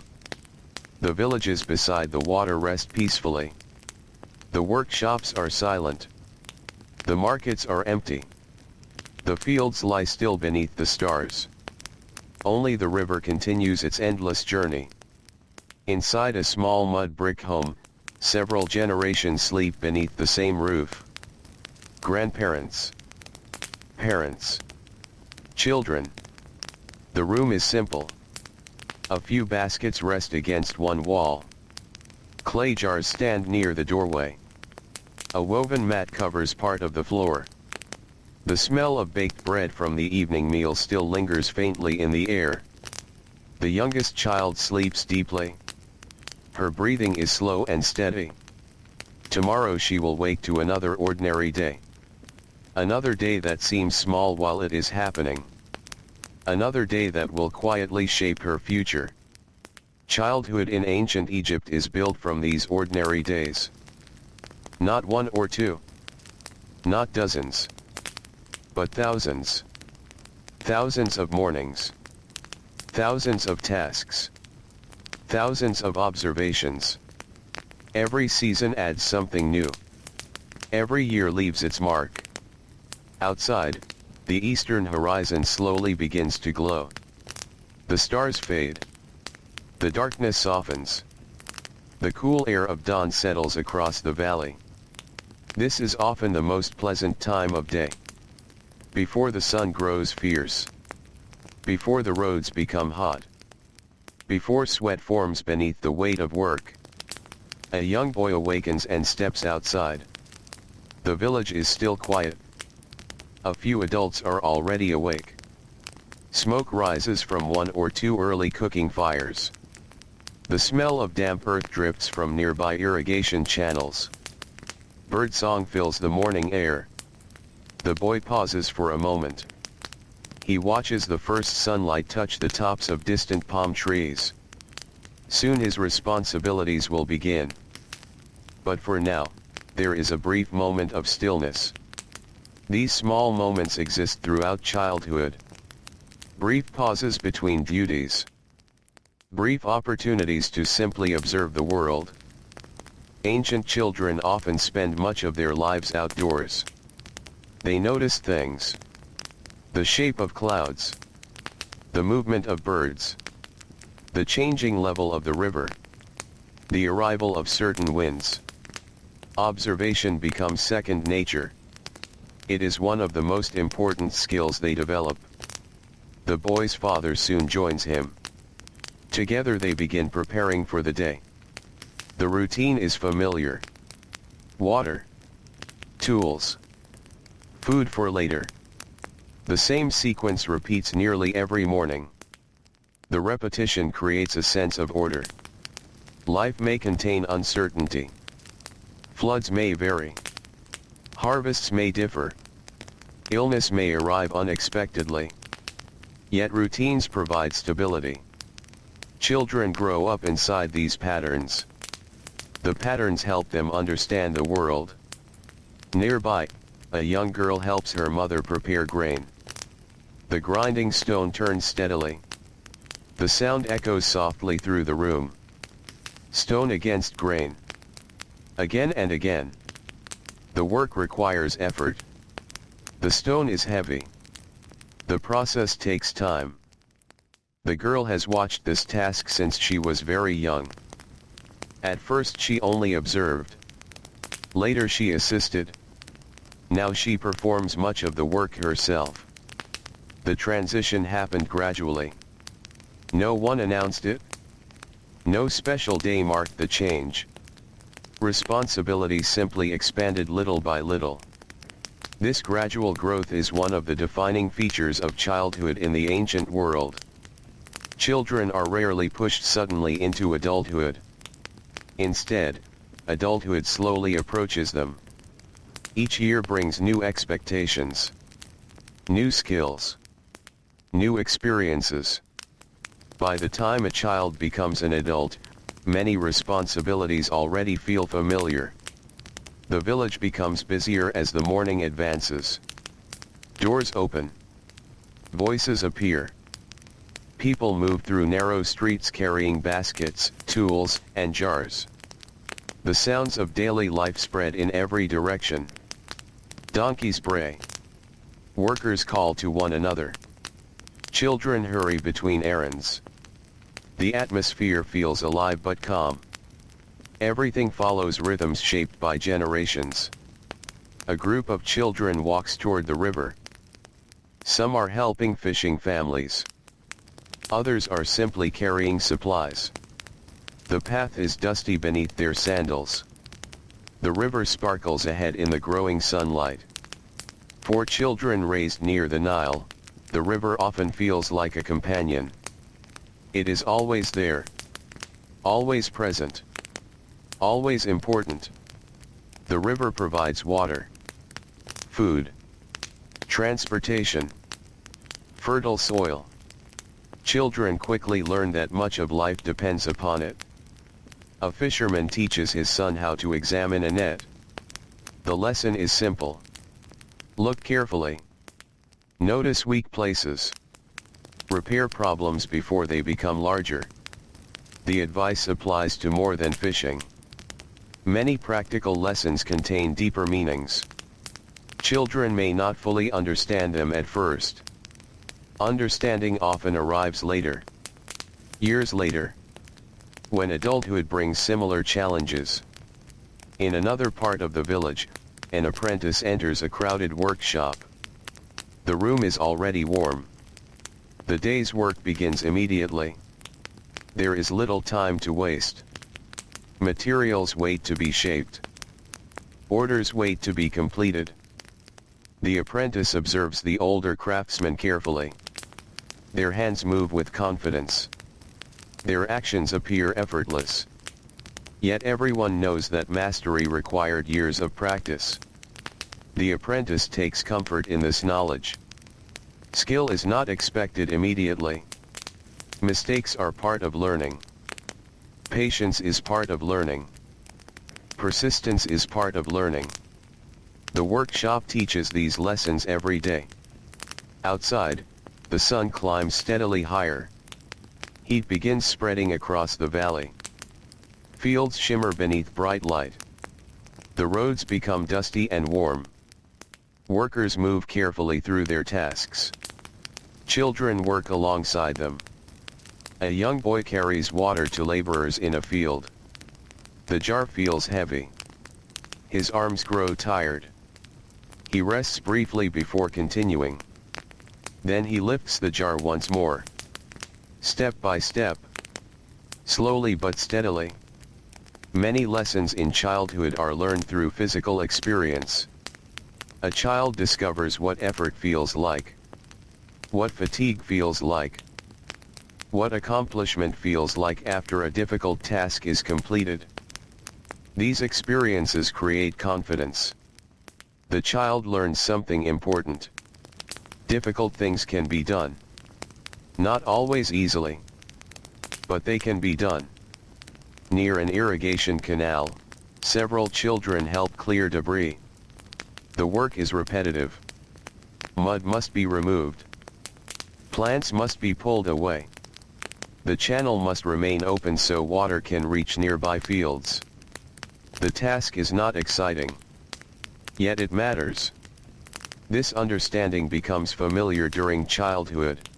The villages beside the water rest peacefully. The workshops are silent. The markets are empty. The fields lie still beneath the stars. Only the river continues its endless journey. Inside a small mud brick home, several generations sleep beneath the same roof. Grandparents. Parents. Children. The room is simple. A few baskets rest against one wall. Clay jars stand near the doorway. A woven mat covers part of the floor. The smell of baked bread from the evening meal still lingers faintly in the air. The youngest child sleeps deeply. Her breathing is slow and steady. Tomorrow she will wake to another ordinary day. Another day that seems small while it is happening. Another day that will quietly shape her future. Childhood in ancient Egypt is built from these ordinary days. Not one or two. Not dozens. But thousands. Thousands of mornings. Thousands of tasks. Thousands of observations. Every season adds something new. Every year leaves its mark. Outside, the eastern horizon slowly begins to glow. The stars fade. The darkness softens. The cool air of dawn settles across the valley. This is often the most pleasant time of day. Before the sun grows fierce. Before the roads become hot. Before sweat forms beneath the weight of work. A young boy awakens and steps outside. The village is still quiet. A few adults are already awake. Smoke rises from one or two early cooking fires. The smell of damp earth drifts from nearby irrigation channels. Birdsong fills the morning air. The boy pauses for a moment. He watches the first sunlight touch the tops of distant palm trees. Soon his responsibilities will begin. But for now, there is a brief moment of stillness. These small moments exist throughout childhood. Brief pauses between duties. Brief opportunities to simply observe the world. Ancient children often spend much of their lives outdoors. They notice things. The shape of clouds. The movement of birds. The changing level of the river. The arrival of certain winds. Observation becomes second nature. It is one of the most important skills they develop. The boy's father soon joins him. Together they begin preparing for the day. The routine is familiar. Water. Tools. Food for later. The same sequence repeats nearly every morning. The repetition creates a sense of order. Life may contain uncertainty. Floods may vary. Harvests may differ. Illness may arrive unexpectedly. Yet routines provide stability. Children grow up inside these patterns. The patterns help them understand the world. Nearby, a young girl helps her mother prepare grain. The grinding stone turns steadily. The sound echoes softly through the room. Stone against grain. Again and again. The work requires effort. The stone is heavy. The process takes time. The girl has watched this task since she was very young. At first she only observed. Later she assisted. Now she performs much of the work herself. The transition happened gradually. No one announced it. No special day marked the change. Responsibility simply expanded little by little. This gradual growth is one of the defining features of childhood in the ancient world. Children are rarely pushed suddenly into adulthood. Instead, adulthood slowly approaches them. Each year brings new expectations, new skills, new experiences. By the time a child becomes an adult, many responsibilities already feel familiar. The village becomes busier as the morning advances. Doors open. Voices appear. People move through narrow streets carrying baskets, tools, and jars. The sounds of daily life spread in every direction. Donkeys bray. Workers call to one another. Children hurry between errands. The atmosphere feels alive but calm. Everything follows rhythms shaped by generations. A group of children walks toward the river. Some are helping fishing families. Others are simply carrying supplies. The path is dusty beneath their sandals. The river sparkles ahead in the growing sunlight. For children raised near the Nile, the river often feels like a companion. It is always there. Always present. Always important. The river provides water, food, transportation, fertile soil. Children quickly learn that much of life depends upon it. A fisherman teaches his son how to examine a net. The lesson is simple. Look carefully. Notice weak places. Repair problems before they become larger. The advice applies to more than fishing. Many practical lessons contain deeper meanings. Children may not fully understand them at first. Understanding often arrives later. Years later. When adulthood brings similar challenges. In another part of the village, an apprentice enters a crowded workshop. The room is already warm. The day's work begins immediately. There is little time to waste. Materials wait to be shaped. Orders wait to be completed. The apprentice observes the older craftsman carefully. Their hands move with confidence. Their actions appear effortless. Yet everyone knows that mastery required years of practice. The apprentice takes comfort in this knowledge. Skill is not expected immediately. Mistakes are part of learning. Patience is part of learning. Persistence is part of learning. The workshop teaches these lessons every day. Outside, the sun climbs steadily higher. Heat begins spreading across the valley. Fields shimmer beneath bright light. The roads become dusty and warm. Workers move carefully through their tasks. Children work alongside them. A young boy carries water to laborers in a field. The jar feels heavy. His arms grow tired. He rests briefly before continuing. Then he lifts the jar once more. Step by step. Slowly but steadily. Many lessons in childhood are learned through physical experience. A child discovers what effort feels like. What fatigue feels like. What accomplishment feels like after a difficult task is completed. These experiences create confidence. The child learns something important. Difficult things can be done. Not always easily. But they can be done. Near an irrigation canal, several children help clear debris. The work is repetitive. Mud must be removed. Plants must be pulled away. The channel must remain open so water can reach nearby fields. The task is not exciting. Yet it matters. This understanding becomes familiar during childhood.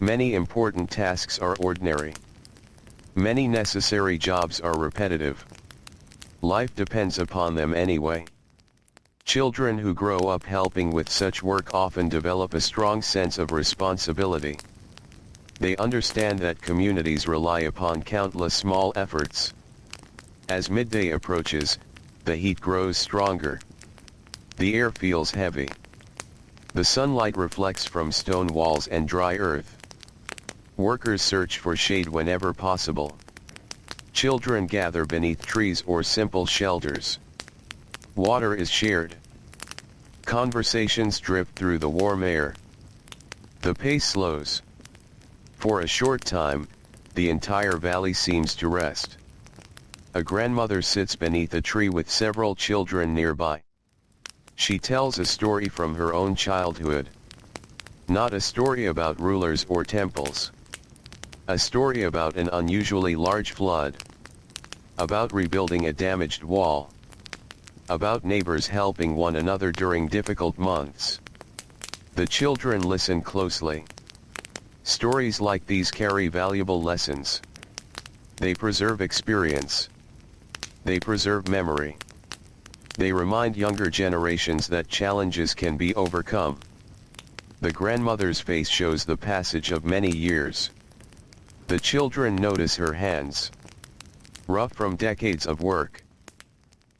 Many important tasks are ordinary. Many necessary jobs are repetitive. Life depends upon them anyway. Children who grow up helping with such work often develop a strong sense of responsibility. They understand that communities rely upon countless small efforts. As midday approaches, the heat grows stronger. The air feels heavy. The sunlight reflects from stone walls and dry earth. Workers search for shade whenever possible. Children gather beneath trees or simple shelters. Water is shared. Conversations drift through the warm air. The pace slows. For a short time, the entire valley seems to rest. A grandmother sits beneath a tree with several children nearby. She tells a story from her own childhood. Not a story about rulers or temples. A story about an unusually large flood. About rebuilding a damaged wall. About neighbors helping one another during difficult months. The children listen closely. Stories like these carry valuable lessons. They preserve experience. They preserve memory. They remind younger generations that challenges can be overcome. The grandmother's face shows the passage of many years. The children notice her hands. Rough from decades of work.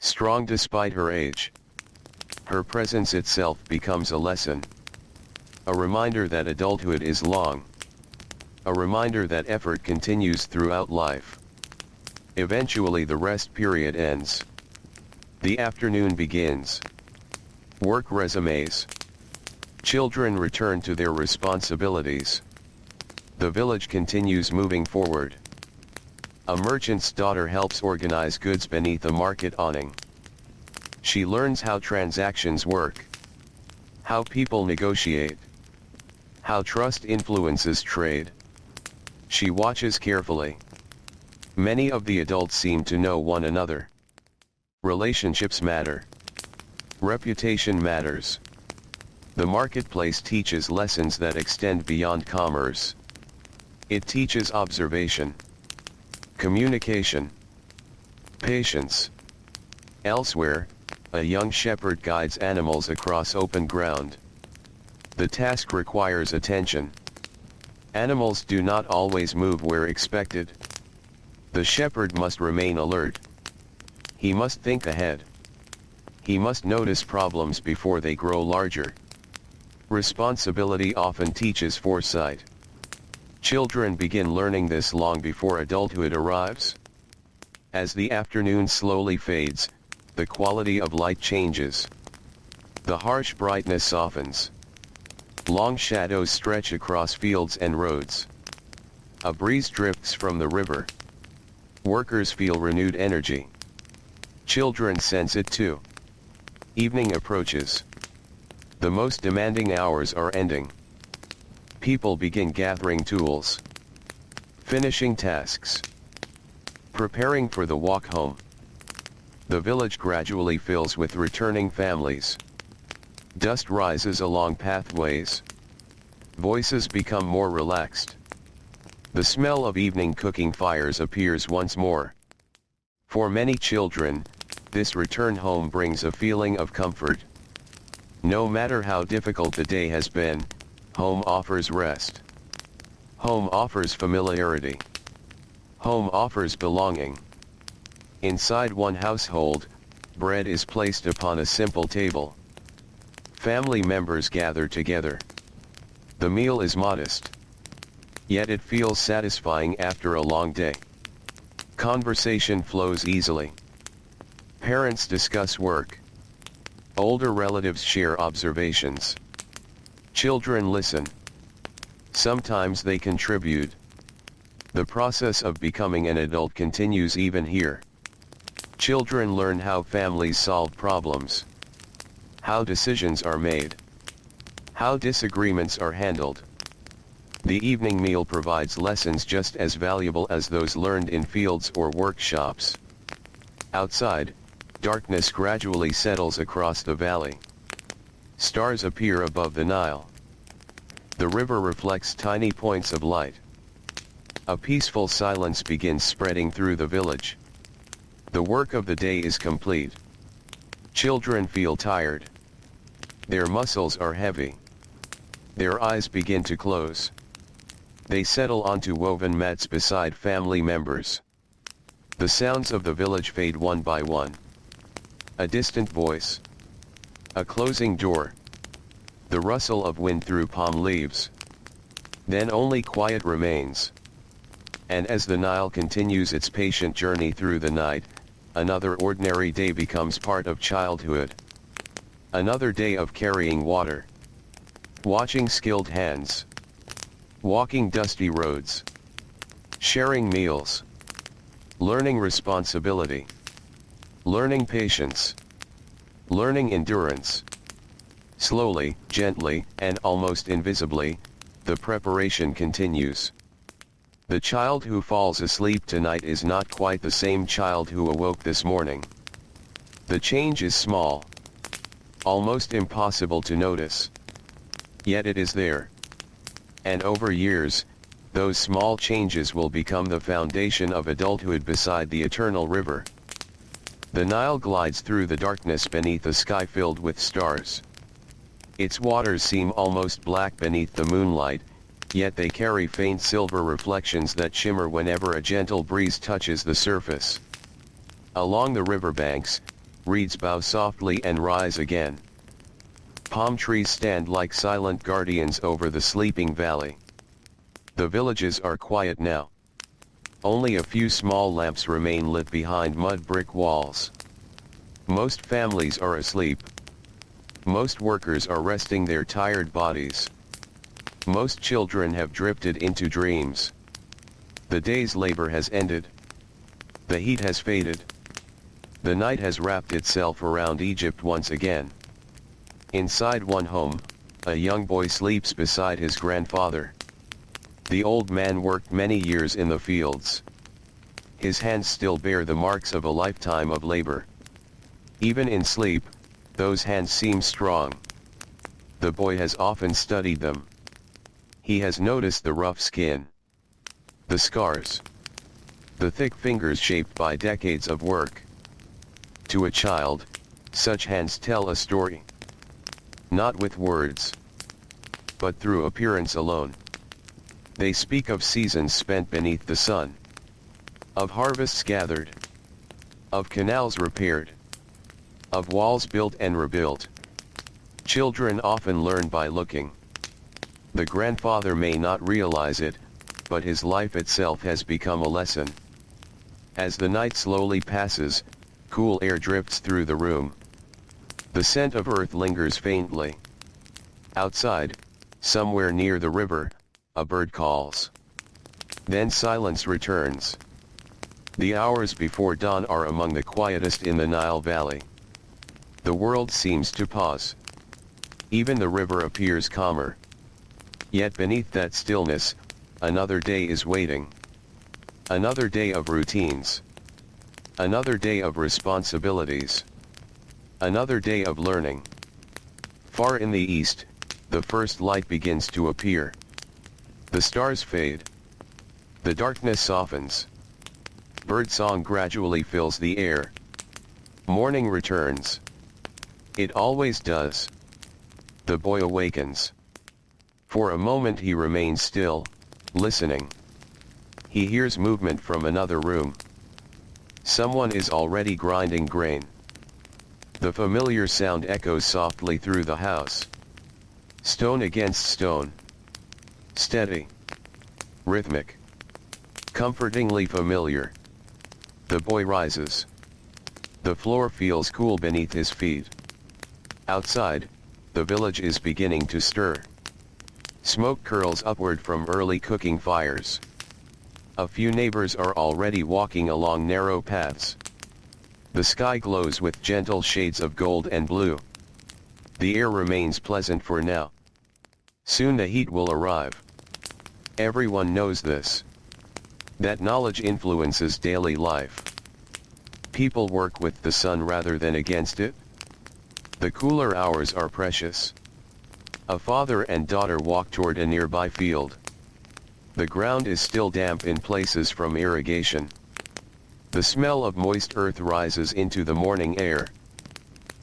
Strong despite her age. Her presence itself becomes a lesson. A reminder that adulthood is long. A reminder that effort continues throughout life. Eventually the rest period ends. The afternoon begins. Work resumes. Children return to their responsibilities. The village continues moving forward. A merchant's daughter helps organize goods beneath a market awning. She learns how transactions work. How people negotiate. How trust influences trade. She watches carefully. Many of the adults seem to know one another. Relationships matter. Reputation matters. The marketplace teaches lessons that extend beyond commerce. It teaches observation, communication, patience. Elsewhere, a young shepherd guides animals across open ground. The task requires attention. Animals do not always move where expected. The shepherd must remain alert. He must think ahead. He must notice problems before they grow larger. Responsibility often teaches foresight. Children begin learning this long before adulthood arrives. As the afternoon slowly fades, the quality of light changes. The harsh brightness softens. Long shadows stretch across fields and roads. A breeze drifts from the river. Workers feel renewed energy. Children sense it too. Evening approaches. The most demanding hours are ending. People begin gathering tools, finishing tasks, preparing for the walk home. The village gradually fills with returning families. Dust rises along pathways. Voices become more relaxed. The smell of evening cooking fires appears once more. For many children, this return home brings a feeling of comfort. No matter how difficult the day has been, home offers rest. Home offers familiarity. Home offers belonging. Inside one household, bread is placed upon a simple table. Family members gather together. The meal is modest. Yet it feels satisfying after a long day. Conversation flows easily. Parents discuss work. Older relatives share observations. Children listen. Sometimes they contribute. The process of becoming an adult continues even here. Children learn how families solve problems, how decisions are made, how disagreements are handled. The evening meal provides lessons just as valuable as those learned in fields or workshops. Outside, darkness gradually settles across the valley. Stars appear above the Nile. The river reflects tiny points of light. A peaceful silence begins spreading through the village. The work of the day is complete. Children feel tired. Their muscles are heavy. Their eyes begin to close. They settle onto woven mats beside family members. The sounds of the village fade one by one. A distant voice. A closing door. The rustle of wind through palm leaves. Then only quiet remains. And as the Nile continues its patient journey through the night, another ordinary day becomes part of childhood. Another day of carrying water. Watching skilled hands. Walking dusty roads. Sharing meals. Learning responsibility. Learning patience. Learning endurance. Slowly, gently, and almost invisibly, the preparation continues. The child who falls asleep tonight is not quite the same child who awoke this morning. The change is small. Almost impossible to notice. Yet it is there. And over years, those small changes will become the foundation of adulthood beside the eternal river. The Nile glides through the darkness beneath a sky filled with stars. Its waters seem almost black beneath the moonlight, yet they carry faint silver reflections that shimmer whenever a gentle breeze touches the surface. Along the riverbanks, reeds bow softly and rise again. Palm trees stand like silent guardians over the sleeping valley. The villages are quiet now. Only a few small lamps remain lit behind mud brick walls. Most families are asleep. Most workers are resting their tired bodies. Most children have drifted into dreams. The day's labor has ended. The heat has faded. The night has wrapped itself around Egypt once again. Inside one home, a young boy sleeps beside his grandfather. The old man worked many years in the fields. His hands still bear the marks of a lifetime of labor. Even in sleep, those hands seem strong. The boy has often studied them. He has noticed the rough skin, the scars, the thick fingers shaped by decades of work. To a child, such hands tell a story. Not with words, but through appearance alone. They speak of seasons spent beneath the sun, of harvests gathered, of canals repaired, of walls built and rebuilt. Children often learn by looking. The grandfather may not realize it, but his life itself has become a lesson. As the night slowly passes, cool air drifts through the room. The scent of earth lingers faintly. Outside, somewhere near the river, a bird calls. Then silence returns. The hours before dawn are among the quietest in the Nile Valley. The world seems to pause. Even the river appears calmer. Yet beneath that stillness, another day is waiting. Another day of routines. Another day of responsibilities. Another day of learning. Far in the east, the first light begins to appear. The stars fade. The darkness softens. Birdsong gradually fills the air. Morning returns. It always does. The boy awakens. For a moment he remains still, listening. He hears movement from another room. Someone is already grinding grain. The familiar sound echoes softly through the house. Stone against stone. Steady. Rhythmic. Comfortingly familiar. The boy rises. The floor feels cool beneath his feet. Outside, the village is beginning to stir. Smoke curls upward from early cooking fires. A few neighbors are already walking along narrow paths. The sky glows with gentle shades of gold and blue. The air remains pleasant for now. Soon the heat will arrive. Everyone knows this. That knowledge influences daily life. People work with the sun rather than against it. The cooler hours are precious. A father and daughter walk toward a nearby field. The ground is still damp in places from irrigation. The smell of moist earth rises into the morning air.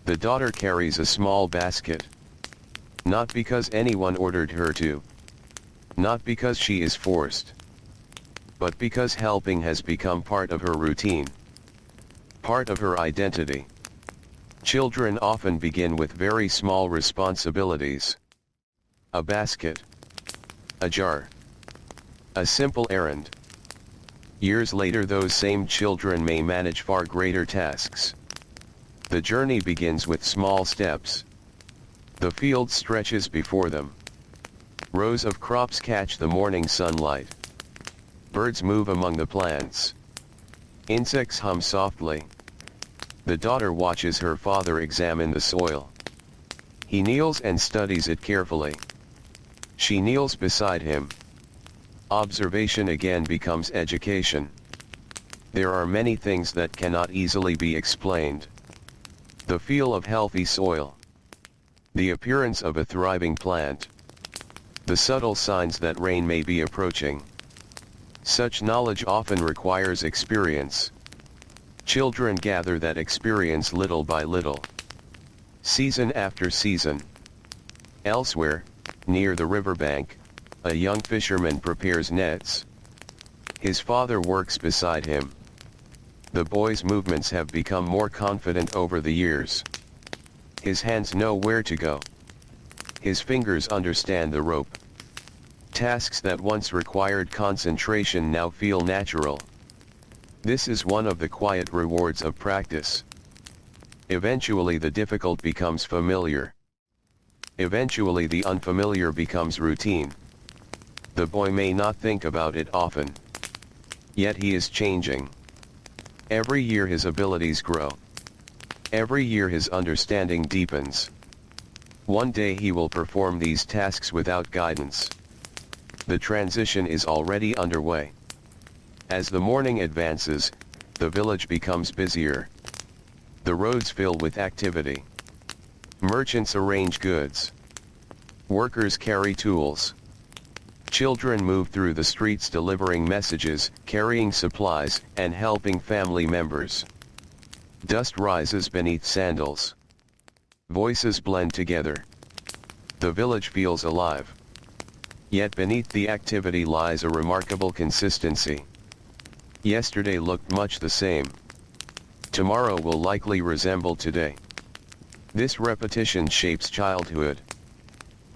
The daughter carries a small basket. Not because anyone ordered her to. Not because she is forced. But because helping has become part of her routine. Part of her identity. Children often begin with very small responsibilities. A basket. A jar. A simple errand. Years later those same children may manage far greater tasks. The journey begins with small steps. The field stretches before them. Rows of crops catch the morning sunlight. Birds move among the plants. Insects hum softly. The daughter watches her father examine the soil. He kneels and studies it carefully. She kneels beside him. Observation again becomes education. There are many things that cannot easily be explained. The feel of healthy soil. The appearance of a thriving plant. The subtle signs that rain may be approaching. Such knowledge often requires experience. Children gather that experience little by little. Season after season. Elsewhere, near the riverbank, a young fisherman prepares nets. His father works beside him. The boy's movements have become more confident over the years. His hands know where to go. His fingers understand the rope. Tasks that once required concentration now feel natural. This is one of the quiet rewards of practice. Eventually the difficult becomes familiar. Eventually the unfamiliar becomes routine. The boy may not think about it often. Yet he is changing. Every year his abilities grow. Every year his understanding deepens. One day he will perform these tasks without guidance. The transition is already underway. As the morning advances, the village becomes busier. The roads fill with activity. Merchants arrange goods. Workers carry tools. Children move through the streets delivering messages, carrying supplies, and helping family members. Dust rises beneath sandals. Voices blend together. The village feels alive. Yet beneath the activity lies a remarkable consistency. Yesterday looked much the same. Tomorrow will likely resemble today. This repetition shapes childhood.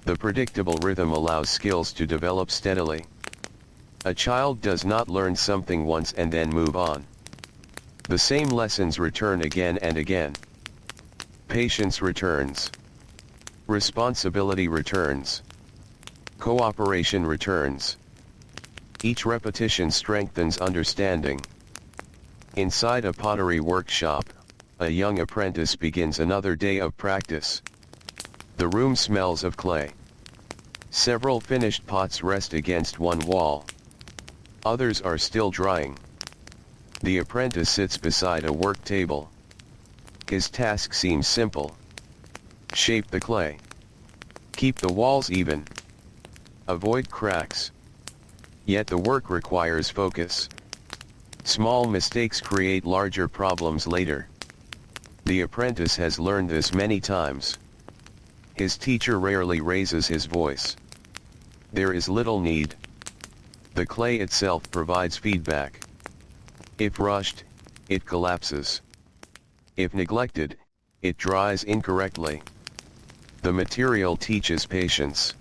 The predictable rhythm allows skills to develop steadily. A child does not learn something once and then move on. The same lessons return again and again. Patience returns. Responsibility returns. Cooperation returns. Each repetition strengthens understanding. Inside a pottery workshop, a young apprentice begins another day of practice. The room smells of clay. Several finished pots rest against one wall. Others are still drying. The apprentice sits beside a work table. His task seems simple. Shape the clay. Keep the walls even. Avoid cracks. Yet the work requires focus. Small mistakes create larger problems later. The apprentice has learned this many times. His teacher rarely raises his voice. There is little need. The clay itself provides feedback. If rushed, it collapses. If neglected, it dries incorrectly. The material teaches patience.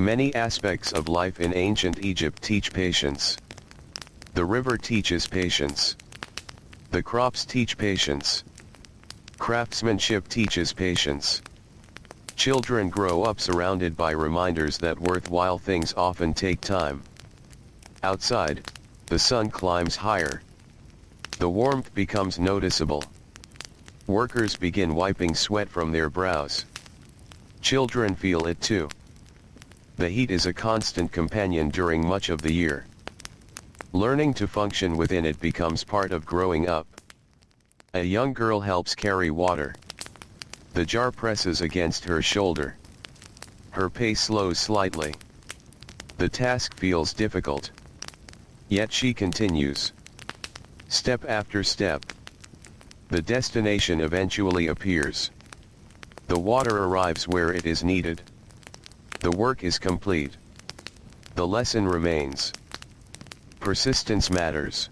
Many aspects of life in ancient Egypt teach patience. The river teaches patience. The crops teach patience. Craftsmanship teaches patience. Children grow up surrounded by reminders that worthwhile things often take time. Outside, the sun climbs higher. The warmth becomes noticeable. Workers begin wiping sweat from their brows. Children feel it too. The heat is a constant companion during much of the year. Learning to function within it becomes part of growing up. A young girl helps carry water. The jar presses against her shoulder. Her pace slows slightly. The task feels difficult. Yet she continues. Step after step. The destination eventually appears. The water arrives where it is needed. The work is complete. The lesson remains. Persistence matters.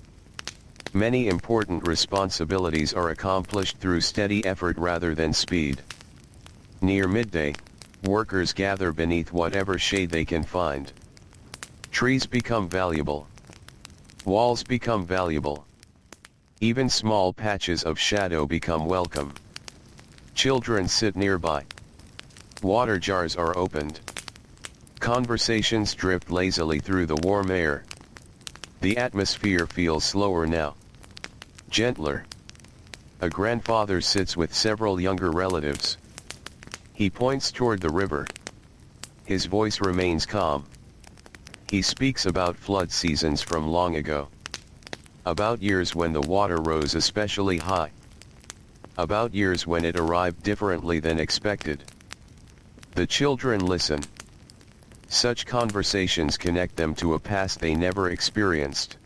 Many important responsibilities are accomplished through steady effort rather than speed. Near midday, workers gather beneath whatever shade they can find. Trees become valuable. Walls become valuable. Even small patches of shadow become welcome. Children sit nearby. Water jars are opened. Conversations drift lazily through the warm air. The atmosphere feels slower now. Gentler. A grandfather sits with several younger relatives. He points toward the river. His voice remains calm. He speaks about flood seasons from long ago. About years when the water rose especially high. About years when it arrived differently than expected. The children listen. Such conversations connect them to a past they never experienced.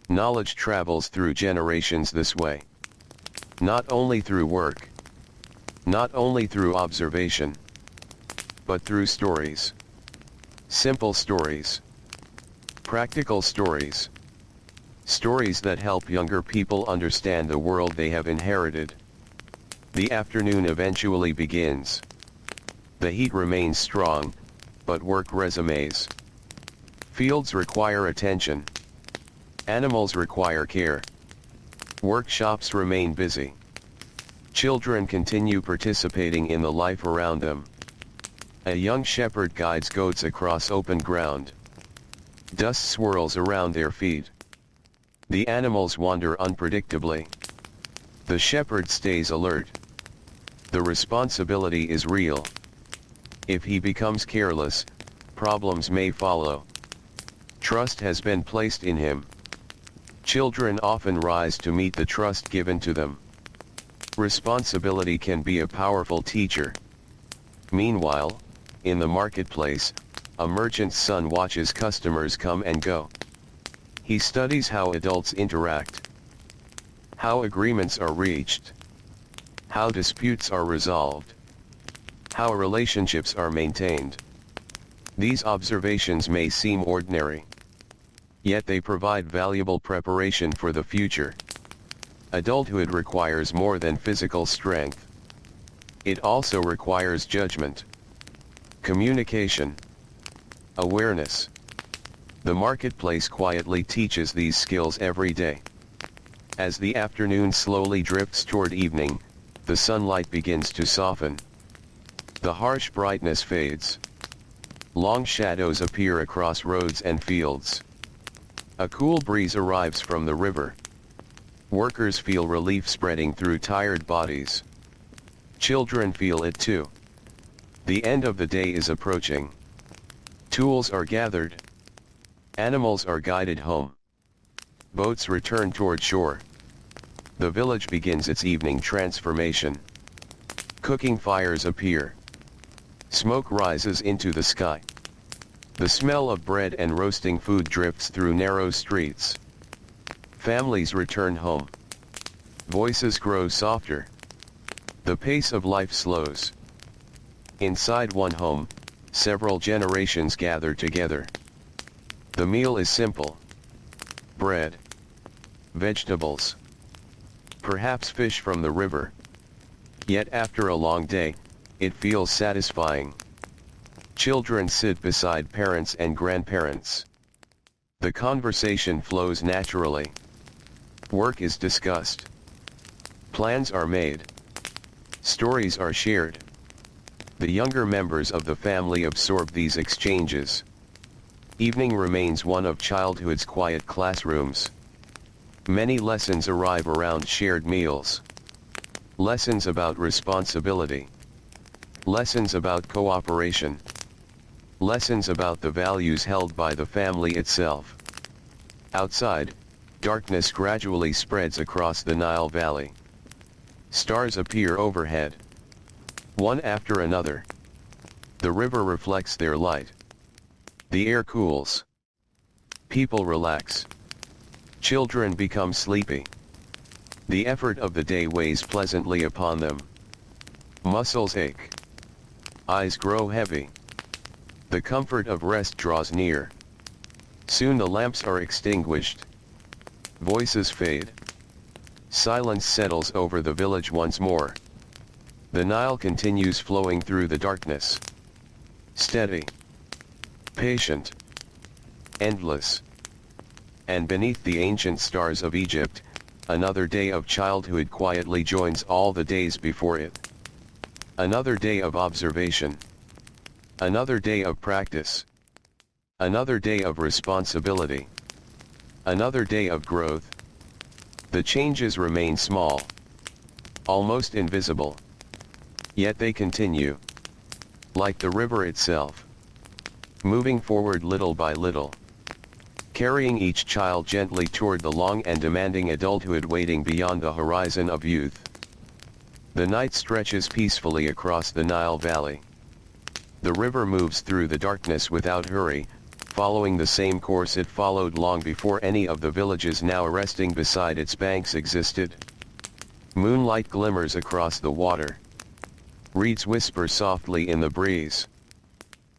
Knowledge travels through generations this way. Not only through work. Not only through observation. But through stories. Simple stories. Practical stories. Stories that help younger people understand the world they have inherited. The afternoon eventually begins. The heat remains strong, but work resumes. Fields require attention. Animals require care. Workshops remain busy. Children continue participating in the life around them. A young shepherd guides goats across open ground. Dust swirls around their feet. The animals wander unpredictably. The shepherd stays alert. The responsibility is real. If he becomes careless, problems may follow. Trust has been placed in him. Children often rise to meet the trust given to them. Responsibility can be a powerful teacher. Meanwhile, in the marketplace, a merchant's son watches customers come and go. He studies how adults interact. How agreements are reached. How disputes are resolved. How relationships are maintained. These observations may seem ordinary, yet they provide valuable preparation for the future. Adulthood requires more than physical strength. It also requires judgment, communication, awareness. The marketplace quietly teaches these skills every day. As the afternoon slowly drifts toward evening, the sunlight begins to soften. The harsh brightness fades. Long shadows appear across roads and fields. A cool breeze arrives from the river. Workers feel relief spreading through tired bodies. Children feel it too. The end of the day is approaching. Tools are gathered. Animals are guided home. Boats return toward shore. The village begins its evening transformation. Cooking fires appear. Smoke rises into the sky. The smell of bread and roasting food drifts through narrow streets. Families return home. Voices grow softer. The pace of life slows. Inside one home, several generations gather together. The meal is simple. Bread, vegetables, perhaps fish from the river. Yet after a long day, it feels satisfying. Children sit beside parents and grandparents. The conversation flows naturally. Work is discussed. Plans are made. Stories are shared. The younger members of the family absorb these exchanges. Evening remains one of childhood's quiet classrooms. Many lessons arrive around shared meals. Lessons about responsibility. Lessons about cooperation. Lessons about the values held by the family itself. Outside, darkness gradually spreads across the Nile Valley. Stars appear overhead. One after another. The river reflects their light. The air cools. People relax. Children become sleepy. The effort of the day weighs pleasantly upon them. Muscles ache. Eyes grow heavy. The comfort of rest draws near. Soon the lamps are extinguished. Voices fade. Silence settles over the village once more. The Nile continues flowing through the darkness. Steady. Patient. Endless. And beneath the ancient stars of Egypt, another day of childhood quietly joins all the days before it. Another day of observation. Another day of practice. Another day of responsibility. Another day of growth. The changes remain small. Almost invisible. Yet they continue. Like the river itself. Moving forward little by little. Carrying each child gently toward the long and demanding adulthood waiting beyond the horizon of youth. The night stretches peacefully across the Nile Valley. The river moves through the darkness without hurry, following the same course it followed long before any of the villages now resting beside its banks existed. Moonlight glimmers across the water. Reeds whisper softly in the breeze.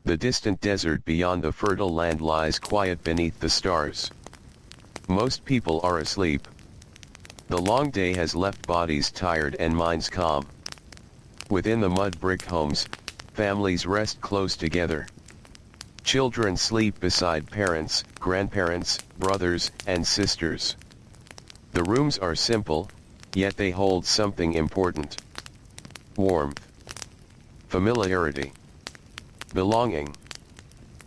The distant desert beyond the fertile land lies quiet beneath the stars. Most people are asleep. The long day has left bodies tired and minds calm. Within the mud brick homes, families rest close together. Children sleep beside parents, grandparents, brothers, and sisters. The rooms are simple, yet they hold something important. Warmth. Familiarity. Belonging.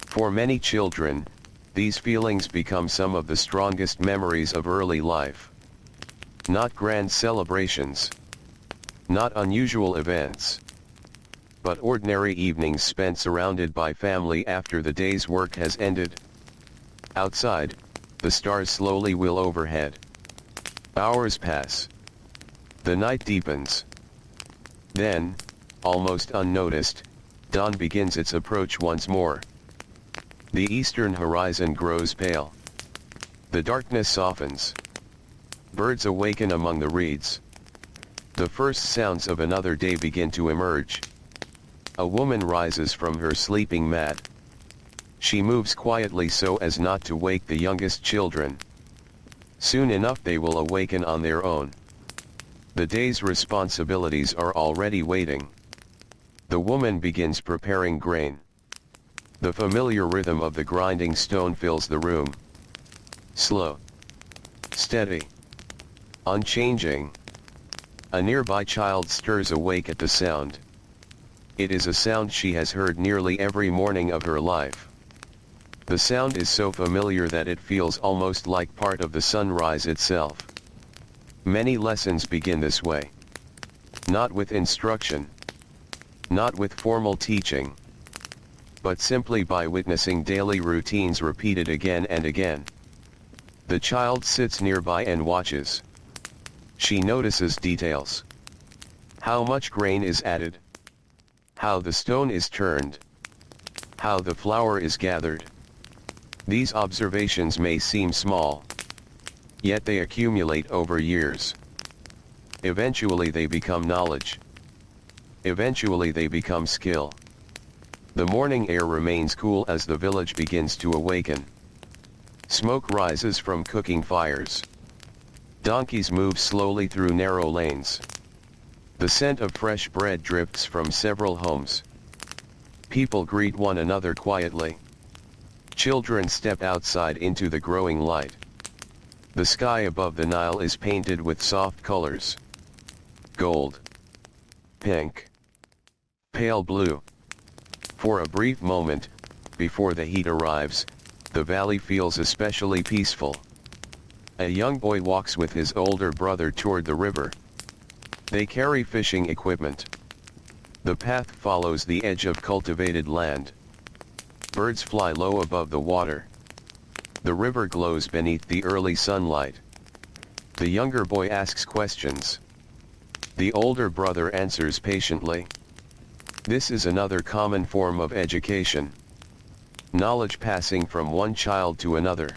For many children, these feelings become some of the strongest memories of early life. Not grand celebrations. Not unusual events. But ordinary evenings spent surrounded by family after the day's work has ended. Outside, the stars slowly wheel overhead. Hours pass. The night deepens. Then, almost unnoticed, dawn begins its approach once more. The eastern horizon grows pale. The darkness softens. Birds awaken among the reeds. The first sounds of another day begin to emerge. A woman rises from her sleeping mat. She moves quietly so as not to wake the youngest children. Soon enough they will awaken on their own. The day's responsibilities are already waiting. The woman begins preparing grain. The familiar rhythm of the grinding stone fills the room. Slow. Steady. Unchanging. A nearby child stirs awake at the sound. It is a sound she has heard nearly every morning of her life. The sound is so familiar that it feels almost like part of the sunrise itself. Many lessons begin this way. Not with instruction. Not with formal teaching. But simply by witnessing daily routines repeated again and again. The child sits nearby and watches. She notices details. How much grain is added. How the stone is turned. How the flour is gathered. These observations may seem small. Yet they accumulate over years. Eventually they become knowledge. Eventually they become skill. The morning air remains cool as the village begins to awaken. Smoke rises from cooking fires. Donkeys move slowly through narrow lanes. The scent of fresh bread drifts from several homes. People greet one another quietly. Children step outside into the growing light. The sky above the Nile is painted with soft colors. Gold. Pink. Pale blue. For a brief moment, before the heat arrives, the valley feels especially peaceful. A young boy walks with his older brother toward the river. They carry fishing equipment. The path follows the edge of cultivated land. Birds fly low above the water. The river glows beneath the early sunlight. The younger boy asks questions. The older brother answers patiently. This is another common form of education. Knowledge passing from one child to another.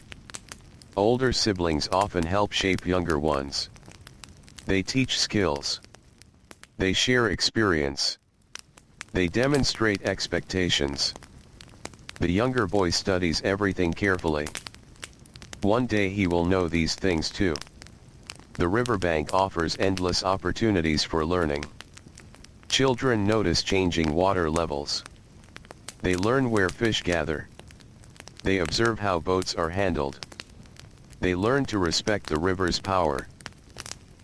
Older siblings often help shape younger ones. They teach skills. They share experience. They demonstrate expectations. The younger boy studies everything carefully. One day he will know these things too. The riverbank offers endless opportunities for learning. Children notice changing water levels. They learn where fish gather. They observe how boats are handled. They learn to respect the river's power.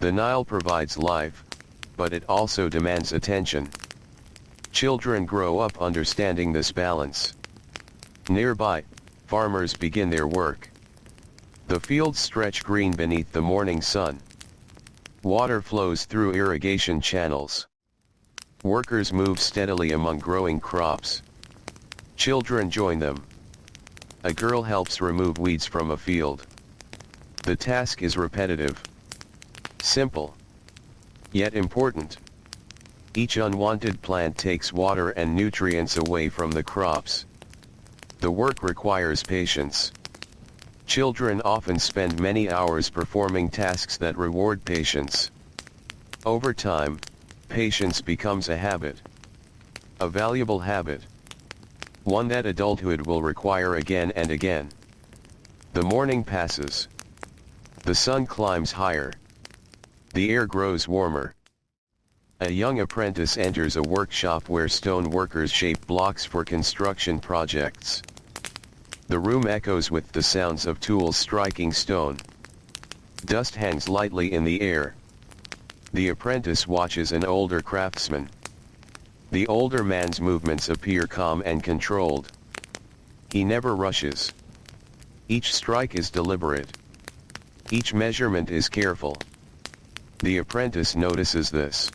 The Nile provides life, but it also demands attention. Children grow up understanding this balance. Nearby, farmers begin their work. The fields stretch green beneath the morning sun. Water flows through irrigation channels. Workers move steadily among growing crops. Children join them. A girl helps remove weeds from a field. The task is repetitive. Simple. Yet important. Each unwanted plant takes water and nutrients away from the crops. The work requires patience. Children often spend many hours performing tasks that reward patience. Over time, patience becomes a habit. A valuable habit. One that adulthood will require again and again. The morning passes. The sun climbs higher. The air grows warmer. A young apprentice enters a workshop where stone workers shape blocks for construction projects. The room echoes with the sounds of tools striking stone. Dust hangs lightly in the air. The apprentice watches an older craftsman. The older man's movements appear calm and controlled. He never rushes. Each strike is deliberate. Each measurement is careful. The apprentice notices this.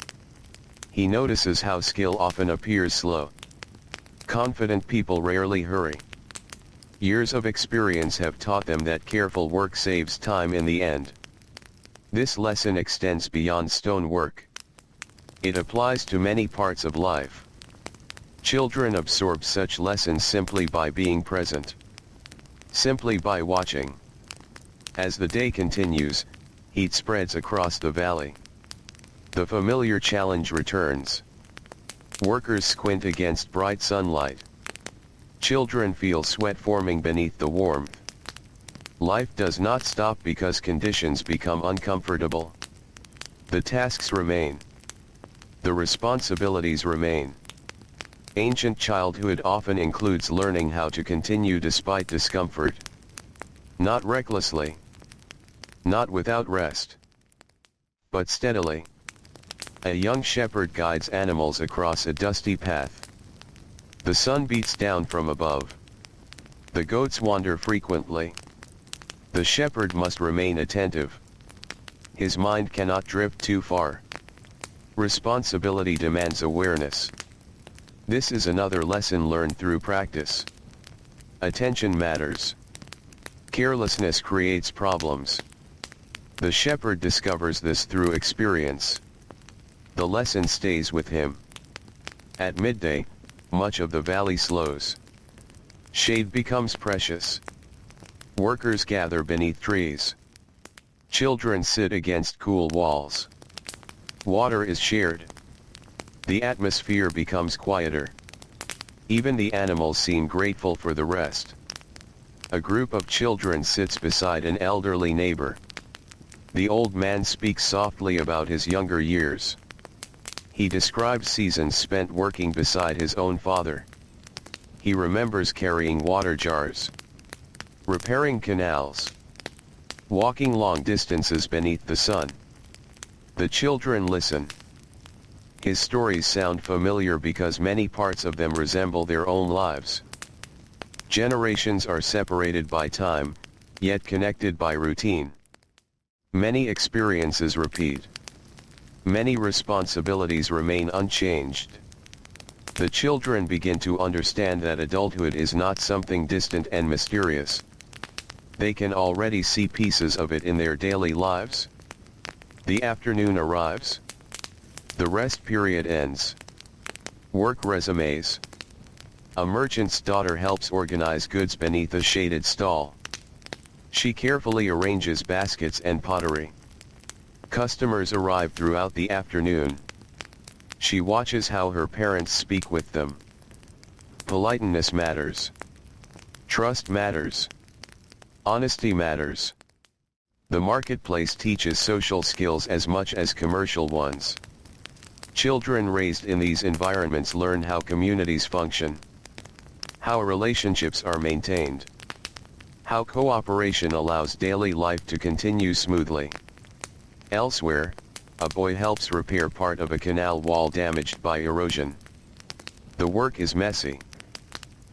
He notices how skill often appears slow. Confident people rarely hurry. Years of experience have taught them that careful work saves time in the end. This lesson extends beyond stonework. It applies to many parts of life. Children absorb such lessons simply by being present. Simply by watching. As the day continues, heat spreads across the valley. The familiar challenge returns. Workers squint against bright sunlight. Children feel sweat forming beneath the warmth. Life does not stop because conditions become uncomfortable. The tasks remain. The responsibilities remain. Ancient childhood often includes learning how to continue despite discomfort. Not recklessly. Not without rest. But steadily. A young shepherd guides animals across a dusty path. The sun beats down from above. The goats wander frequently. The shepherd must remain attentive. His mind cannot drift too far. Responsibility demands awareness. This is another lesson learned through practice. Attention matters. Carelessness creates problems. The shepherd discovers this through experience. The lesson stays with him. At midday, much of the valley slows. Shade becomes precious. Workers gather beneath trees. Children sit against cool walls. Water is shared. The atmosphere becomes quieter. Even the animals seem grateful for the rest. A group of children sits beside an elderly neighbor. The old man speaks softly about his younger years. He describes seasons spent working beside his own father. He remembers carrying water jars, repairing canals, walking long distances beneath the sun. The children listen. His stories sound familiar because many parts of them resemble their own lives. Generations are separated by time, yet connected by routine. Many experiences repeat. Many responsibilities remain unchanged. The children begin to understand that adulthood is not something distant and mysterious. They can already see pieces of it in their daily lives. The afternoon arrives. The rest period ends. Work resumes. A merchant's daughter helps organize goods beneath a shaded stall. She carefully arranges baskets and pottery. Customers arrive throughout the afternoon. She watches how her parents speak with them. Politeness matters. Trust matters. Honesty matters. The marketplace teaches social skills as much as commercial ones. Children raised in these environments learn how communities function, how relationships are maintained, how cooperation allows daily life to continue smoothly. Elsewhere, a boy helps repair part of a canal wall damaged by erosion. The work is messy.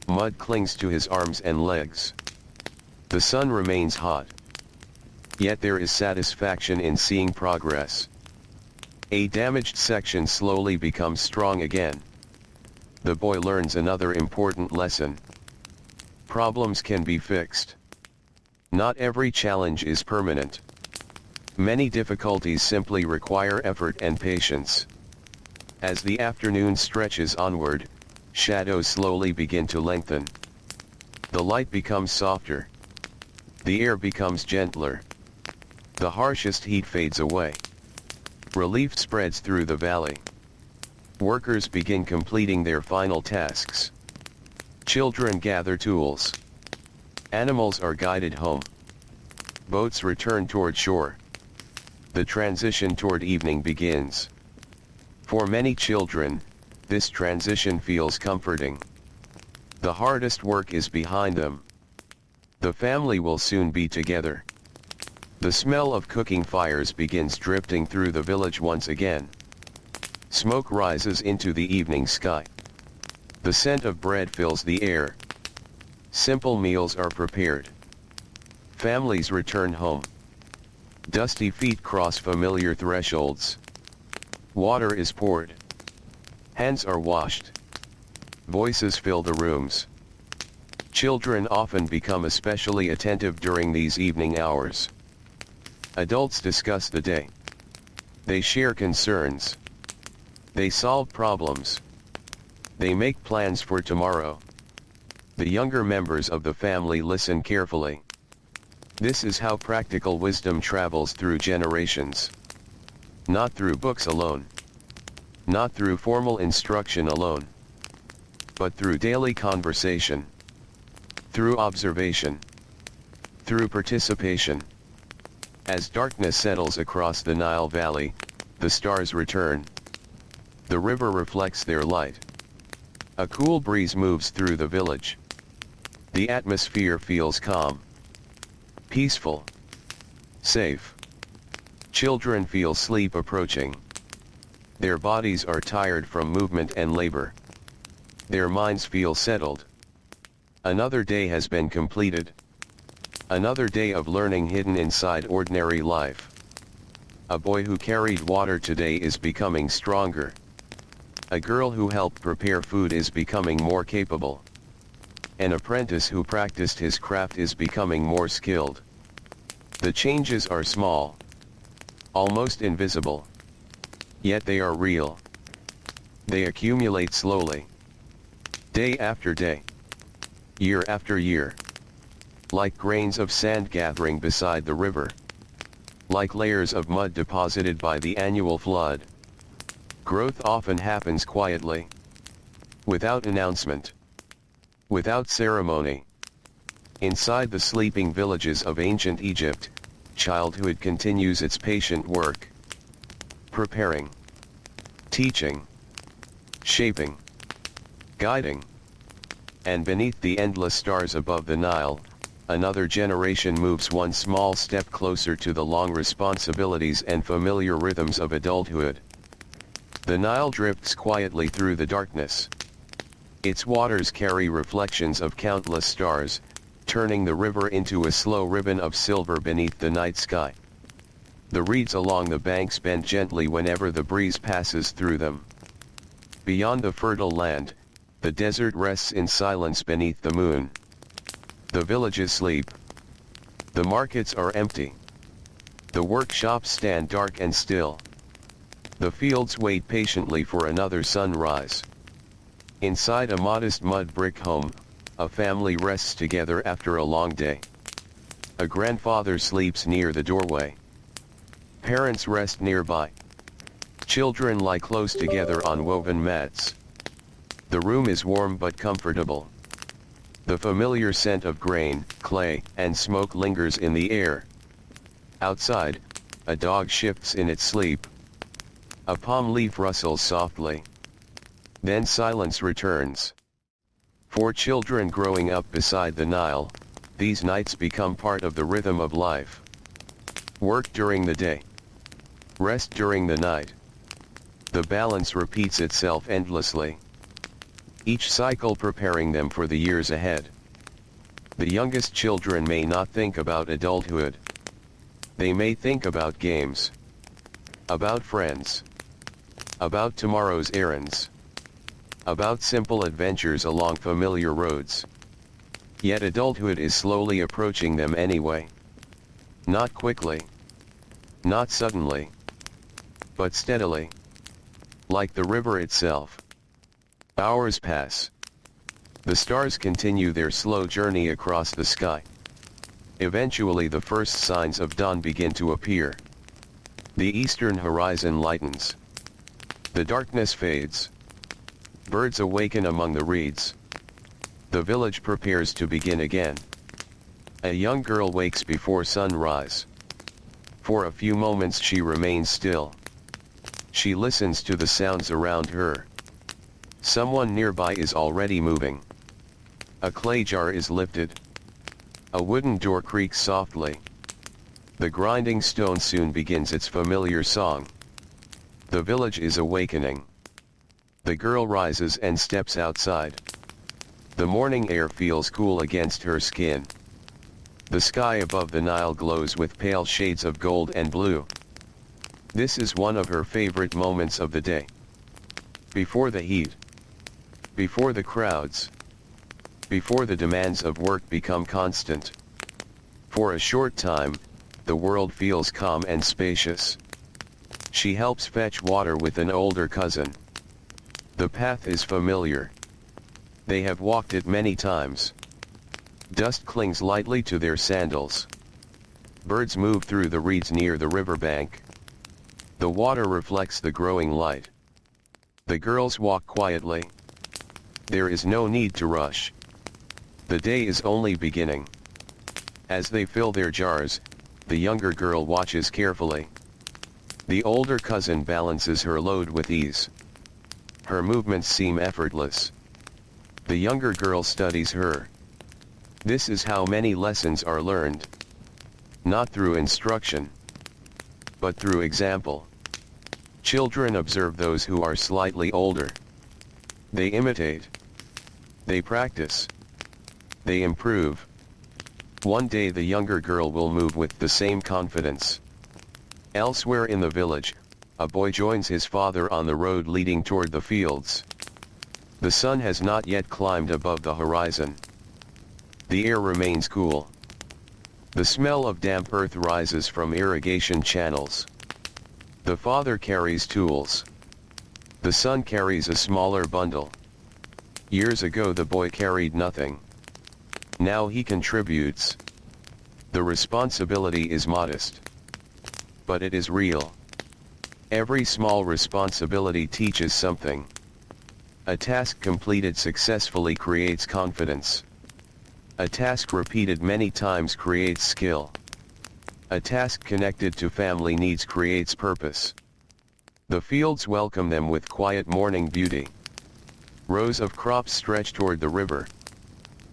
Mud clings to his arms and legs. The sun remains hot. Yet there is satisfaction in seeing progress. A damaged section slowly becomes strong again. The boy learns another important lesson. Problems can be fixed. Not every challenge is permanent. Many difficulties simply require effort and patience. As the afternoon stretches onward, shadows slowly begin to lengthen. The light becomes softer. The air becomes gentler. The harshest heat fades away. Relief spreads through the valley. Workers begin completing their final tasks. Children gather tools. Animals are guided home. Boats return toward shore. The transition toward evening begins. For many children, this transition feels comforting. The hardest work is behind them. The family will soon be together. The smell of cooking fires begins drifting through the village once again. Smoke rises into the evening sky. The scent of bread fills the air. Simple meals are prepared. Families return home. Dusty feet cross familiar thresholds. Water is poured. Hands are washed. Voices fill the rooms. Children often become especially attentive during these evening hours. Adults discuss the day. They share concerns. They solve problems. They make plans for tomorrow. The younger members of the family listen carefully. This is how practical wisdom travels through generations. Not through books alone. Not through formal instruction alone. But through daily conversation. through observation, through participation. As darkness settles across the Nile Valley, the stars return. The river reflects their light. A cool breeze moves through the village. The atmosphere feels calm, peaceful, safe. Children feel sleep approaching. Their bodies are tired from movement and labor. Their minds feel settled. Another day has been completed. Another day of learning hidden inside ordinary life. A boy who carried water today is becoming stronger. A girl who helped prepare food is becoming more capable. An apprentice who practiced his craft is becoming more skilled. The changes are small, almost invisible. Yet they are real. They accumulate slowly. Day after day. Year after year. Like grains of sand gathering beside the river. Like layers of mud deposited by the annual flood. Growth often happens quietly. Without announcement. Without ceremony. Inside the sleeping villages of ancient Egypt, childhood continues its patient work. Preparing. Teaching. Shaping. Guiding. And beneath the endless stars above the Nile, another generation moves one small step closer to the long responsibilities and familiar rhythms of adulthood. The Nile drifts quietly through the darkness. Its waters carry reflections of countless stars, turning the river into a slow ribbon of silver beneath the night sky. The reeds along the banks bend gently whenever the breeze passes through them. Beyond the fertile land, the desert rests in silence beneath the moon. The villages sleep. The markets are empty. The workshops stand dark and still. The fields wait patiently for another sunrise. Inside a modest mud brick home, a family rests together after a long day. A grandfather sleeps near the doorway. Parents rest nearby. Children lie close together on woven mats. The room is warm but comfortable. The familiar scent of grain, clay, and smoke lingers in the air. Outside, a dog shifts in its sleep. A palm leaf rustles softly. Then silence returns. For children growing up beside the Nile, these nights become part of the rhythm of life. Work during the day. Rest during the night. The balance repeats itself endlessly. Each cycle preparing them for the years ahead. The youngest children may not think about adulthood. They may think about games. About friends. About tomorrow's errands. About simple adventures along familiar roads. Yet adulthood is slowly approaching them anyway. Not quickly. Not suddenly. But steadily. Like the river itself. Hours pass. The stars continue their slow journey across the sky. Eventually the first signs of dawn begin to appear. The eastern horizon lightens. The darkness fades. Birds awaken among the reeds. The village prepares to begin again. A young girl wakes before sunrise. For a few moments she remains still. She listens to the sounds around her. Someone nearby is already moving. A clay jar is lifted. A wooden door creaks softly. The grinding stone soon begins its familiar song. The village is awakening. The girl rises and steps outside. The morning air feels cool against her skin. The sky above the Nile glows with pale shades of gold and blue. This is one of her favorite moments of the day. Before the heat. Before the crowds. Before the demands of work become constant. For a short time, the world feels calm and spacious. She helps fetch water with an older cousin. The path is familiar. They have walked it many times. Dust clings lightly to their sandals. Birds move through the reeds near the riverbank. The water reflects the growing light. The girls walk quietly. There is no need to rush. The day is only beginning. As they fill their jars, the younger girl watches carefully. The older cousin balances her load with ease. Her movements seem effortless. The younger girl studies her. This is how many lessons are learned. Not through instruction, but through example. Children observe those who are slightly older. They imitate. They practice. They improve. One day the younger girl will move with the same confidence. Elsewhere in the village, a boy joins his father on the road leading toward the fields. The sun has not yet climbed above the horizon. The air remains cool. The smell of damp earth rises from irrigation channels. The father carries tools. The son carries a smaller bundle. Years ago the boy carried nothing. Now he contributes. The responsibility is modest, but it is real. Every small responsibility teaches something. A task completed successfully creates confidence. A task repeated many times creates skill. A task connected to family needs creates purpose. The fields welcome them with quiet morning beauty. Rows of crops stretch toward the river.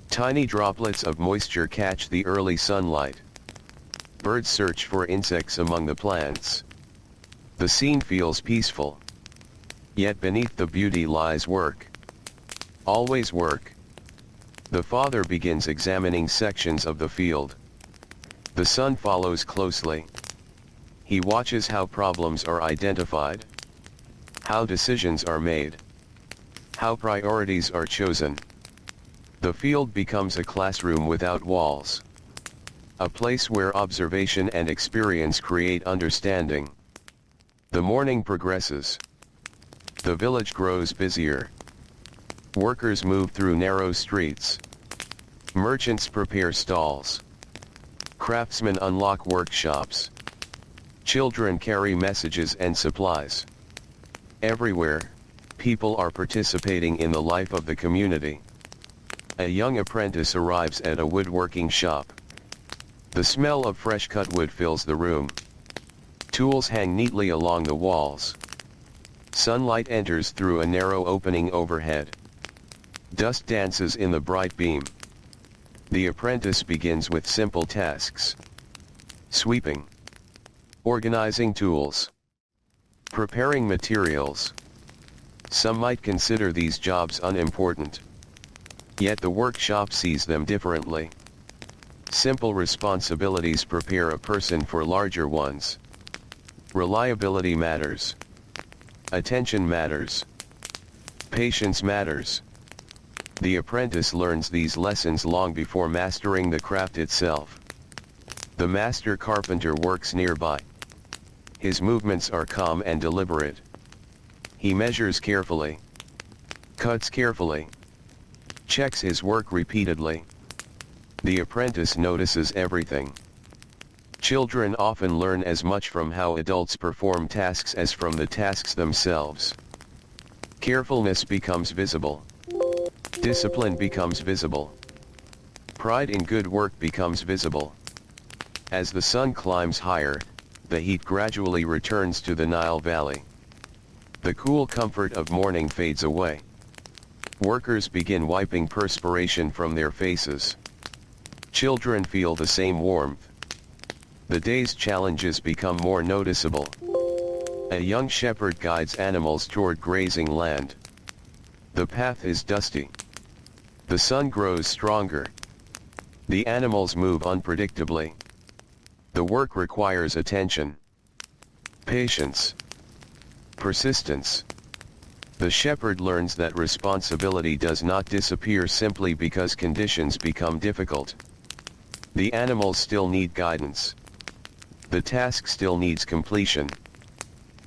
Tiny droplets of moisture catch the early sunlight. Birds search for insects among the plants. The scene feels peaceful. Yet beneath the beauty lies work. Always work. The father begins examining sections of the field. The son follows closely. He watches how problems are identified, how decisions are made, how priorities are chosen. The field becomes a classroom without walls. A place where observation and experience create understanding. The morning progresses. The village grows busier. Workers move through narrow streets. Merchants prepare stalls. Craftsmen unlock workshops. Children carry messages and supplies. Everywhere, people are participating in the life of the community. A young apprentice arrives at a woodworking shop. The smell of fresh cut wood fills the room. Tools hang neatly along the walls. Sunlight enters through a narrow opening overhead. Dust dances in the bright beam. The apprentice begins with simple tasks. Sweeping. Organizing tools. Preparing materials. Some might consider these jobs unimportant. Yet the workshop sees them differently. Simple responsibilities prepare a person for larger ones. Reliability matters. Attention matters. Patience matters. The apprentice learns these lessons long before mastering the craft itself. The master carpenter works nearby. His movements are calm and deliberate. He measures carefully. Cuts carefully. Checks his work repeatedly. The apprentice notices everything. Children often learn as much from how adults perform tasks as from the tasks themselves. Carefulness becomes visible. Discipline becomes visible. Pride in good work becomes visible. As the sun climbs higher, the heat gradually returns to the Nile Valley. The cool comfort of morning fades away. Workers begin wiping perspiration from their faces. Children feel the same warmth. The day's challenges become more noticeable. A young shepherd guides animals toward grazing land. The path is dusty. The sun grows stronger. The animals move unpredictably. The work requires attention, patience, persistence. The shepherd learns that responsibility does not disappear simply because conditions become difficult. The animals still need guidance. The task still needs completion.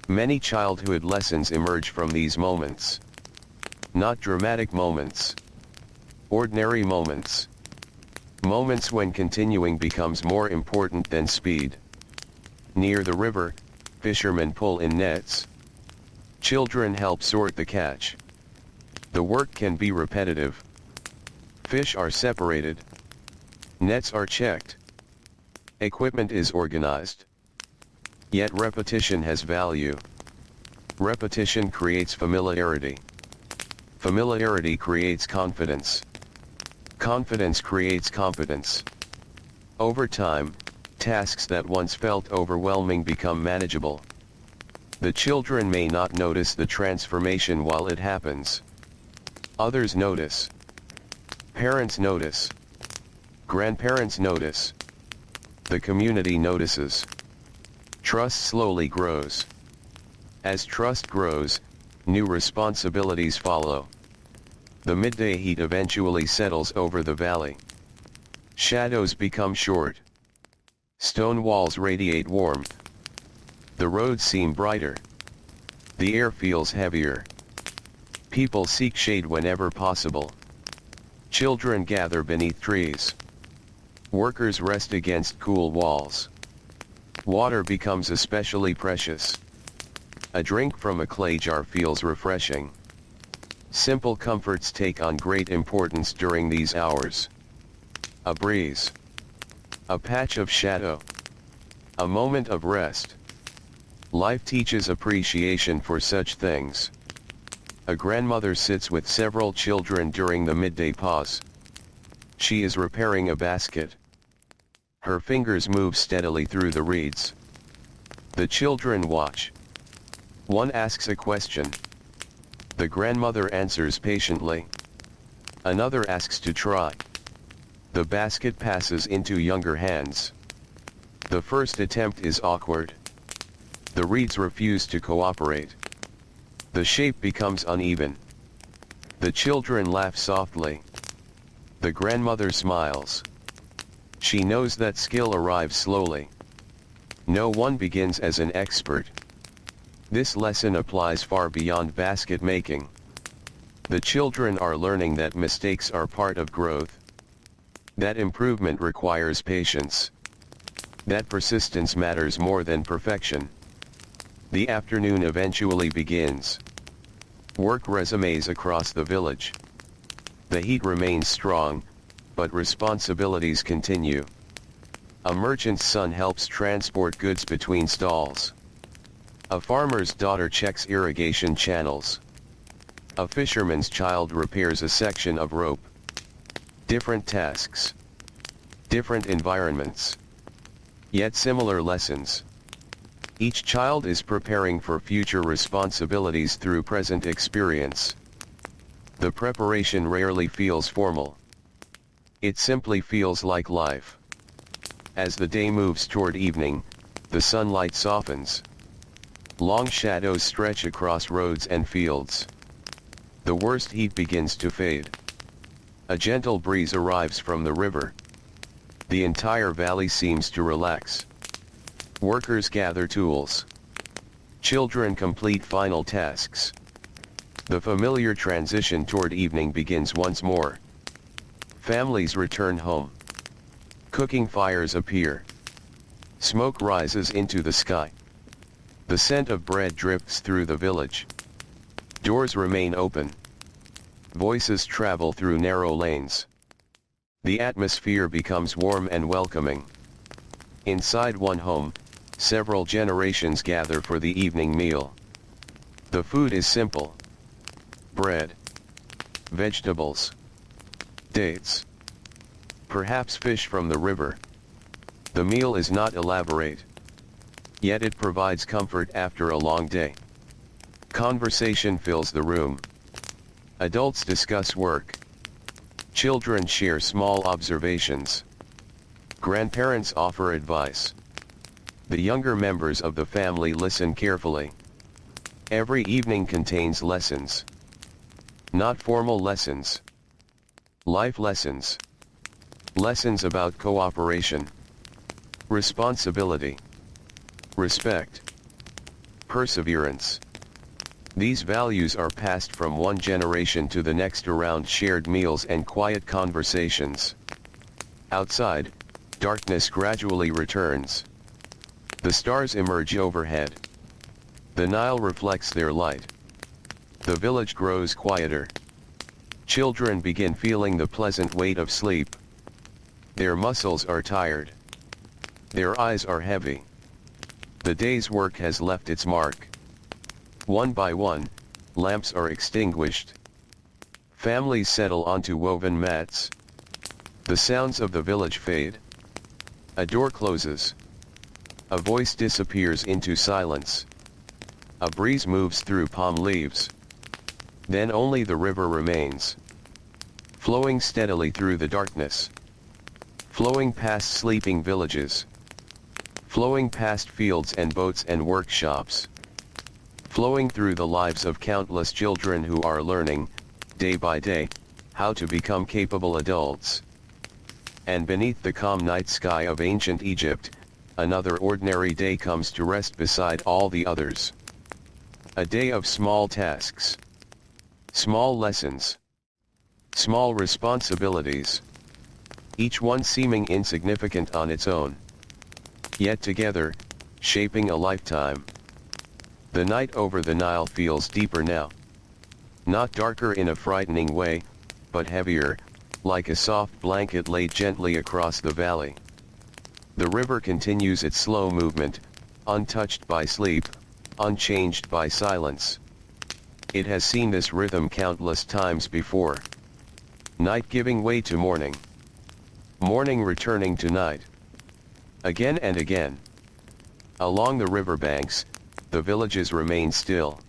Many childhood lessons emerge from these moments. Not dramatic moments. Ordinary moments. Moments when continuing becomes more important than speed. Near the river, fishermen pull in nets. Children help sort the catch. The work can be repetitive. Fish are separated. Nets are checked. Equipment is organized. Yet repetition has value. Repetition creates familiarity. Familiarity creates confidence. Confidence creates competence. Over time, tasks that once felt overwhelming become manageable. The children may not notice the transformation while it happens. Others notice. Parents notice. Grandparents notice. The community notices. Trust slowly grows. As trust grows, new responsibilities follow. The midday heat eventually settles over the valley. Shadows become short. Stone walls radiate warmth. The roads seem brighter. The air feels heavier. People seek shade whenever possible. Children gather beneath trees. Workers rest against cool walls. Water becomes especially precious. A drink from a clay jar feels refreshing. Simple comforts take on great importance during these hours. A breeze. A patch of shadow. A moment of rest. Life teaches appreciation for such things. A grandmother sits with several children during the midday pause. She is repairing a basket. Her fingers move steadily through the reeds. The children watch. One asks a question. The grandmother answers patiently. Another asks to try. The basket passes into younger hands. The first attempt is awkward. The reeds refuse to cooperate. The shape becomes uneven. The children laugh softly. The grandmother smiles. She knows that skill arrives slowly. No one begins as an expert. This lesson applies far beyond basket making. The children are learning that mistakes are part of growth. That improvement requires patience. That persistence matters more than perfection. The afternoon eventually begins. Work resumes across the village. The heat remains strong, but responsibilities continue. A merchant's son helps transport goods between stalls. A farmer's daughter checks irrigation channels. A fisherman's child repairs a section of rope. Different tasks. Different environments. Yet similar lessons. Each child is preparing for future responsibilities through present experience. The preparation rarely feels formal. It simply feels like life. As the day moves toward evening, the sunlight softens. Long shadows stretch across roads and fields. The worst heat begins to fade. A gentle breeze arrives from the river. The entire valley seems to relax. Workers gather tools. Children complete final tasks. The familiar transition toward evening begins once more. Families return home. Cooking fires appear. Smoke rises into the sky. The scent of bread drifts through the village. Doors remain open. Voices travel through narrow lanes. The atmosphere becomes warm and welcoming. Inside one home, several generations gather for the evening meal. The food is simple. Bread. Vegetables. Dates. Perhaps fish from the river. The meal is not elaborate. Yet it provides comfort after a long day. Conversation fills the room. Adults discuss work. Children share small observations. Grandparents offer advice. The younger members of the family listen carefully. Every evening contains lessons. Not formal lessons. Life lessons. Lessons about cooperation. Responsibility. Respect. Perseverance. These values are passed from one generation to the next around shared meals and quiet conversations. Outside, darkness gradually returns. The stars emerge overhead. The Nile reflects their light. The village grows quieter. Children begin feeling the pleasant weight of sleep. Their muscles are tired. Their eyes are heavy. The day's work has left its mark. One by one, lamps are extinguished. Families settle onto woven mats. The sounds of the village fade. A door closes. A voice disappears into silence. A breeze moves through palm leaves. Then only the river remains, flowing steadily through the darkness, flowing past sleeping villages, flowing past fields and boats and workshops, flowing through the lives of countless children who are learning, day by day, how to become capable adults. And beneath the calm night sky of ancient Egypt, another ordinary day comes to rest beside all the others. A day of small tasks, small lessons, small responsibilities, each one seeming insignificant on its own, yet together, shaping a lifetime. The night over the Nile feels deeper now. Not darker in a frightening way, but heavier, like a soft blanket laid gently across the valley. The river continues its slow movement, untouched by sleep, unchanged by silence. It has seen this rhythm countless times before. Night giving way to morning. Morning returning to night. Again and again. Along the riverbanks, the villages remain still.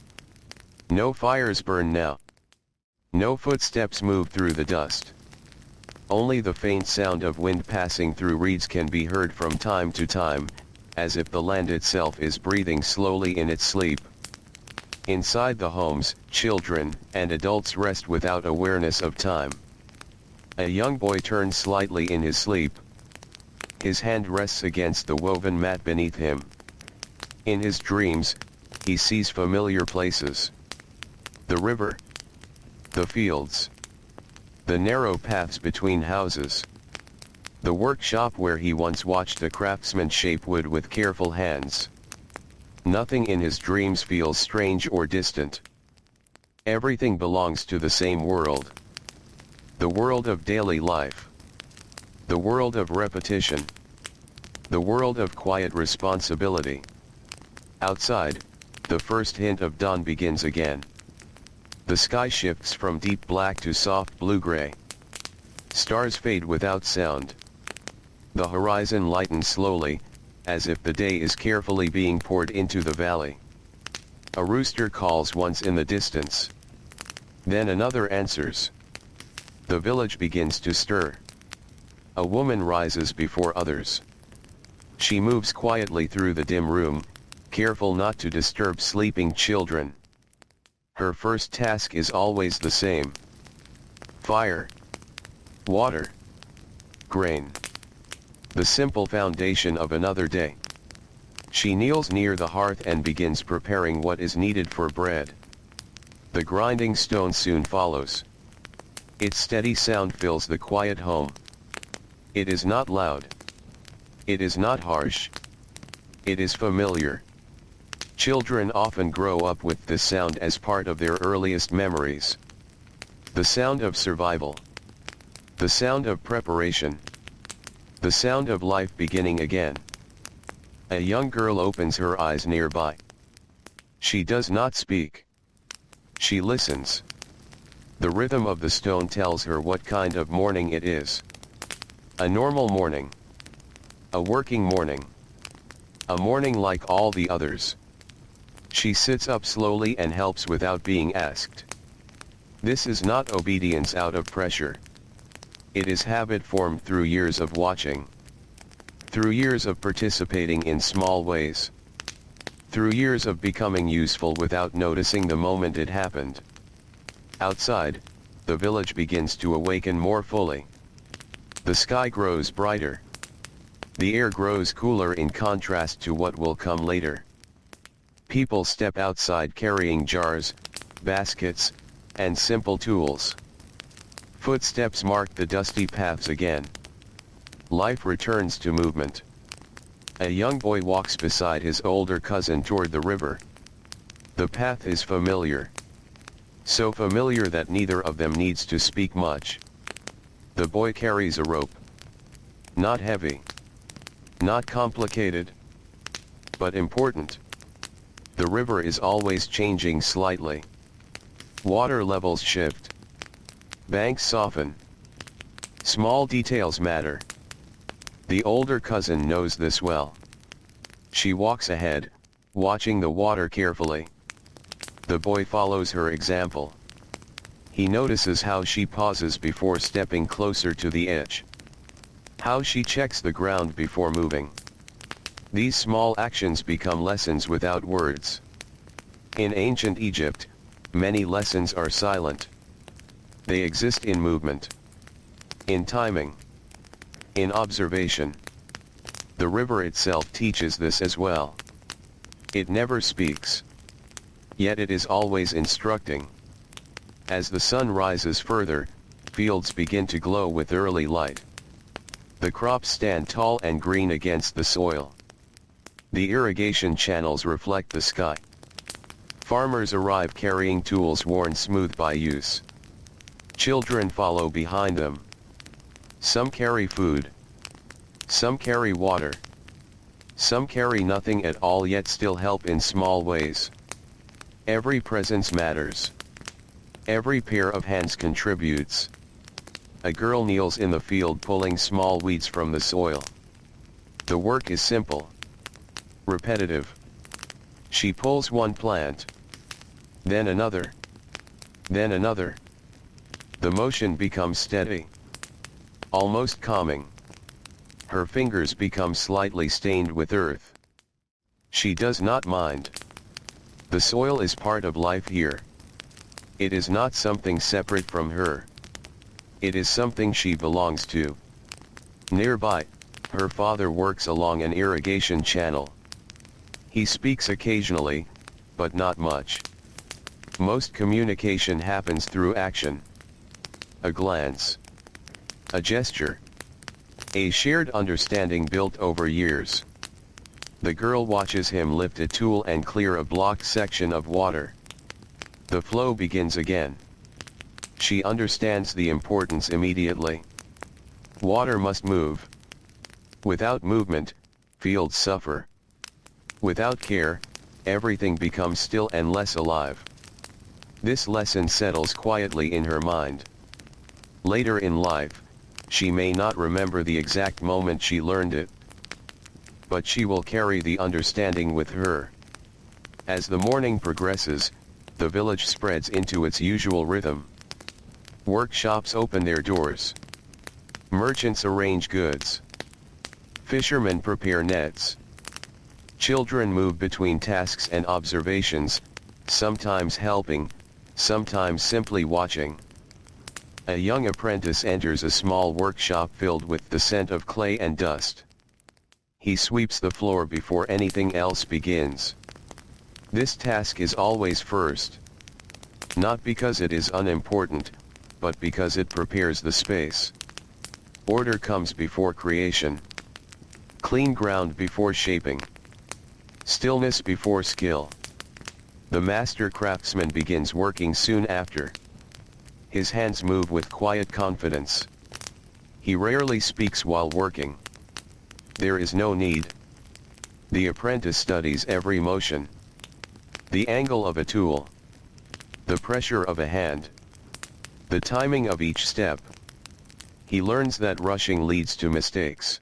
No fires burn now. No footsteps move through the dust. Only the faint sound of wind passing through reeds can be heard from time to time, as if the land itself is breathing slowly in its sleep. Inside the homes, children and adults rest without awareness of time. A young boy turns slightly in his sleep. His hand rests against the woven mat beneath him. In his dreams, he sees familiar places. The river. The fields. The narrow paths between houses. The workshop where he once watched a craftsman shape wood with careful hands. Nothing in his dreams feels strange or distant. Everything belongs to the same world. The world of daily life. The world of repetition. The world of quiet responsibility. Outside, the first hint of dawn begins again. The sky shifts from deep black to soft blue-gray. Stars fade without sound. The horizon lightens slowly, as if the day is carefully being poured into the valley. A rooster calls once in the distance. Then another answers. The village begins to stir. A woman rises before others. She moves quietly through the dim room, careful not to disturb sleeping children. Her first task is always the same. Fire. Water. Grain. The simple foundation of another day. She kneels near the hearth and begins preparing what is needed for bread. The grinding stone soon follows. Its steady sound fills the quiet home. It is not loud. It is not harsh. It is familiar. Children often grow up with this sound as part of their earliest memories. The sound of survival. The sound of preparation. The sound of life beginning again. A young girl opens her eyes nearby. She does not speak. She listens. The rhythm of the stone tells her what kind of morning it is. A normal morning. A working morning. A morning like all the others. She sits up slowly and helps without being asked. This is not obedience out of pressure. It is habit formed through years of watching. Through years of participating in small ways. Through years of becoming useful without noticing the moment it happened. Outside, the village begins to awaken more fully. The sky grows brighter. The air grows cooler in contrast to what will come later. People step outside carrying jars, baskets, and simple tools. Footsteps mark the dusty paths again. Life returns to movement. A young boy walks beside his older cousin toward the river. The path is familiar. So familiar that neither of them needs to speak much. The boy carries a rope. Not heavy. Not complicated. But important. The river is always changing slightly. Water levels shift. Banks soften. Small details matter. The older cousin knows this well. She walks ahead, watching the water carefully. The boy follows her example. He notices how she pauses before stepping closer to the edge. How she checks the ground before moving. These small actions become lessons without words. In ancient Egypt, many lessons are silent. They exist in movement. In timing. In observation. The river itself teaches this as well. It never speaks. Yet it is always instructing. As the sun rises further, fields begin to glow with early light. The crops stand tall and green against the soil. The irrigation channels reflect the sky. Farmers arrive carrying tools worn smooth by use. Children follow behind them. Some carry food. Some carry water. Some carry nothing at all yet still help in small ways. Every presence matters. Every pair of hands contributes. A girl kneels in the field pulling small weeds from the soil. The work is simple. Repetitive. She pulls one plant. Then another. Then another. The motion becomes steady. Almost calming. Her fingers become slightly stained with earth. She does not mind. The soil is part of life here. It is not something separate from her. It is something she belongs to. Nearby, her father works along an irrigation channel. He speaks occasionally, but not much. Most communication happens through action. A glance. A gesture. A shared understanding built over years. The girl watches him lift a tool and clear a blocked section of water. The flow begins again. She understands the importance immediately. Water must move. Without movement, fields suffer. Without care, everything becomes still and less alive. This lesson settles quietly in her mind. Later in life, she may not remember the exact moment she learned it. But she will carry the understanding with her. As the morning progresses, the village spreads into its usual rhythm. Workshops open their doors. Merchants arrange goods. Fishermen prepare nets. Children move between tasks and observations, sometimes helping, sometimes simply watching. A young apprentice enters a small workshop filled with the scent of clay and dust. He sweeps the floor before anything else begins. This task is always first. Not because it is unimportant, but because it prepares the space. Order comes before creation. Clean ground before shaping. Stillness before skill. The master craftsman begins working soon after. His hands move with quiet confidence. He rarely speaks while working. There is no need. The apprentice studies every motion. The angle of a tool. The pressure of a hand. The timing of each step. He learns that rushing leads to mistakes.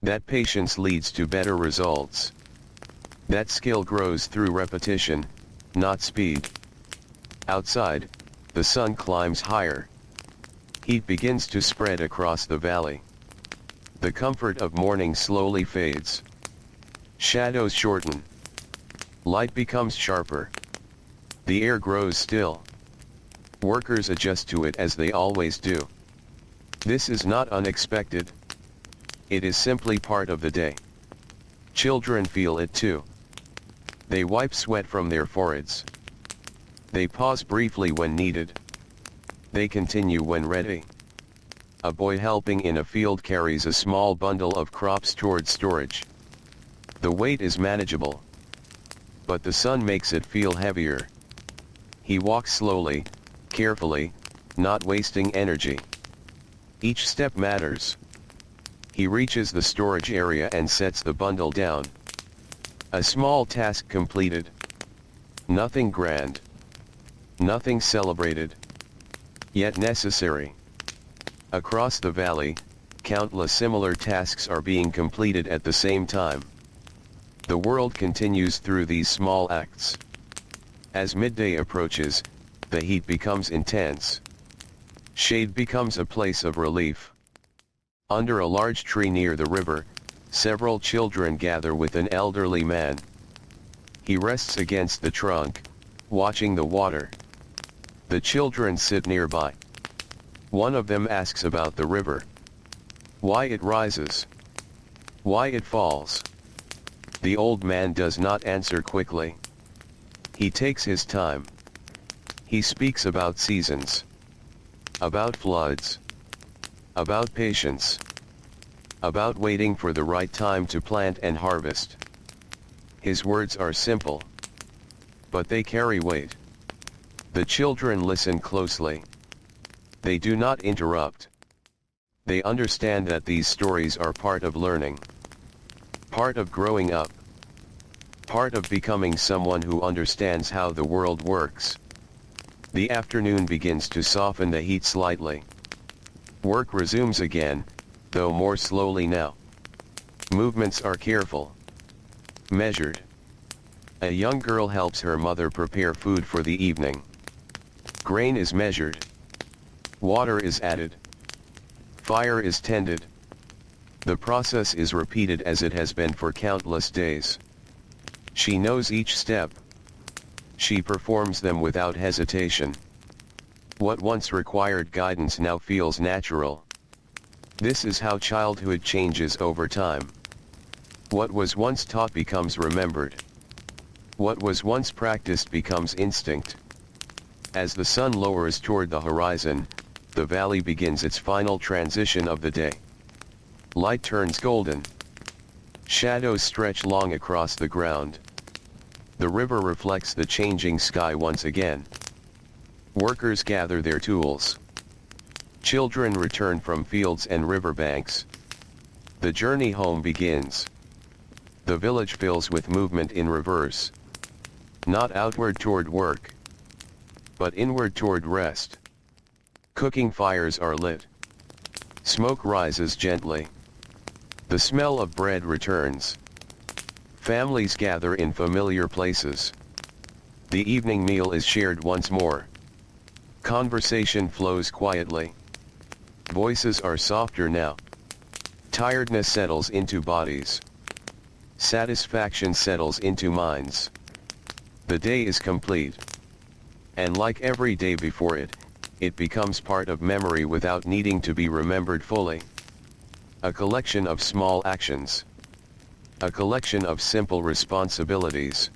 That patience leads to better results. That skill grows through repetition, not speed. Outside, the sun climbs higher. Heat begins to spread across the valley. The comfort of morning slowly fades. Shadows shorten. Light becomes sharper. The air grows still. Workers adjust to it as they always do. This is not unexpected. It is simply part of the day. Children feel it too. They wipe sweat from their foreheads. They pause briefly when needed. They continue when ready. A boy helping in a field carries a small bundle of crops toward storage. The weight is manageable. But the sun makes it feel heavier. He walks slowly, carefully, not wasting energy. Each step matters. He reaches the storage area and sets the bundle down. A small task completed. Nothing grand. Nothing celebrated. Yet necessary. Across the valley, countless similar tasks are being completed at the same time. The world continues through these small acts. As midday approaches, the heat becomes intense. Shade becomes a place of relief. Under a large tree near the river, several children gather with an elderly man. He rests against the trunk, watching the water. The children sit nearby. One of them asks about the river. Why it rises. Why it falls. The old man does not answer quickly. He takes his time. He speaks about seasons. About floods. About patience. About waiting for the right time to plant and harvest. His words are simple. But they carry weight. The children listen closely. They do not interrupt. They understand that these stories are part of learning. Part of growing up. Part of becoming someone who understands how the world works. The afternoon begins to soften the heat slightly. Work resumes again, though more slowly now. Movements are careful. Measured. A young girl helps her mother prepare food for the evening. Grain is measured. Water is added. Fire is tended. The process is repeated as it has been for countless days. She knows each step. She performs them without hesitation. What once required guidance now feels natural. This is how childhood changes over time. What was once taught becomes remembered. What was once practiced becomes instinct. As the sun lowers toward the horizon, the valley begins its final transition of the day. Light turns golden. Shadows stretch long across the ground. The river reflects the changing sky once again. Workers gather their tools. Children return from fields and riverbanks. The journey home begins. The village fills with movement in reverse. Not outward toward work, but inward toward rest. Cooking fires are lit. Smoke rises gently. The smell of bread returns. Families gather in familiar places. The evening meal is shared once more. Conversation flows quietly. Voices are softer now. Tiredness settles into bodies. Satisfaction settles into minds. The day is complete. And like every day before it, it becomes part of memory without needing to be remembered fully. A collection of small actions. A collection of simple responsibilities.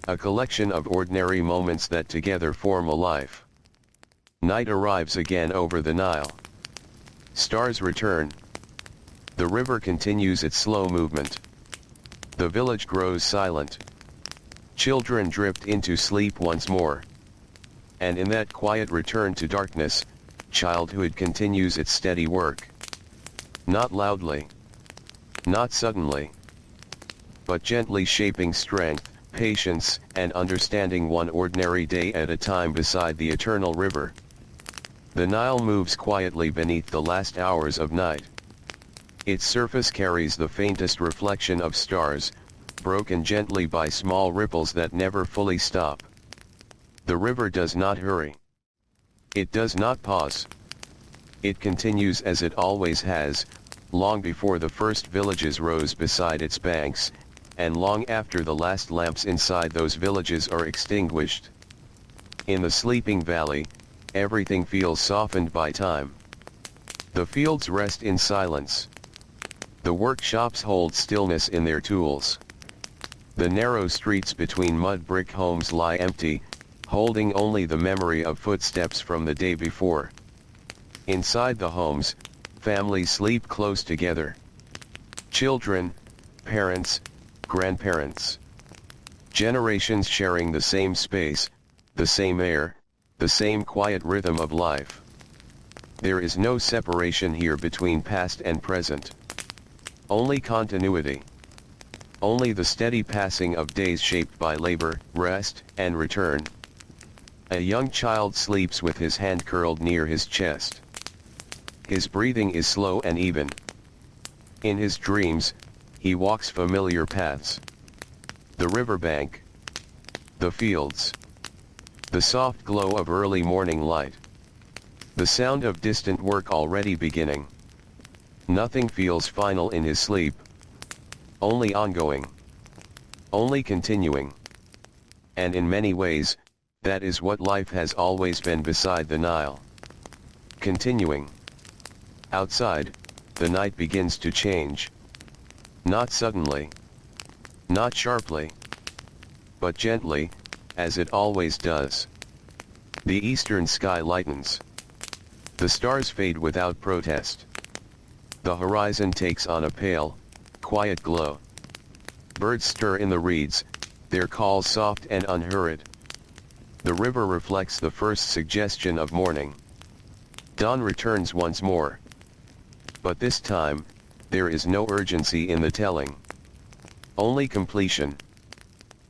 A collection of ordinary moments that together form a life. Night arrives again over the Nile. Stars return. The river continues its slow movement. The village grows silent. Children drift into sleep once more. And in that quiet return to darkness, childhood continues its steady work. Not loudly. Not suddenly. But gently shaping strength, patience, and understanding one ordinary day at a time beside the eternal river. The Nile moves quietly beneath the last hours of night. Its surface carries the faintest reflection of stars, broken gently by small ripples that never fully stop. The river does not hurry. It does not pause. It continues as it always has, long before the first villages rose beside its banks, and long after the last lamps inside those villages are extinguished. In the sleeping valley, everything feels softened by time. The fields rest in silence. The workshops hold stillness in their tools. The narrow streets between mud brick homes lie empty, holding only the memory of footsteps from the day before. Inside the homes, families sleep close together. Children, parents, grandparents. Generations sharing the same space, the same air, the same quiet rhythm of life. There is no separation here between past and present. Only continuity. Only the steady passing of days shaped by labor, rest, and return. A young child sleeps with his hand curled near his chest. His breathing is slow and even. In his dreams, he walks familiar paths. The riverbank. The fields. The soft glow of early morning light. The sound of distant work already beginning. Nothing feels final in his sleep. Only ongoing. Only continuing. And in many ways, that is what life has always been beside the Nile. Continuing. Outside, the night begins to change. Not suddenly. Not sharply. But gently, as it always does. The eastern sky lightens. The stars fade without protest. The horizon takes on a pale, quiet glow. Birds stir in the reeds, their calls soft and unhurried. The river reflects the first suggestion of morning. Dawn returns once more. But this time, there is no urgency in the telling. Only completion.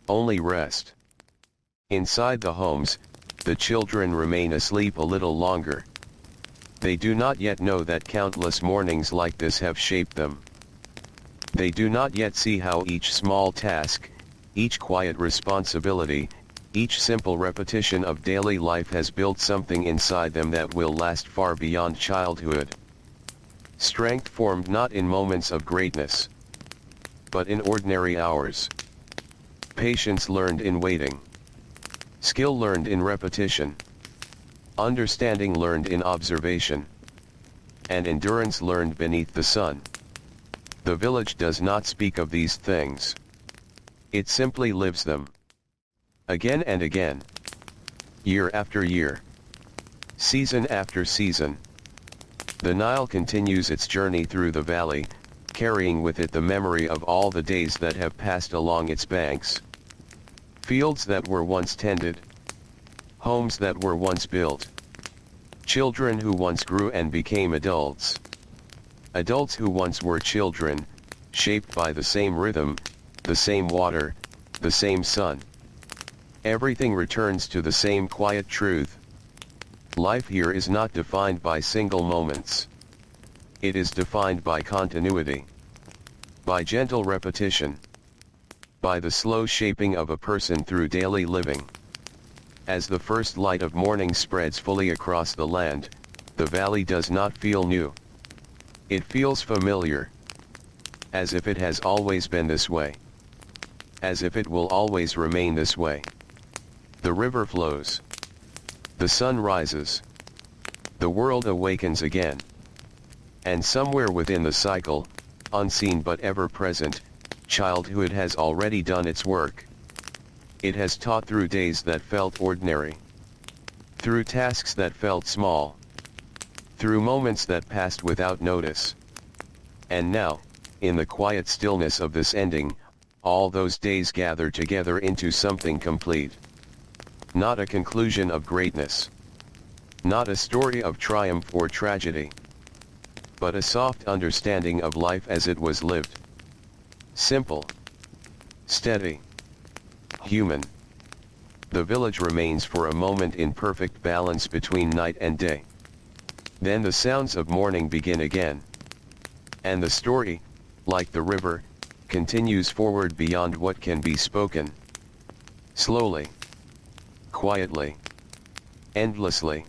Only rest. Inside the homes, the children remain asleep a little longer. They do not yet know that countless mornings like this have shaped them. They do not yet see how each small task, each quiet responsibility, each simple repetition of daily life has built something inside them that will last far beyond childhood. Strength formed not in moments of greatness, but in ordinary hours. Patience learned in waiting. Skill learned in repetition. Understanding learned in observation. And endurance learned beneath the sun. The village does not speak of these things. It simply lives them. Again and again. Year after year. Season after season. The Nile continues its journey through the valley, carrying with it the memory of all the days that have passed along its banks. Fields that were once tended. Homes that were once built. Children who once grew and became adults. Adults who once were children, shaped by the same rhythm, the same water, the same sun. Everything returns to the same quiet truth. Life here is not defined by single moments. It is defined by continuity. By gentle repetition. By the slow shaping of a person through daily living. As the first light of morning spreads fully across the land, the valley does not feel new. It feels familiar. As if it has always been this way. As if it will always remain this way. The river flows. The sun rises. The world awakens again. And somewhere within the cycle, unseen but ever present, childhood has already done its work. It has taught through days that felt ordinary. Through tasks that felt small. Through moments that passed without notice. And now, in the quiet stillness of this ending, all those days gather together into something complete. Not a conclusion of greatness. Not a story of triumph or tragedy. But a soft understanding of life as it was lived. Simple. Steady. Human. The village remains for a moment in perfect balance between night and day. Then the sounds of morning begin again. And the story, like the river, continues forward beyond what can be spoken. Slowly. Quietly. Endlessly.